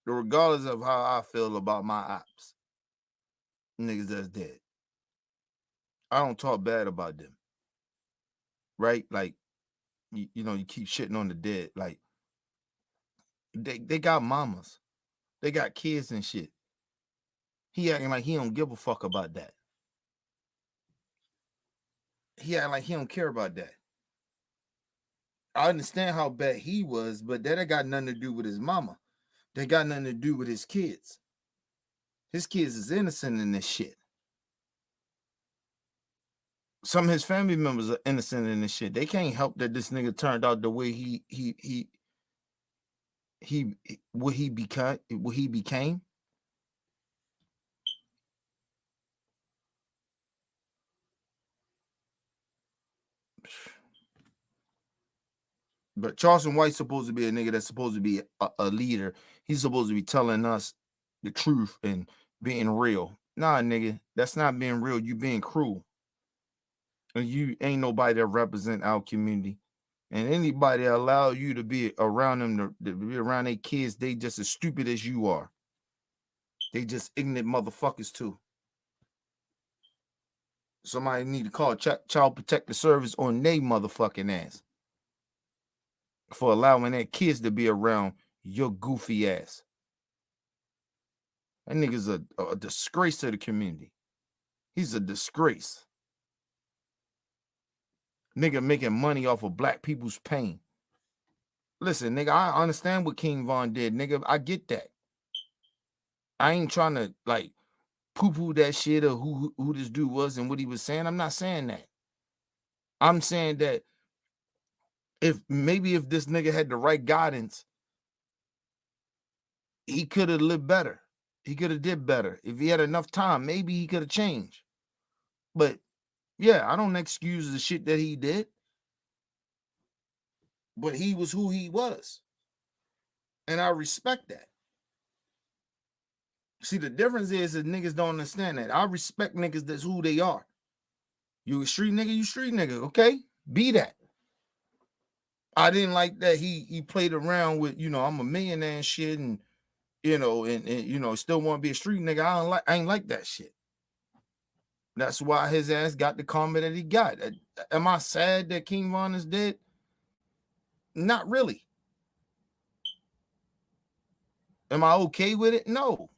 Regardless of how I feel about my ops, niggas that's dead. I don't talk bad about them, right? Like, you know, you keep shitting on the dead. Like, they got mamas, they got kids and shit. He acting like he don't give a fuck about that. He acting like he don't care about that. I understand how bad he was, but that ain't got nothing to do with his mama. They got nothing to do with his kids. His kids is innocent in this shit. Some of his family members are innocent in this shit. They can't help that this nigga turned out the way what he became. But Charleston White's supposed to be a nigga that's supposed to be a leader. He's supposed to be telling us the truth and being real. Nah, nigga, that's not being real. You being cruel. And you ain't nobody that represent our community. And anybody that allow you to be around them, to be around their kids, they just as stupid as you are. They just ignorant motherfuckers too. Somebody need to call Child Protective Service on their motherfucking ass for allowing their kids to be around your goofy ass. That nigga's a disgrace to the community. He's a disgrace. Nigga making money off of black people's pain. Listen, nigga, I understand what King Von did. Nigga, I get that. I ain't trying to like poo-poo that shit or who this dude was and what he was saying. I'm not saying that. I'm saying that if this nigga had the right guidance, he could have lived better. He could have did better. If he had enough time, maybe he could have changed. But yeah, I don't excuse the shit that he did. But he was who he was. And I respect that. See, the difference is that niggas don't understand that. I respect niggas that's who they are. You a street nigga, you street nigga, okay? Be that. I didn't like that he played around with, you know, I'm a millionaire and shit, and you know, and still want to be a street nigga. I ain't like that shit. That's why his ass got the comment that he got. Am I sad that King Von is dead? Not really. Am I okay with it? No.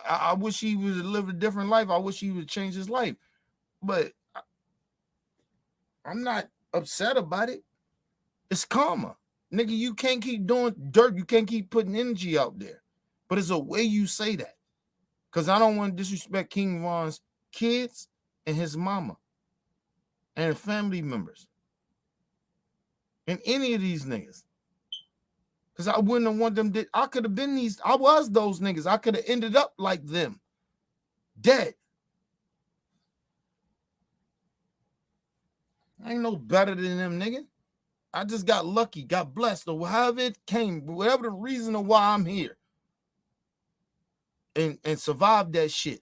I wish he would live a different life. I wish he would change his life. But I'm not upset about it. It's karma. Nigga, you can't keep doing dirt. You can't keep putting energy out there. But it's a way you say that. Because I don't want to disrespect King Von's kids and his mama and family members and any of these niggas. Because I wouldn't have want them to, I could have been I was those niggas. I could have ended up like them. Dead. I ain't no better than them, nigga. I just got lucky, got blessed, or however it came, whatever the reason of why I'm here. And survived that shit.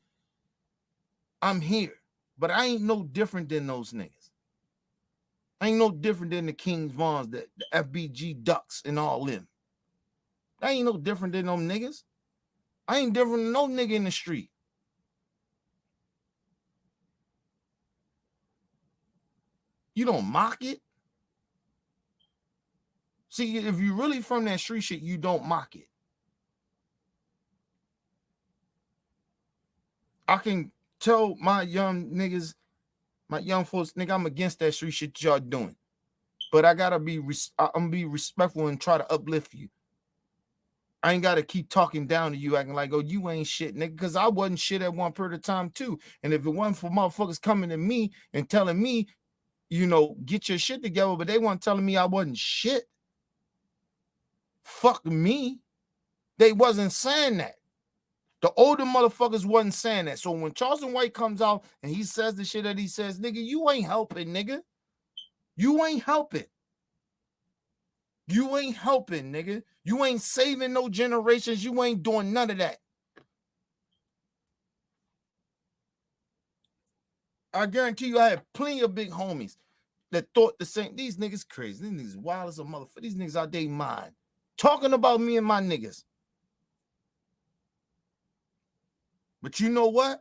I'm here. But I ain't no different than those niggas. I ain't no different than the King Vons, the FBG Ducks, and all them. I ain't no different than them niggas. I ain't different than no nigga in the street. You don't mock it. See, if you really from that street shit, you don't mock it. I can tell my young niggas, my young folks, nigga, I'm against that street shit y'all doing. but I gotta be I'm gonna be respectful and try to uplift you. I ain't gotta keep talking down to you, acting like, oh, you ain't shit, nigga, because I wasn't shit at one period of time too. And if it wasn't for motherfuckers coming to me and telling me, you know, get your shit together, but they weren't telling me I wasn't shit. Fuck me. They wasn't saying that. The older motherfuckers wasn't saying that. So when Charleston White comes out and he says the shit that he says, nigga, you ain't helping, nigga. You ain't helping. You ain't helping, nigga. You ain't saving no generations. You ain't doing none of that. I guarantee you I had plenty of big homies that thought the same. These niggas crazy. These niggas wild as a motherfucker. These niggas out their mind. Talking about me and my niggas. But you know what?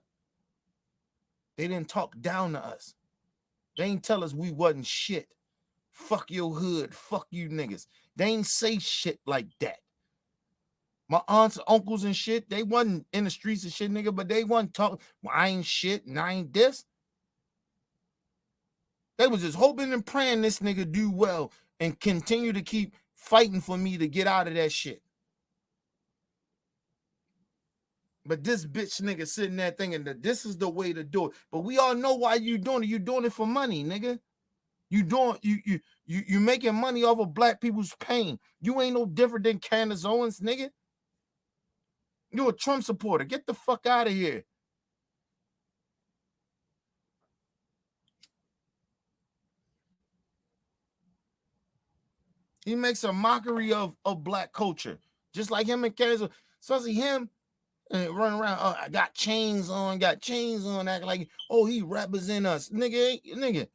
They didn't talk down to us. They ain't tell us we wasn't shit. Fuck your hood. Fuck you niggas. They ain't say shit like that. My aunts, uncles, and shit, they wasn't in the streets and shit, nigga, but they wasn't talking, well, I ain't shit and I ain't this. They was just hoping and praying this nigga do well and continue to keep fighting for me to get out of that shit. But this bitch nigga sitting there thinking that this is the way to do it. But we all know why you doing it. You doing it for money, nigga. You making money off of black people's pain. You ain't no different than Candace Owens, nigga. You a Trump supporter. Get the fuck out of here. He makes a mockery of black culture. Just like him and Candace. Especially him running around. Oh, I got chains on, acting like, oh, he represent us. Nigga,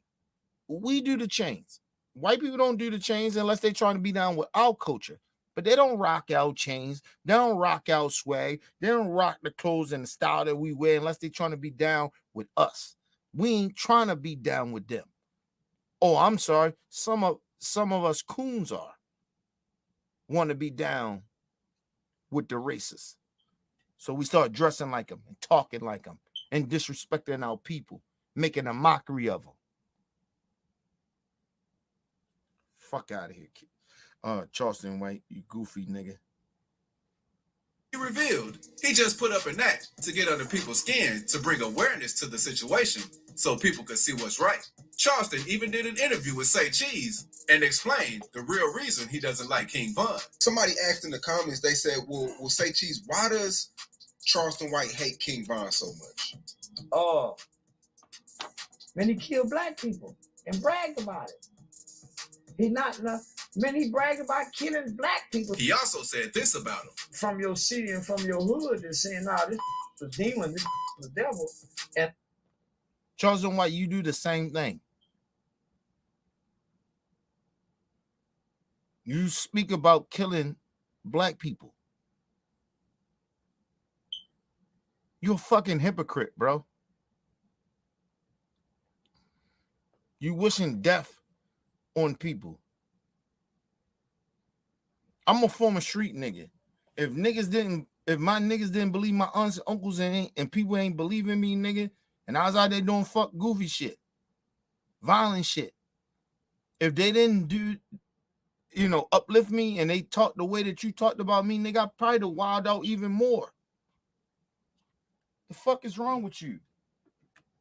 we do the chains. White people don't do the chains unless they're trying to be down with our culture. But they don't rock out chains. They don't rock out swag. They don't rock the clothes and the style that we wear unless they're trying to be down with us. We ain't trying to be down with them. Oh, I'm sorry. Some of us coons want to be down with the racists. So we start dressing like them and talking like them and disrespecting our people, making a mockery of them. Fuck out of here, kid. Charleston White, you goofy nigga. He revealed he just put up an act to get under people's skin to bring awareness to the situation so people could see what's right. Charleston even did an interview with Say Cheese and explained the real reason he doesn't like King Von. Somebody asked in the comments, they said, well Say Cheese, why does Charleston White hate King Von so much? Oh, man, he killed black people and bragged about it. He bragged about killing black people. He also said this about him. From your city and from your hood, they're saying, nah, this was demon, this was the devil. And Charleston White, you do the same thing. You speak about killing black people. You're a fucking hypocrite, bro. You wishing death on people. I'm a former street nigga. If my niggas didn't believe my aunts and uncles and people ain't believing me, nigga, and I was out there doing fuck goofy shit, violent shit. If they didn't do, uplift me and they talked the way that you talked about me, nigga, I probably would wild out even more. The fuck is wrong with you?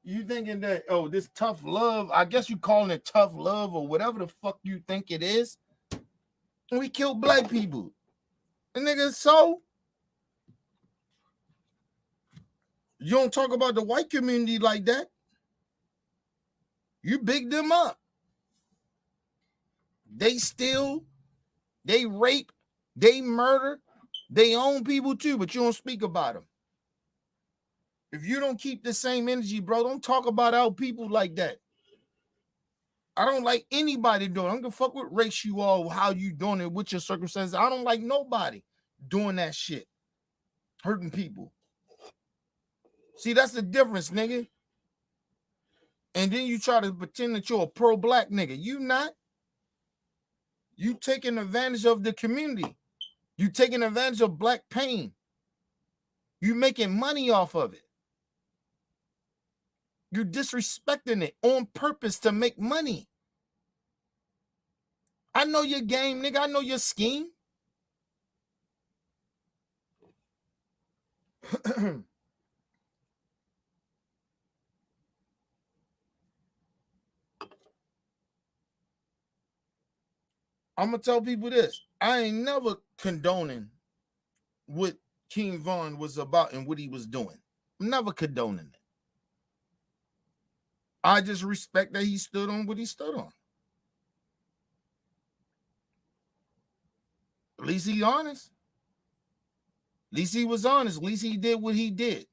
You thinking that, oh, this tough love, I guess you calling it tough love or whatever the fuck you think it is. We killed black people. And nigga, so you don't talk about the white community like that. You big them up. They steal, they rape, they murder, they own people too, but you don't speak about them. If you don't keep the same energy, bro, don't talk about our people like that. I don't like anybody doing it. I don't give a fuck what race you are, how you doing it, with your circumstances. I don't like nobody doing that shit. Hurting people. See, that's the difference, nigga. And then you try to pretend that you're a pro-black nigga. You not. You taking advantage of the community. You taking advantage of black pain. You making money off of it. You're disrespecting it on purpose to make money. know your game, nigga. I know your scheme. I'm gonna tell people this. I ain't never condoning what King Von was about and what he was doing. I'm never condoning it. I just respect that he stood on what he stood on. At least he honest. At least he was honest. At least he did what he did.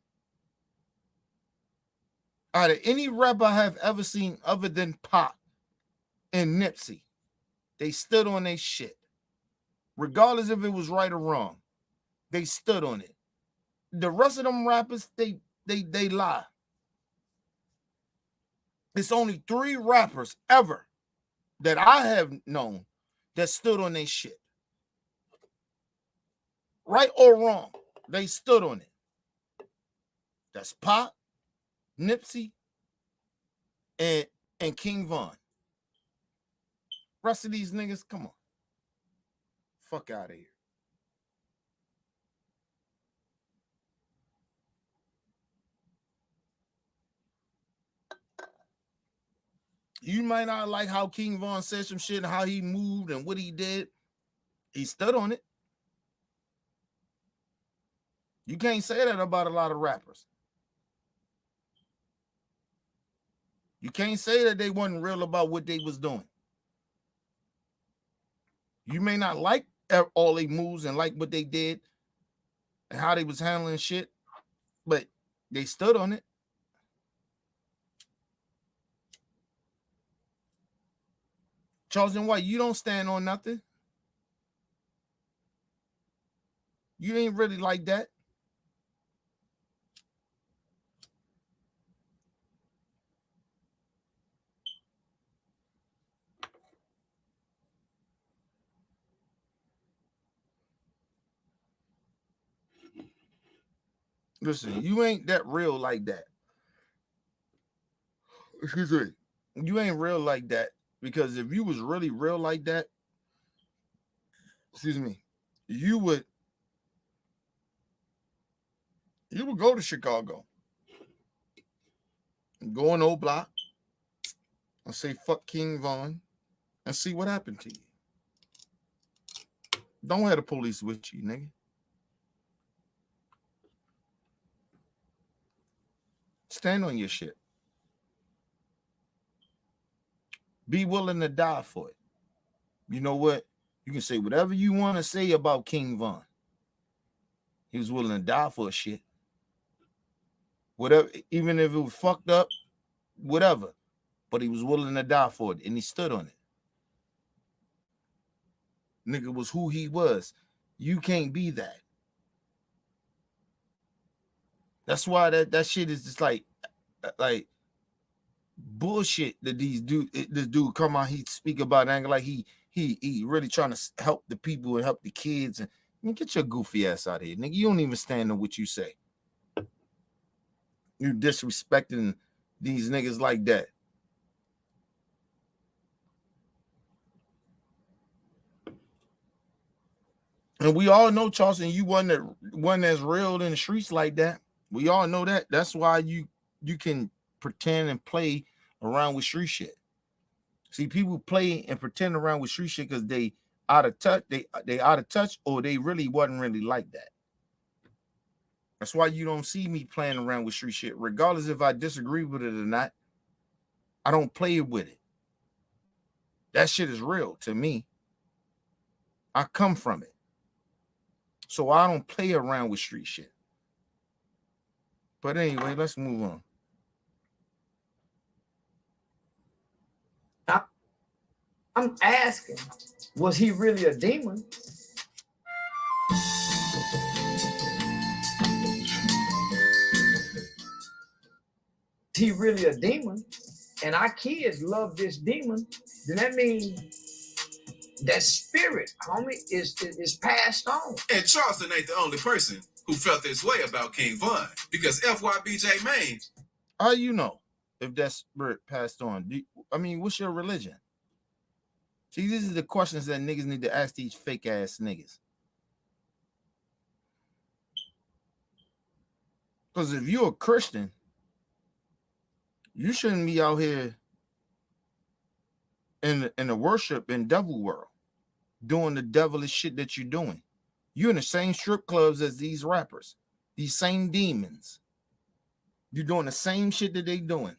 Out of any rapper I have ever seen other than Pac and Nipsey, they stood on their shit. Regardless if it was right or wrong, they stood on it. The rest of them rappers, they lie. It's only 3 rappers ever that I have known that stood on their shit. Right or wrong, they stood on it. That's Pac, Nipsey, and King Von. Rest of these niggas, come on. Fuck out of here. You might not like how King Von said some shit and how he moved and what he did. He stood on it. You can't say that about a lot of rappers. You can't say that they wasn't real about what they was doing. You may not like all they moves and like what they did and how they was handling shit, but they stood on it. Charleston White, you don't stand on nothing. You ain't really like that. Listen, you ain't that real like that. Excuse me. You ain't real like that, because if you was really real like that, excuse me, you would go to Chicago and go on Old Block and say fuck King Von and see what happened to you. Don't have the police with you, nigga. Stand on your shit. Be willing to die for it. You know what? You can say whatever you want to say about King Von. He was willing to die for shit. Whatever, even if it was fucked up, whatever. But he was willing to die for it, and he stood on it. Nigga was who he was. You can't be that. That's why that shit is just like bullshit that this dude come out, he speak about anger like he really trying to help the people and help the kids. And get your goofy ass out of here, nigga. You don't even stand on what you say. You disrespecting these niggas like that. And we all know, Charleston, you wasn't as real in the streets like that. We all know that. That's why you can pretend and play around with street shit. See, people play and pretend around with street shit because they out of touch. They out of touch, or they really wasn't really like that. That's why you don't see me playing around with street shit, regardless if I disagree with it or not. I don't play with it. That shit is real to me. I come from it, so I don't play around with street shit. But anyway, let's move on. I'm asking, was he really a demon? Is he really a demon? And our kids love this demon, then that means that spirit, homie, is passed on. And Charleston ain't the only person who felt this way about King Von, because FYBJ Maine. How you know if that spirit passed on? I mean, what's your religion? See, these are the questions that niggas need to ask these fake ass niggas. Because if you're a Christian, you shouldn't be out here in the worship and devil world doing the devilish shit that you're doing. You're in the same strip clubs as these rappers, these same demons. You're doing the same shit that they doing.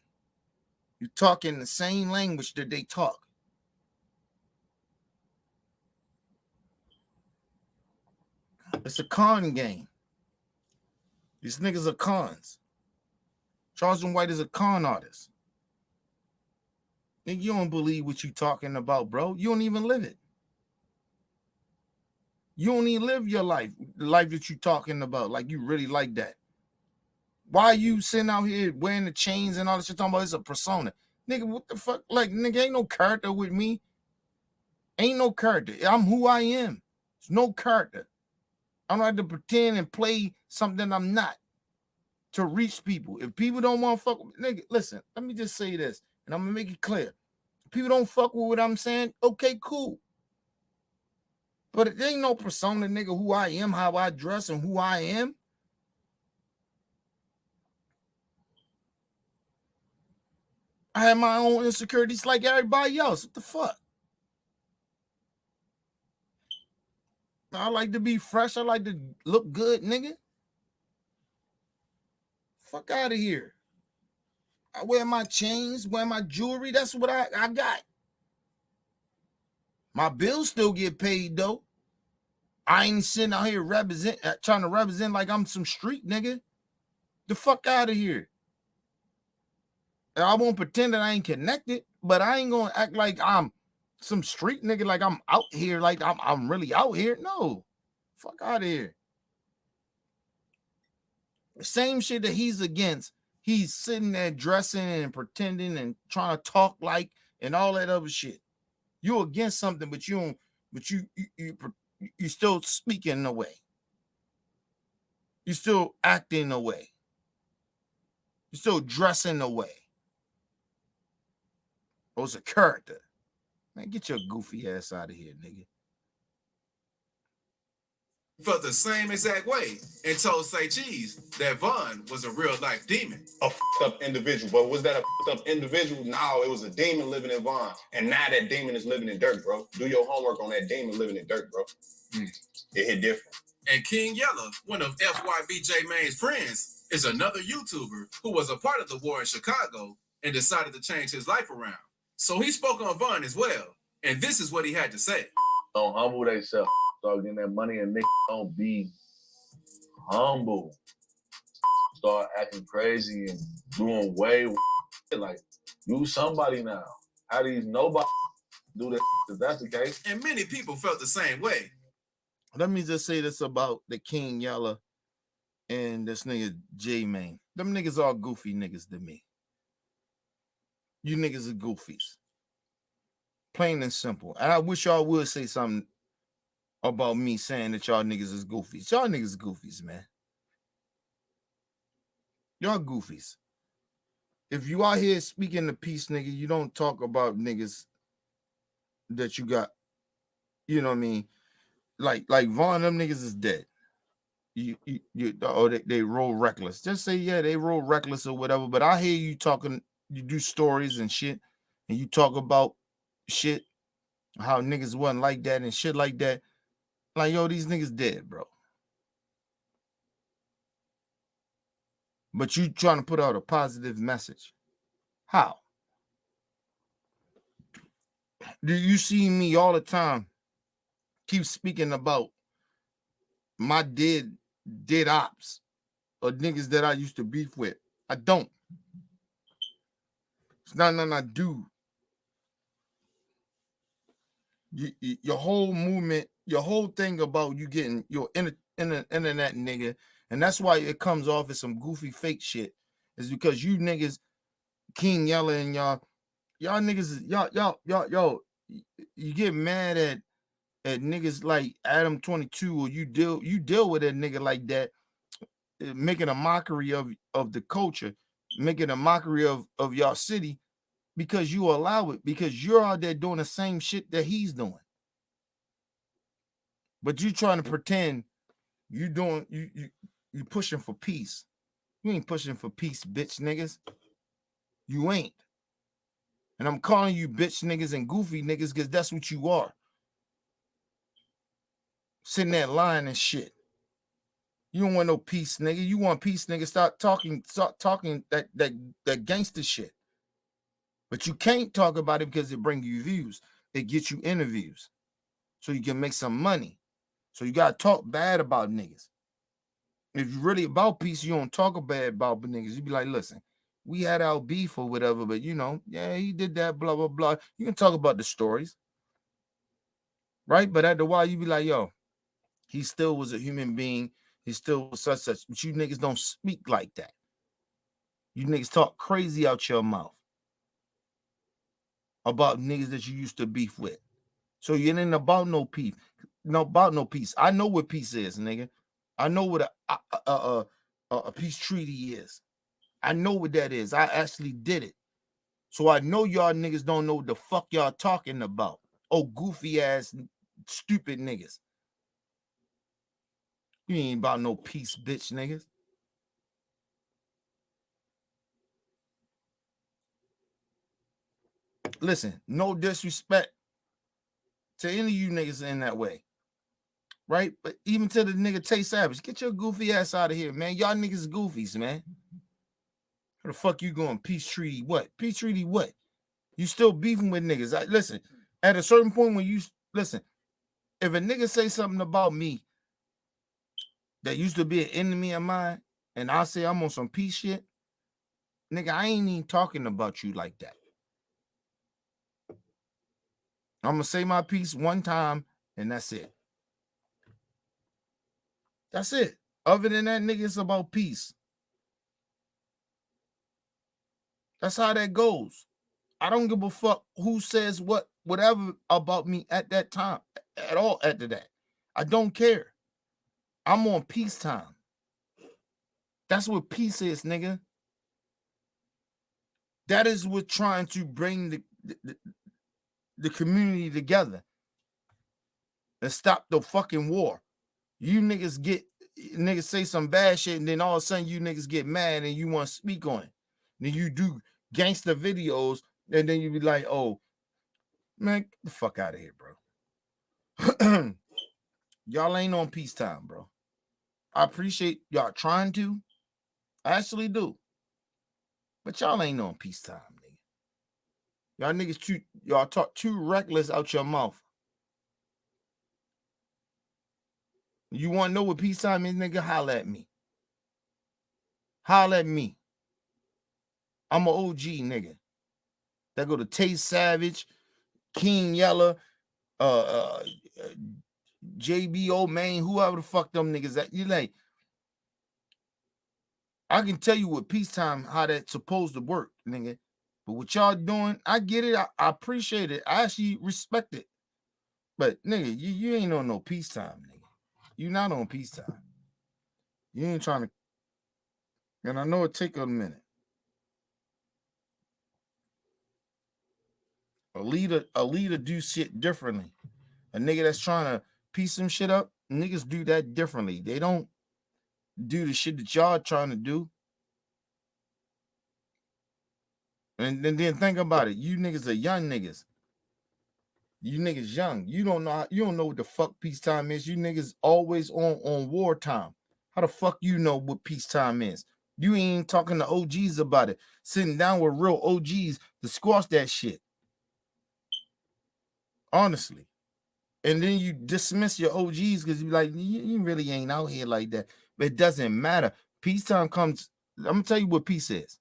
You're talking the same language that they talk. It's a con game. These niggas are cons. Charleston White is a con artist. Nigga, you don't believe what you talking about, bro. You don't even live it. You don't even live your life, the life that you talking about, like you really like that. Why are you sitting out here wearing the chains and all this shit talking about it's a persona? Nigga, what the fuck? Like, nigga, ain't no character with me. Ain't no character. I'm who I am. There's no character. I don't have to pretend and play something I'm not to reach people. If people don't want to fuck with me, nigga, listen, let me just say this, and I'm going to make it clear. If people don't fuck with what I'm saying, okay, cool. But it ain't no persona, nigga, who I am, how I dress, and who I am. I have my own insecurities like everybody else. What the fuck? I like to be fresh. I like to look good, nigga. Fuck out of here. I wear my chains, wear my jewelry. That's what I got. My bills still get paid, though. I ain't sitting out here trying to represent like I'm some street nigga. The fuck out of here. And I won't pretend that I ain't connected, but I ain't gonna act like I'm some street nigga, like I'm out here, like I'm really out here. No. Fuck out of here. The same shit that he's against, he's sitting there dressing and pretending and trying to talk like and all that other shit. You're against something, but you still speaking in a way. You still acting in a way. You still dressing a way. Oh, it's a character. Man, get your goofy ass out of here, nigga. Felt the same exact way and told Say Cheese that Von was a real life demon. A up individual, but was that a up individual? No, it was a demon living in Von, and now that demon is living in dirt, bro. Do your homework on that demon living in dirt, bro. It hit different. And King Yella, one of FYBJ Main's friends, is another YouTuber who was a part of the war in Chicago and decided to change his life around. So he spoke on Von as well, and this is what he had to say. Don't humble themselves. Start getting that money and niggas don't be humble. Start acting crazy and doing way like you somebody now. How do these nobody do that if that's the case? And many people felt the same way. Let me just say this about the King Yella and this nigga J-Man. Them niggas are goofy niggas to me. You niggas are goofies. Plain and simple. And I wish y'all would say something about me saying that y'all niggas is goofies. Y'all niggas is goofies, man. Y'all goofies. If you out here speaking the peace, nigga, you don't talk about niggas that you got, you know what I mean? Like Von, them niggas is dead. They roll reckless. Just say, yeah, they roll reckless or whatever. But I hear you talking, you do stories and shit, and you talk about shit, how niggas wasn't like that and shit like that. Like, yo, these niggas dead, bro. But you trying to put out a positive message. How? Do you see me all the time keep speaking about my dead ops or niggas that I used to beef with? I don't. It's not nothing I do. Your whole movement, your whole thing about you getting your internet nigga, and that's why it comes off as some goofy fake shit, is because you niggas, King Yella and y'all niggas, y'all, you get mad at niggas like Adam 22, or you deal with a nigga like that, making a mockery of the culture, making a mockery of y'all city, because you allow it, because you're out there doing the same shit that he's doing. But you trying to pretend you pushing for peace. You ain't pushing for peace, bitch niggas. You ain't. And I'm calling you bitch niggas and goofy niggas because that's what you are. Sitting there lying and shit. You don't want no peace, nigga. You want peace, nigga. Start talking that gangster shit. But you can't talk about it because it brings you views. It gets you interviews. So you can make some money. So you gotta talk bad about niggas. If you're really about peace, you don't talk bad about niggas. You be like, listen, we had our beef or whatever, but you know, yeah, he did that, blah, blah, blah. You can talk about the stories. Right? But after a while, you be like, yo, he still was a human being. He still was such. But you niggas don't speak like that. You niggas talk crazy out your mouth about niggas that you used to beef with. So you ain't about no peace. No, about no peace. I know what peace is, nigga. I know what a peace treaty is. I know what that is. I actually did it. So I know y'all niggas don't know what the fuck y'all talking about. Oh, goofy ass, stupid niggas. You ain't about no peace, bitch niggas. Listen, no disrespect to any of you niggas in that way. Right? But even to the nigga Tay Savage, get your goofy ass out of here, man. Y'all niggas goofies, man. Where the fuck you going? Peace treaty what? Peace treaty what? You still beefing with niggas. Listen, at a certain point when you listen, if a nigga say something about me that used to be an enemy of mine, and I say I'm on some peace shit, nigga, I ain't even talking about you like that. I'm gonna say my piece one time, and that's it. That's it. Other than that, nigga, it's about peace. That's how that goes. I don't give a fuck who says whatever about me at that time, at all after that. I don't care. I'm on peacetime. That's what peace is, nigga. That is what trying to bring the community together and stop the fucking war. You niggas say some bad shit, and then all of a sudden you niggas get mad and you want to speak on it. Then you do gangster videos, and then you be like, oh, man, get the fuck out of here, bro. Y'all ain't on peacetime, bro. I appreciate y'all trying to. I actually do. But y'all ain't on peacetime, nigga. Y'all niggas y'all talk too reckless out your mouth. You want to know what peacetime is, nigga? Holla at me. Holla at me. I'm an OG, nigga. That go to Tay Savage, King Yella, JBO Main, whoever the fuck them niggas that you like. I can tell you what peacetime, how that's supposed to work, nigga. But what y'all doing, I get it. I appreciate it. I actually respect it. But nigga, you ain't on no peacetime, nigga. You not on peacetime. You ain't trying to. And I know it take a minute. A leader do shit differently. A nigga that's trying to piece some shit up, niggas do that differently. They don't do the shit that y'all trying to do. And then think about it. You niggas are young niggas. You niggas young. You don't know what the fuck peacetime is. You niggas always on wartime. How the fuck you know what peacetime is? You ain't talking to OGs about it. Sitting down with real OGs to squash that shit. Honestly. And then you dismiss your OGs because you be like, you really ain't out here like that. But it doesn't matter. Peacetime comes. I'm gonna tell you what peace is.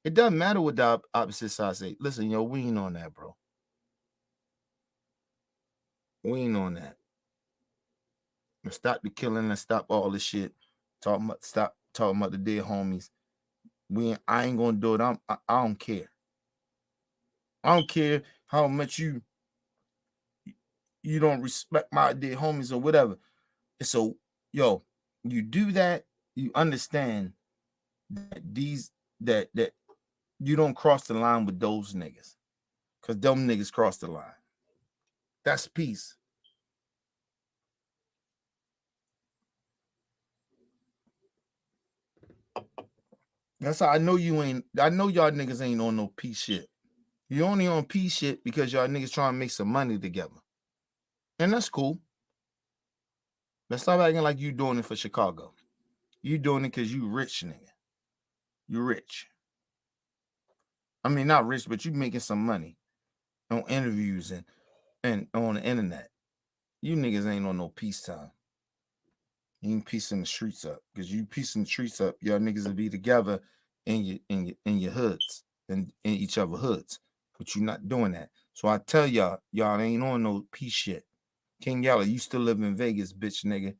It doesn't matter what the opposite side say. Listen, yo, we ain't on that, bro. We ain't on that. Let's stop the killing. Let's stop all this shit. Stop talking about the dead homies. I ain't gonna do it. I don't care. I don't care how much you don't respect my dead homies or whatever. And so, yo, you do that, you understand that you don't cross the line with those niggas. Because them niggas cross the line. That's peace. That's how I know you ain't. I know y'all niggas ain't on no peace shit. You only on peace shit because y'all niggas trying to make some money together. And that's cool. But stop acting like you doing it for Chicago. You doing it because you rich, nigga. You rich. I mean, not rich, but you making some money on interviews and on the internet. You niggas ain't on no peacetime. You ain't piecing the streets up. Because you piecing the streets up, y'all niggas will be together in your hoods and in each other hoods. But you're not doing that. So I tell y'all ain't on no peace shit. King Yalla, you still live in Vegas, bitch nigga.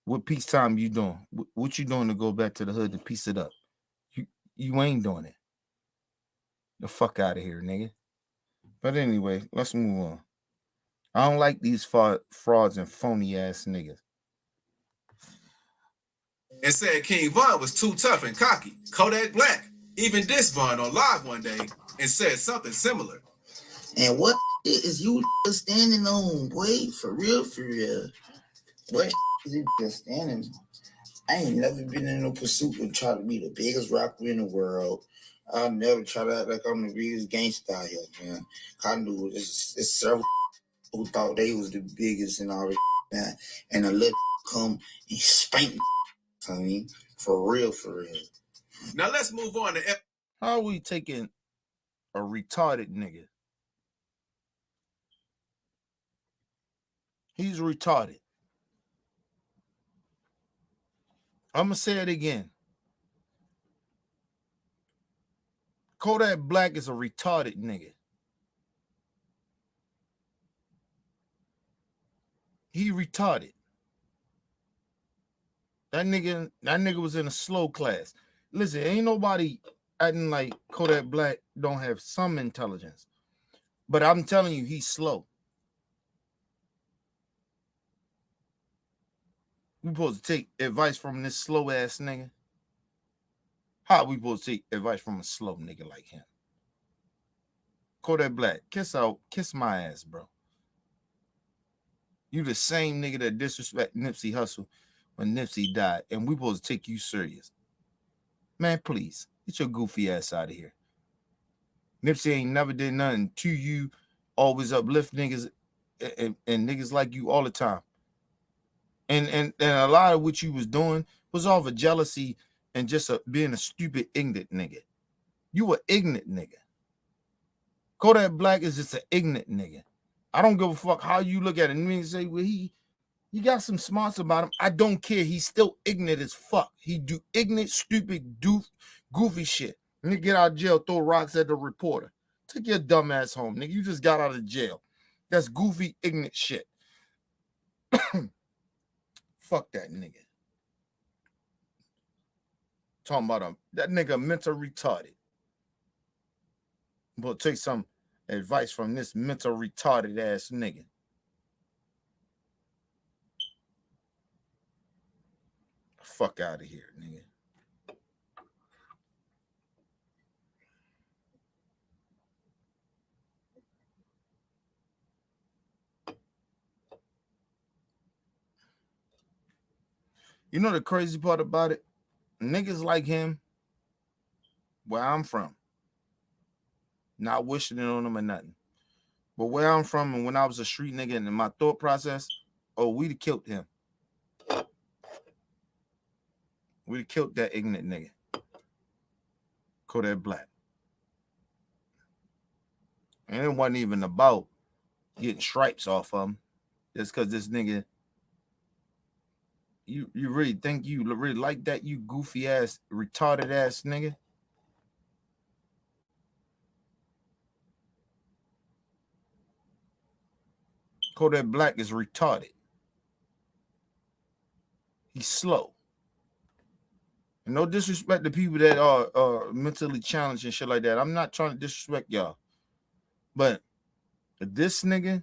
What peacetime you doing? What you doing to go back to the hood to piece it up? You ain't doing it. The fuck out of here, nigga. But anyway, let's move on. I don't like these frauds and phony ass niggas. And said King Von was too tough and cocky. Kodak Black even dissed Von on live one day and said something similar. And what is you standing on, boy? For real, for real. What is you just standing on? I ain't never been in no pursuit to try to be the biggest rapper in the world. I'll never try to act like I'm the biggest gangster out here, man. I knew it's several who thought they was the biggest and all that, man. And a little come and spank me. I mean, for real, for real. Now let's move on to... How are we taking a retarded nigga? He's retarded. I'm going to say it again. Kodak Black is a retarded nigga. He retarded. That nigga was in a slow class. Listen, ain't nobody acting like Kodak Black don't have some intelligence. But I'm telling you, he's slow. We supposed to take advice from this slow ass nigga? How are we supposed to take advice from a slow nigga like him? Kodak Black, kiss my ass, bro. You the same nigga that disrespect Nipsey Hussle when Nipsey died, and we supposed to take you serious. Man, please, get your goofy ass out of here. Nipsey ain't never did nothing to you, always uplift niggas and niggas like you all the time. And a lot of what you was doing was all for jealousy and just being a stupid, ignorant nigga. You were ignorant nigga. Kodak Black is just an ignorant nigga. I don't give a fuck how you look at it. And you say, well, he got some smarts about him. I don't care. He's still ignorant as fuck. He do ignorant, stupid, goofy shit. Nigga get out of jail, throw rocks at the reporter. Take your dumb ass home, nigga. You just got out of jail. That's goofy, ignorant shit. Fuck that nigga. Talking about that nigga mental retarded. But take some advice from this mental retarded ass nigga. Fuck out of here, nigga. You know the crazy part about it? Niggas like him, where I'm from, not wishing it on them or nothing, but where I'm from and when I was a street nigga and in my thought process, oh, we'd have killed him. We'd have killed that ignorant nigga. Kodak Black. And it wasn't even about getting stripes off of him. Just because this nigga, you really think you really like that, you goofy ass, retarded ass nigga? Kodak Black is retarded. He's slow. And no disrespect to people that are mentally challenged and shit like that. I'm not trying to disrespect y'all. But this nigga,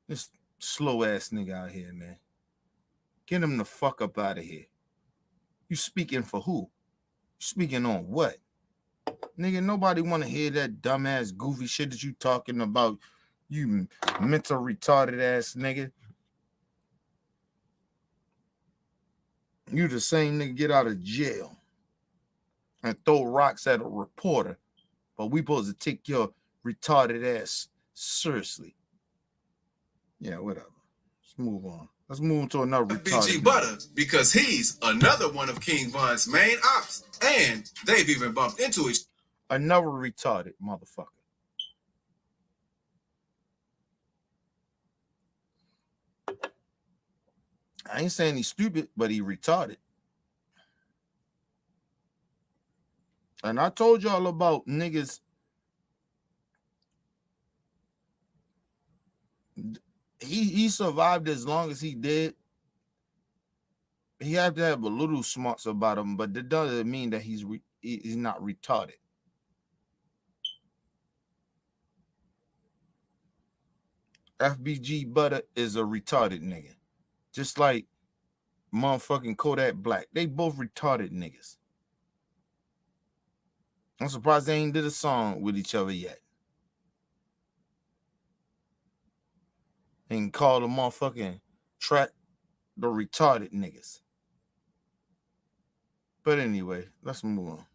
this slow ass nigga out here, man. Get him the fuck up out of here. You speaking for who? You speaking on what? Nigga, nobody want to hear that dumbass, goofy shit that you talking about. You mental retarded ass nigga. You the same nigga get out of jail and throw rocks at a reporter, but we supposed to take your retarded ass seriously. Yeah, whatever. Let's move on. Let's move to another retarded BG Butter because he's another one of King Von's main ops, and they've even bumped into each. Another retarded motherfucker. I ain't saying he's stupid, but he retarded. And I told y'all about niggas. He survived as long as he did. He had to have a little smarts about him, but that doesn't mean that he's not retarded. FBG Butter is a retarded nigga. Just like motherfucking Kodak Black. They both retarded niggas. I'm surprised they ain't did a song with each other yet. And call the motherfucking track the retarded niggas. But anyway, let's move on.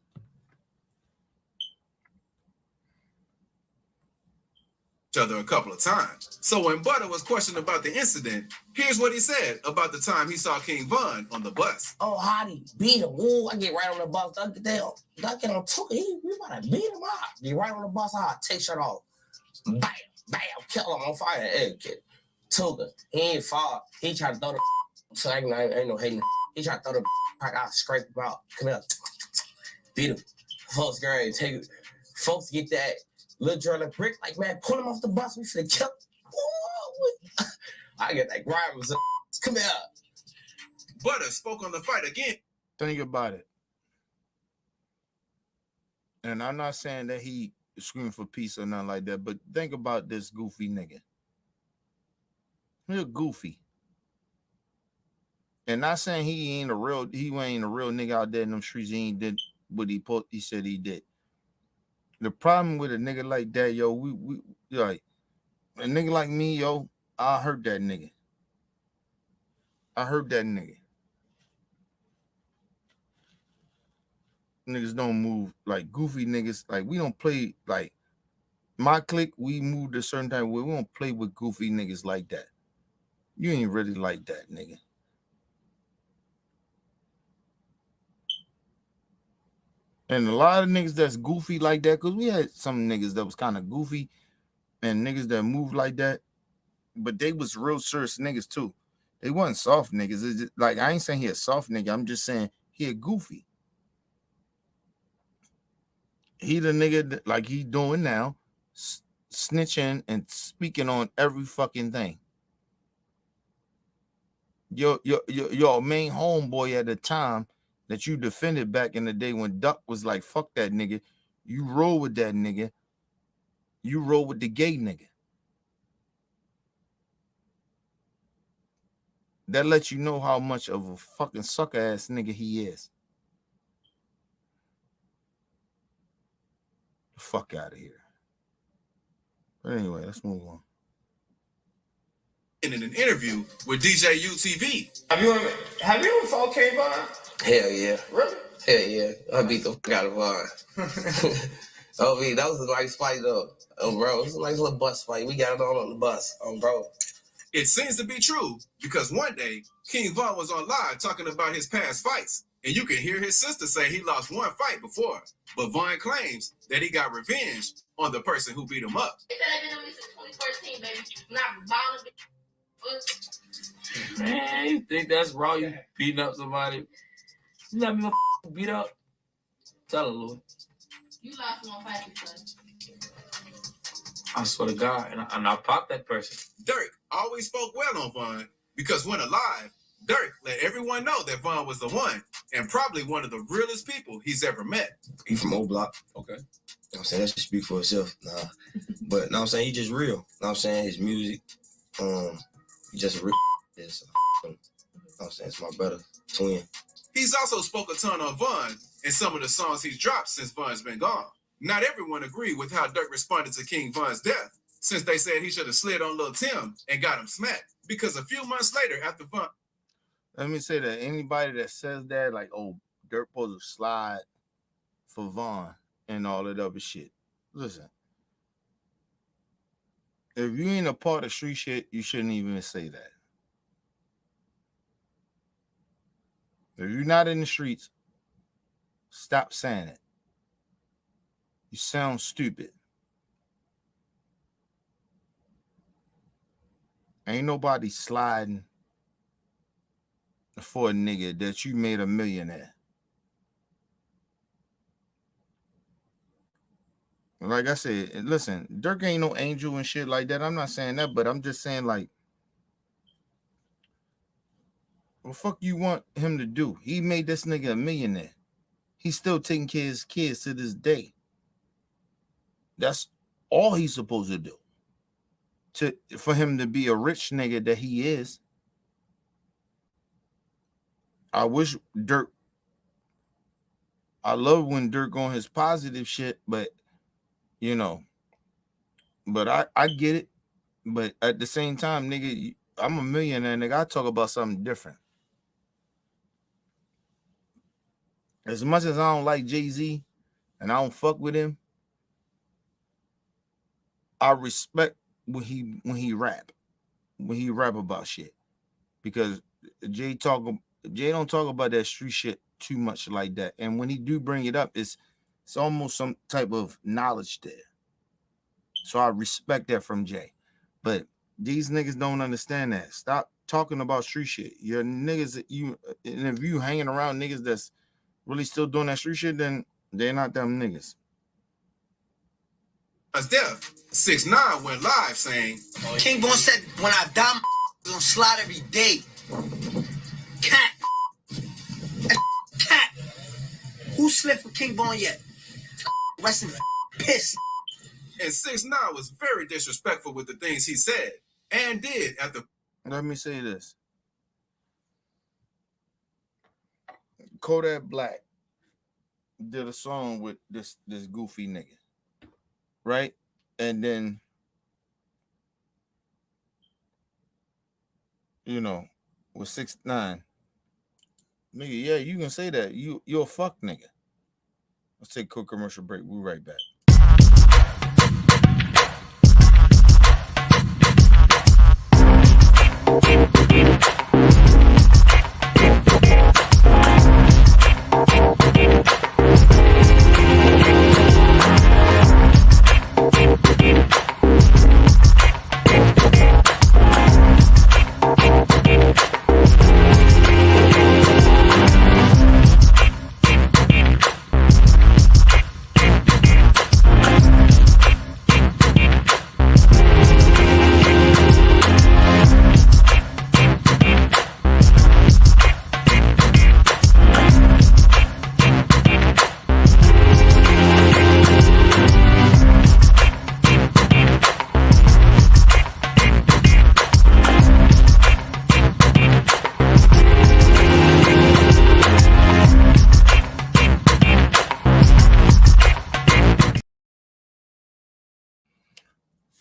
Other a couple of times. So when Butter was questioned about the incident, here's what he said about the time he saw King Von on the bus. Oh, Hottie, beat him. Ooh, I get right on the bus. Duck it on two. We about to beat him up. Get right on the bus. I'll take shirt off. Bam, bam, kill him on fire. Hey, kid. Tuga, he ain't fall. He tried to throw the so ain't no hating. He tried to throw the out, scrape him out. Come here. Beat him. Folks, girl, take it. Folks get that little girl a brick, like, man, pull him off the bus. We finna kill him. I get that grime. Come here. Butter spoke on the fight again. Think about it. And I'm not saying that he screaming for peace or nothing like that, but think about this goofy nigga. He's goofy. And not saying he ain't a real nigga out there in them streets. He ain't did what he said he did. The problem with a nigga like that, yo, we like a nigga like me, yo, I hurt that nigga. Niggas don't move like goofy niggas. Like we don't play like my clique. We moved a certain time where we don't play with goofy niggas like that. You ain't really like that, nigga. And a lot of niggas that's goofy like that, because we had some niggas that was kind of goofy and niggas that moved like that, but they was real serious niggas too. They wasn't soft niggas. It's just, like, I ain't saying he a soft nigga. I'm just saying he a goofy. He the nigga that, like he doing now, snitching and speaking on every fucking thing. Your main homeboy at the time that you defended back in the day when Duck was like, fuck that nigga. You roll with that nigga. You roll with the gay nigga. That lets you know how much of a fucking sucker ass nigga he is. The fuck out of here. But anyway, let's move on. In an interview with DJ UTV. Have you ever fought King Von? Hell yeah. Really? Hell yeah. I beat the fuck out of Von. Oh, man, that was a nice fight, though. Oh, bro, it was a nice little bus fight. We got it on the bus. Oh, bro. It seems to be true because one day King Von was on live talking about his past fights, and you can hear his sister say he lost one fight before, but Von claims that he got revenge on the person who beat him up. He said I've been on me since 2014, baby. Not violent. Man, you think that's raw? You beating up somebody? You let me beat up? Tell her, Louis. You lost one fight, son. I swear to God, and I popped that person. Dirk always spoke well on Von because when alive, Dirk let everyone know that Von was the one and probably one of the realest people he's ever met. He from O Block. Okay. You know what I'm saying? That should speak for itself. Nah. But, you know what I'm saying? He just real. You know what I'm saying? His music, he just real. You know what I'm saying? It's my brother, twin. He's also spoke a ton on Von in some of the songs he's dropped since Von's been gone. Not everyone agreed with how Dirk responded to King Von's death, since they said he should have slid on Lil Tim and got him smacked. Because a few months later, after Von... Let me say that anybody that says that, like, oh, Dirk supposed to slide for Von and all that other shit. Listen, if you ain't a part of street shit, you shouldn't even say that. If you're not in the streets, stop saying it. You sound stupid. Ain't nobody sliding for a nigga that you made a millionaire. Like I said, listen, Dirk ain't no angel and shit like that. I'm not saying that, but I'm just saying, like, what the fuck you want him to do? He made this nigga a millionaire. He's still taking care of his kids to this day. That's all he's supposed to do. For him to be a rich nigga that he is. I wish Dirk, I love when Dirk on his positive shit, but you know, but I get it. But at the same time, nigga, I'm a millionaire, nigga. I talk about something different. As much as I don't like Jay-Z and I don't fuck with him, I respect when he rap about shit, because Jay don't talk about that street shit too much like that, and when he do bring it up, it's almost some type of knowledge there. So I respect that from Jay, but these niggas don't understand that. Stop talking about street shit. Your niggas, and if you hanging around niggas that's really still doing that street shit, then they're not them niggas. Death, 6ix9ine went live saying, King Von said, when I die, I'm gonna slide every day. Cat. Cat. Who slipped for King Von yet? Rest in piss. And 6ix9ine was very disrespectful with the things he said and did after. Let me say this. Kodak Black did a song with this goofy nigga, right? And then, you know, with 6ix9ine, nigga, yeah, you can say that. You're a fuck nigga. Let's take a quick commercial break. We'll be right back.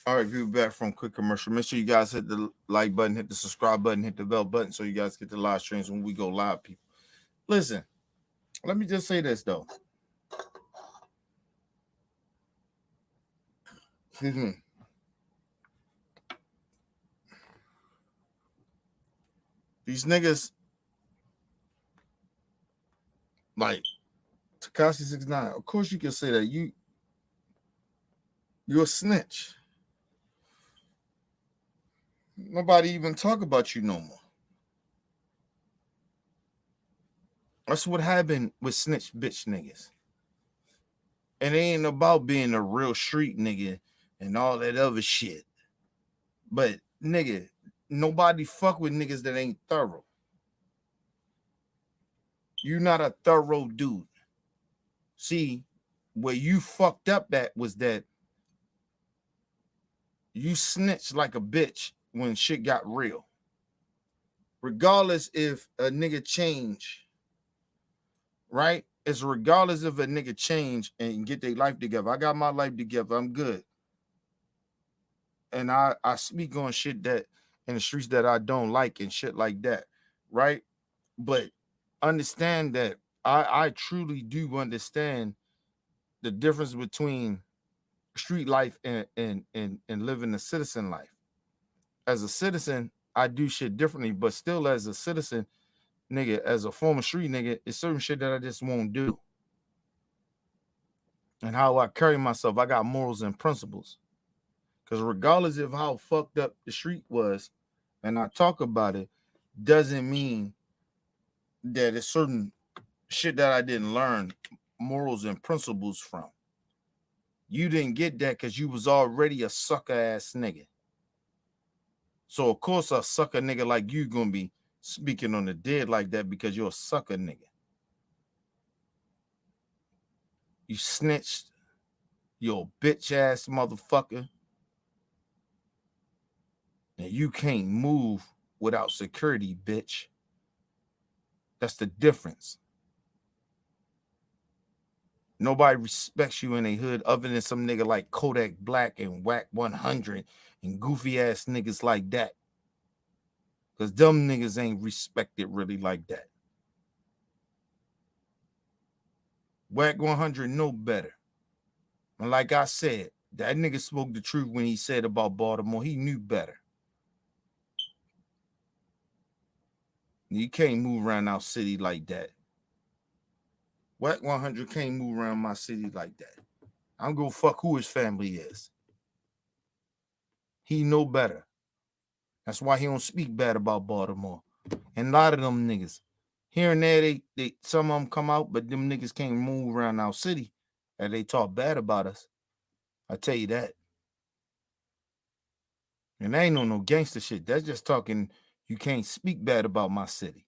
All right, we're back from quick commercial. Make sure you guys hit the like button, hit the subscribe button, hit the bell button so you guys get the live streams when we go live, people. Listen, let me just say this, though. Excuse me. These niggas, like Tekashi 6ix9ine, of course you can say that. You're a snitch. Nobody even talk about you no more. That's what happened with snitch bitch niggas. And it ain't about being a real street nigga and all that other shit. But nigga, nobody fuck with niggas that ain't thorough. You're not a thorough dude. See, where you fucked up at was that you snitched like a bitch when shit got real. Regardless if a nigga change, right? it's regardless if a nigga change and get their life together. I got my life together. I'm good. And I speak on shit that in the streets that I don't like and shit like that, right? But understand that I truly do understand the difference between street life and living a citizen life. As a citizen, I do shit differently, but still as a citizen, nigga, as a former street nigga, it's certain shit that I just won't do. And how I carry myself, I got morals and principles. Because regardless of how fucked up the street was, and I talk about it, doesn't mean that it's certain shit that I didn't learn morals and principles from. You didn't get that because you was already a sucker ass nigga. So of course a sucker nigga like you gonna be speaking on the dead like that because you're a sucker nigga. You snitched. You're a bitch ass motherfucker. And you can't move without security, bitch. That's the difference. Nobody respects you in a hood other than some nigga like Kodak Black and Whack 100 and goofy ass niggas like that. Because them niggas ain't respected really like that. Whack 100 know better. And like I said, that nigga spoke the truth when he said about Baltimore. He knew better. You can't move around our city like that. Whack 100 can't move around my city like that. I don't give a fuck who his family is. He know better. That's why he don't speak bad about Baltimore. And a lot of them niggas, here and there, they some of them come out, but them niggas can't move around our city. And they talk bad about us. I tell you that. And that ain't no gangster shit. That's just talking, you can't speak bad about my city.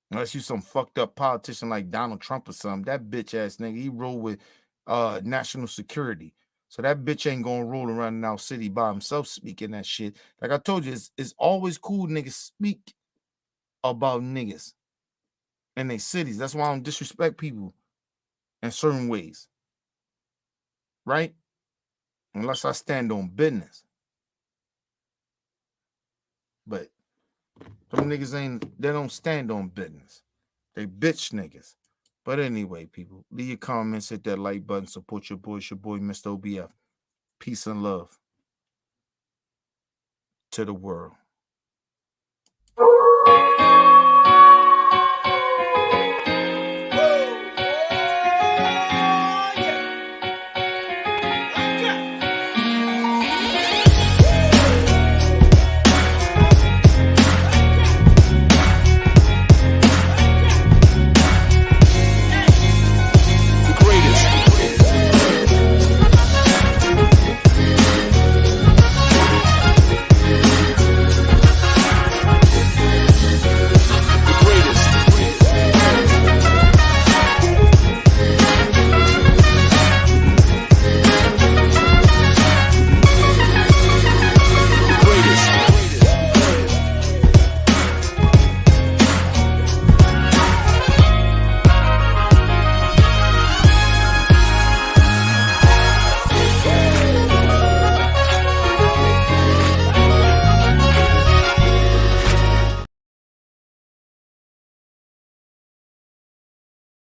Unless you some fucked up politician like Donald Trump or something. That bitch ass nigga, he roll with national security. So that bitch ain't gonna roll around in our city by himself speaking that shit. Like I told you, it's always cool niggas speak about niggas in their cities. That's why I don't disrespect people in certain ways. Right? Unless I stand on business. But them niggas they don't stand on business. They bitch niggas. But anyway, people, leave your comments, hit that like button, support your boy. It's your boy, Mr. OBF. Peace and love to the world.